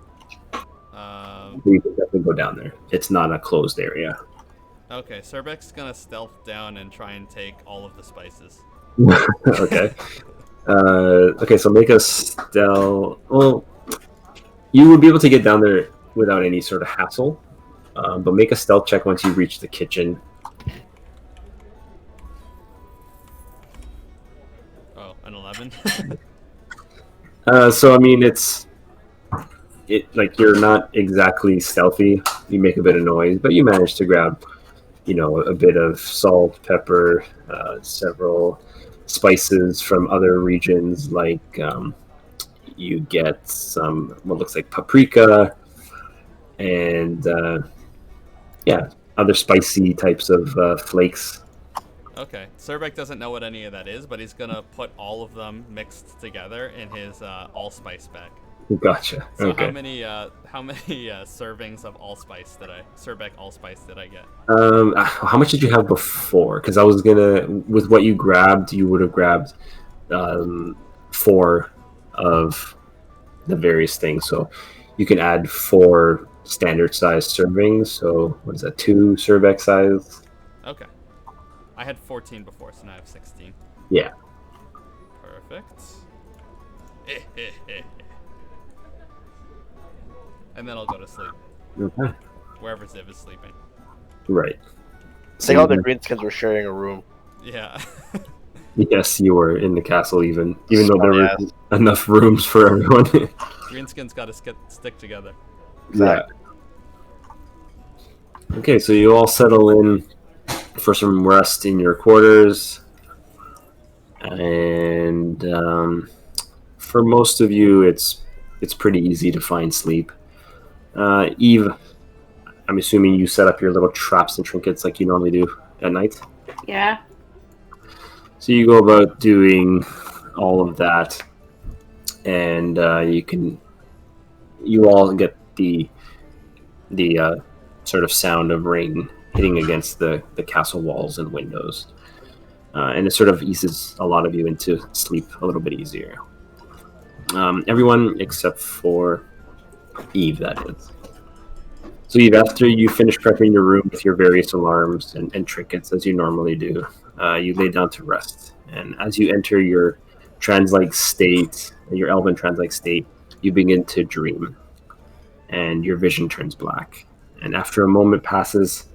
You can definitely go down there. It's not a closed area. Okay, Surbeck's gonna stealth down and try and take all of the spices. Okay. Okay, so make a stealth. Well, you would be able to get down there without any sort of hassle, but make a stealth check once you reach the kitchen. Oh, an 11. So I mean, like you're not exactly stealthy. You make a bit of noise, but you manage to grab, a bit of salt, pepper, several spices from other regions. Like you get some what looks like paprika, and other spicy types of flakes. Okay, Surbeck doesn't know what any of that is, but he's gonna put all of them mixed together in his allspice bag. Gotcha. So okay. how many servings of Surbeck allspice did I get? How much did you have before? Because I was with what you grabbed, you would have grabbed 4 of the various things. So you can add 4 standard size servings. So what is that? 2 Surbeck size. Okay. I had 14 before, so now I have 16. Yeah. Perfect. And then I'll go to sleep. Okay. Wherever Ziv is sleeping. Right. I think all the greenskins were sharing a room. Yeah. Yes, you were in the castle even though there were enough rooms for everyone. Greenskins gotta stick together. Exactly. Yeah. Okay, so you all settle in for some rest in your quarters, and for most of you, it's pretty easy to find sleep. Eve, I'm assuming you set up your little traps and trinkets like you normally do at night. Yeah. So you go about doing all of that, and you all get the sort of sound of rain hitting against the castle walls and windows. And it sort of eases a lot of you into sleep a little bit easier. Everyone except for Eve, that is. So Eve, after you finish prepping your room with your various alarms and trinkets, as you normally do, you lay down to rest. And as you enter your trance-like state, your elven trance-like state, you begin to dream. And your vision turns black. And after a moment passes,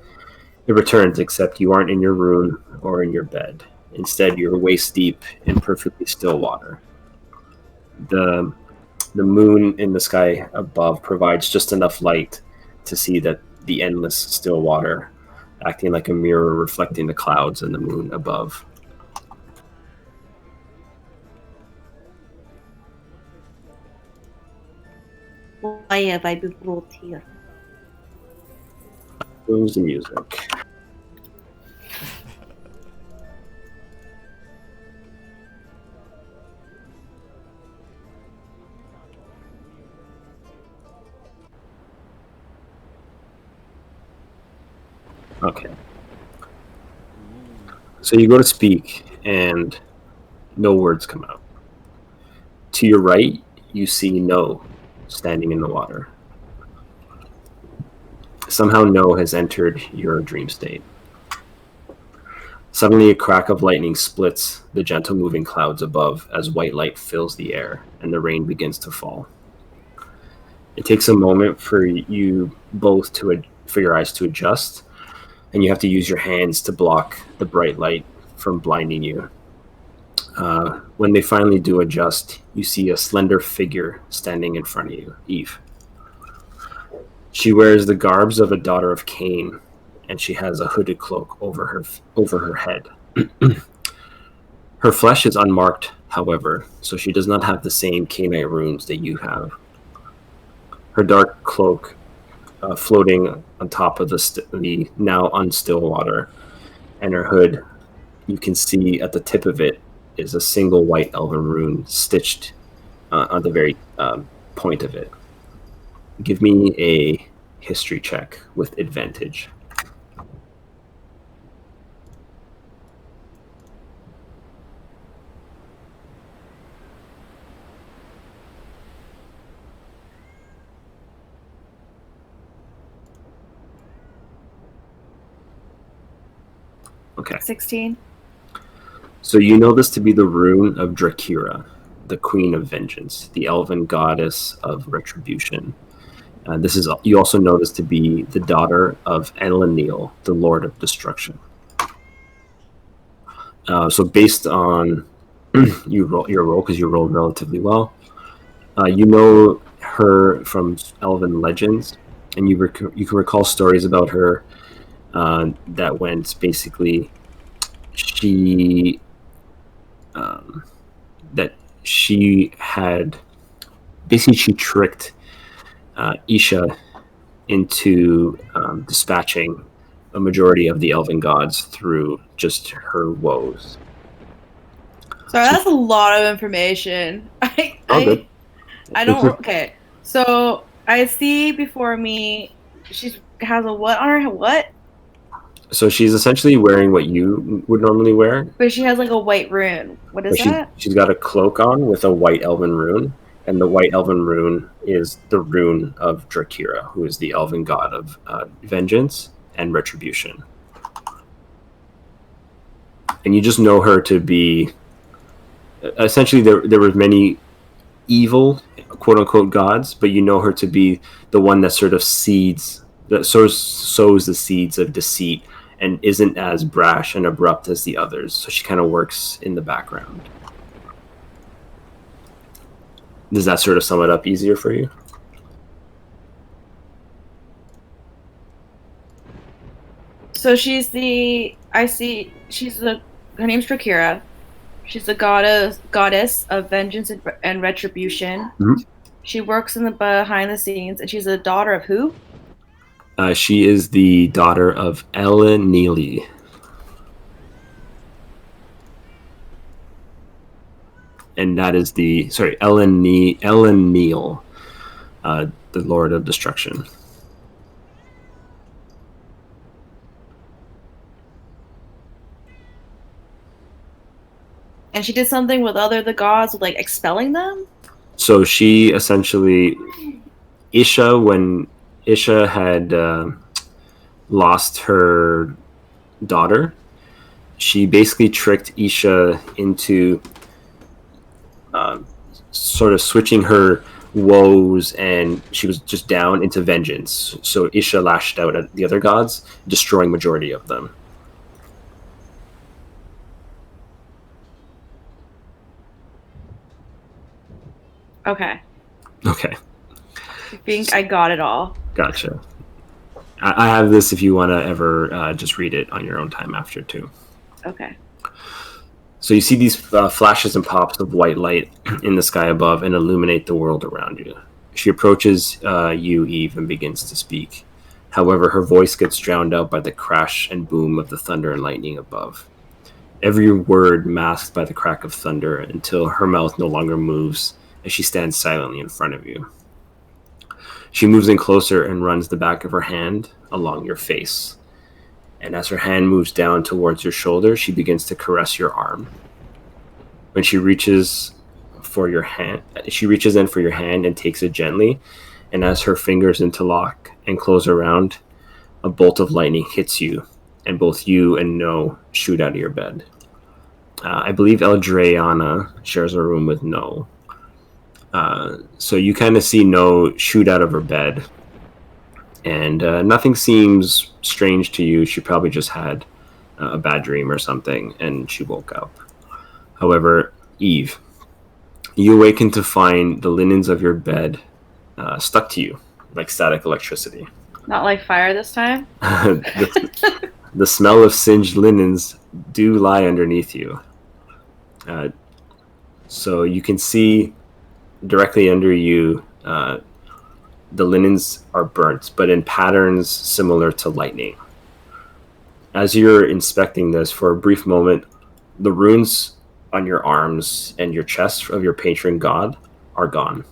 it returns, except you aren't in your room or in your bed. Instead, you're waist deep in perfectly still water. The moon in the sky above provides just enough light to see that the endless still water, acting like a mirror reflecting the clouds and the moon above. Why have I been brought here? Who's the music? Okay. So you go to speak, and no words come out. To your right, you see No standing in the water. Somehow No has entered your dream state. Suddenly a crack of lightning splits the gentle moving clouds above as white light fills the air and the rain begins to fall. It takes a moment for you both for your eyes to adjust, and you have to use your hands to block the bright light from blinding you. When they finally do adjust, you see a slender figure standing in front of you, Eve. She wears the garbs of a daughter of Cain, and she has a hooded cloak over her head. Her flesh is unmarked, however, so she does not have the same Canaanite runes that you have. Her dark cloak floating on top of the now unstill water, and her hood, you can see at the tip of it is a single white elven rune stitched on the very point of it. Give me a history check with advantage. Okay. 16. So you know this to be the rune of Drakira, the Queen of Vengeance, the elven goddess of retribution. You also know this to be the daughter of Elendil, the Lord of Destruction. So based on your role, because you rolled relatively well, you know her from elven legends, and you can recall stories about her that went basically she tricked Isha into dispatching a majority of the elven gods through just her woes. Sorry, that's a lot of information. I don't. Okay, so I see before me, she has a what on her? What? So she's essentially wearing what you would normally wear. But she has like a white rune. What is that? She's got a cloak on with a white elven rune, and the white elven rune is the rune of Drakira, who is the elven god of vengeance and retribution. And you just know her to be essentially there were many evil quote unquote gods, but you know her to be the one that sort of sows the seeds of deceit and isn't as brash and abrupt as the others. So she kind of works in the background. Does that sort of sum it up easier for you? So her name's Drakira. She's the goddess of vengeance and retribution. Mm-hmm. She works in the behind the scenes, and she's a daughter of who? She is the daughter of Elendil. And that is Elendil, the Lord of Destruction. And she did something with the gods, like expelling them? So she essentially, when Isha had lost her daughter, she basically tricked Isha into sort of switching her woes, and she was just down into vengeance. So Isha lashed out at the other gods, destroying majority of them. Okay. Okay. I think I got it all. Gotcha. I have this if you want to ever just read it on your own time after too. Okay. So you see these flashes and pops of white light in the sky above and illuminate the world around you. She approaches you, Eve, and begins to speak. However, her voice gets drowned out by the crash and boom of the thunder and lightning above. Every word masked by the crack of thunder until her mouth no longer moves as she stands silently in front of you. She moves in closer and runs the back of her hand along your face. And as her hand moves down towards your shoulder, she begins to caress your arm. When she reaches in for your hand and takes it gently. And as her fingers interlock and close around, a bolt of lightning hits you, and both you and No shoot out of your bed. I believe Eldreana shares a room with No. So you kind of see No shoot out of her bed, and nothing seems strange to you. She probably just had a bad dream or something, and she woke up. However, Eve, you awaken to find the linens of your bed stuck to you like static electricity. Not like fire this time. The smell of singed linens do lie underneath you. So you can see directly under you, the linens are burnt, but in patterns similar to lightning. As you're inspecting this for a brief moment, the runes on your arms and your chest of your patron god are gone.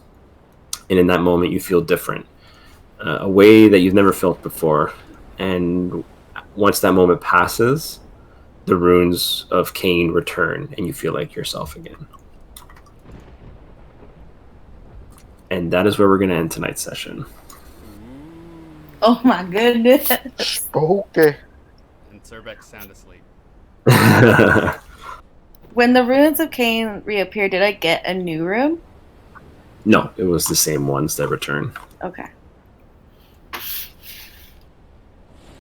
And in that moment, you feel different, a way that you've never felt before. And once that moment passes, the runes of Cain return, and you feel like yourself again. And that is where we're going to end tonight's session. Oh my goodness. Okay. And Surbeck's sound asleep. When the runes of Cain reappear, did I get a new room? No, it was the same ones that return. Okay.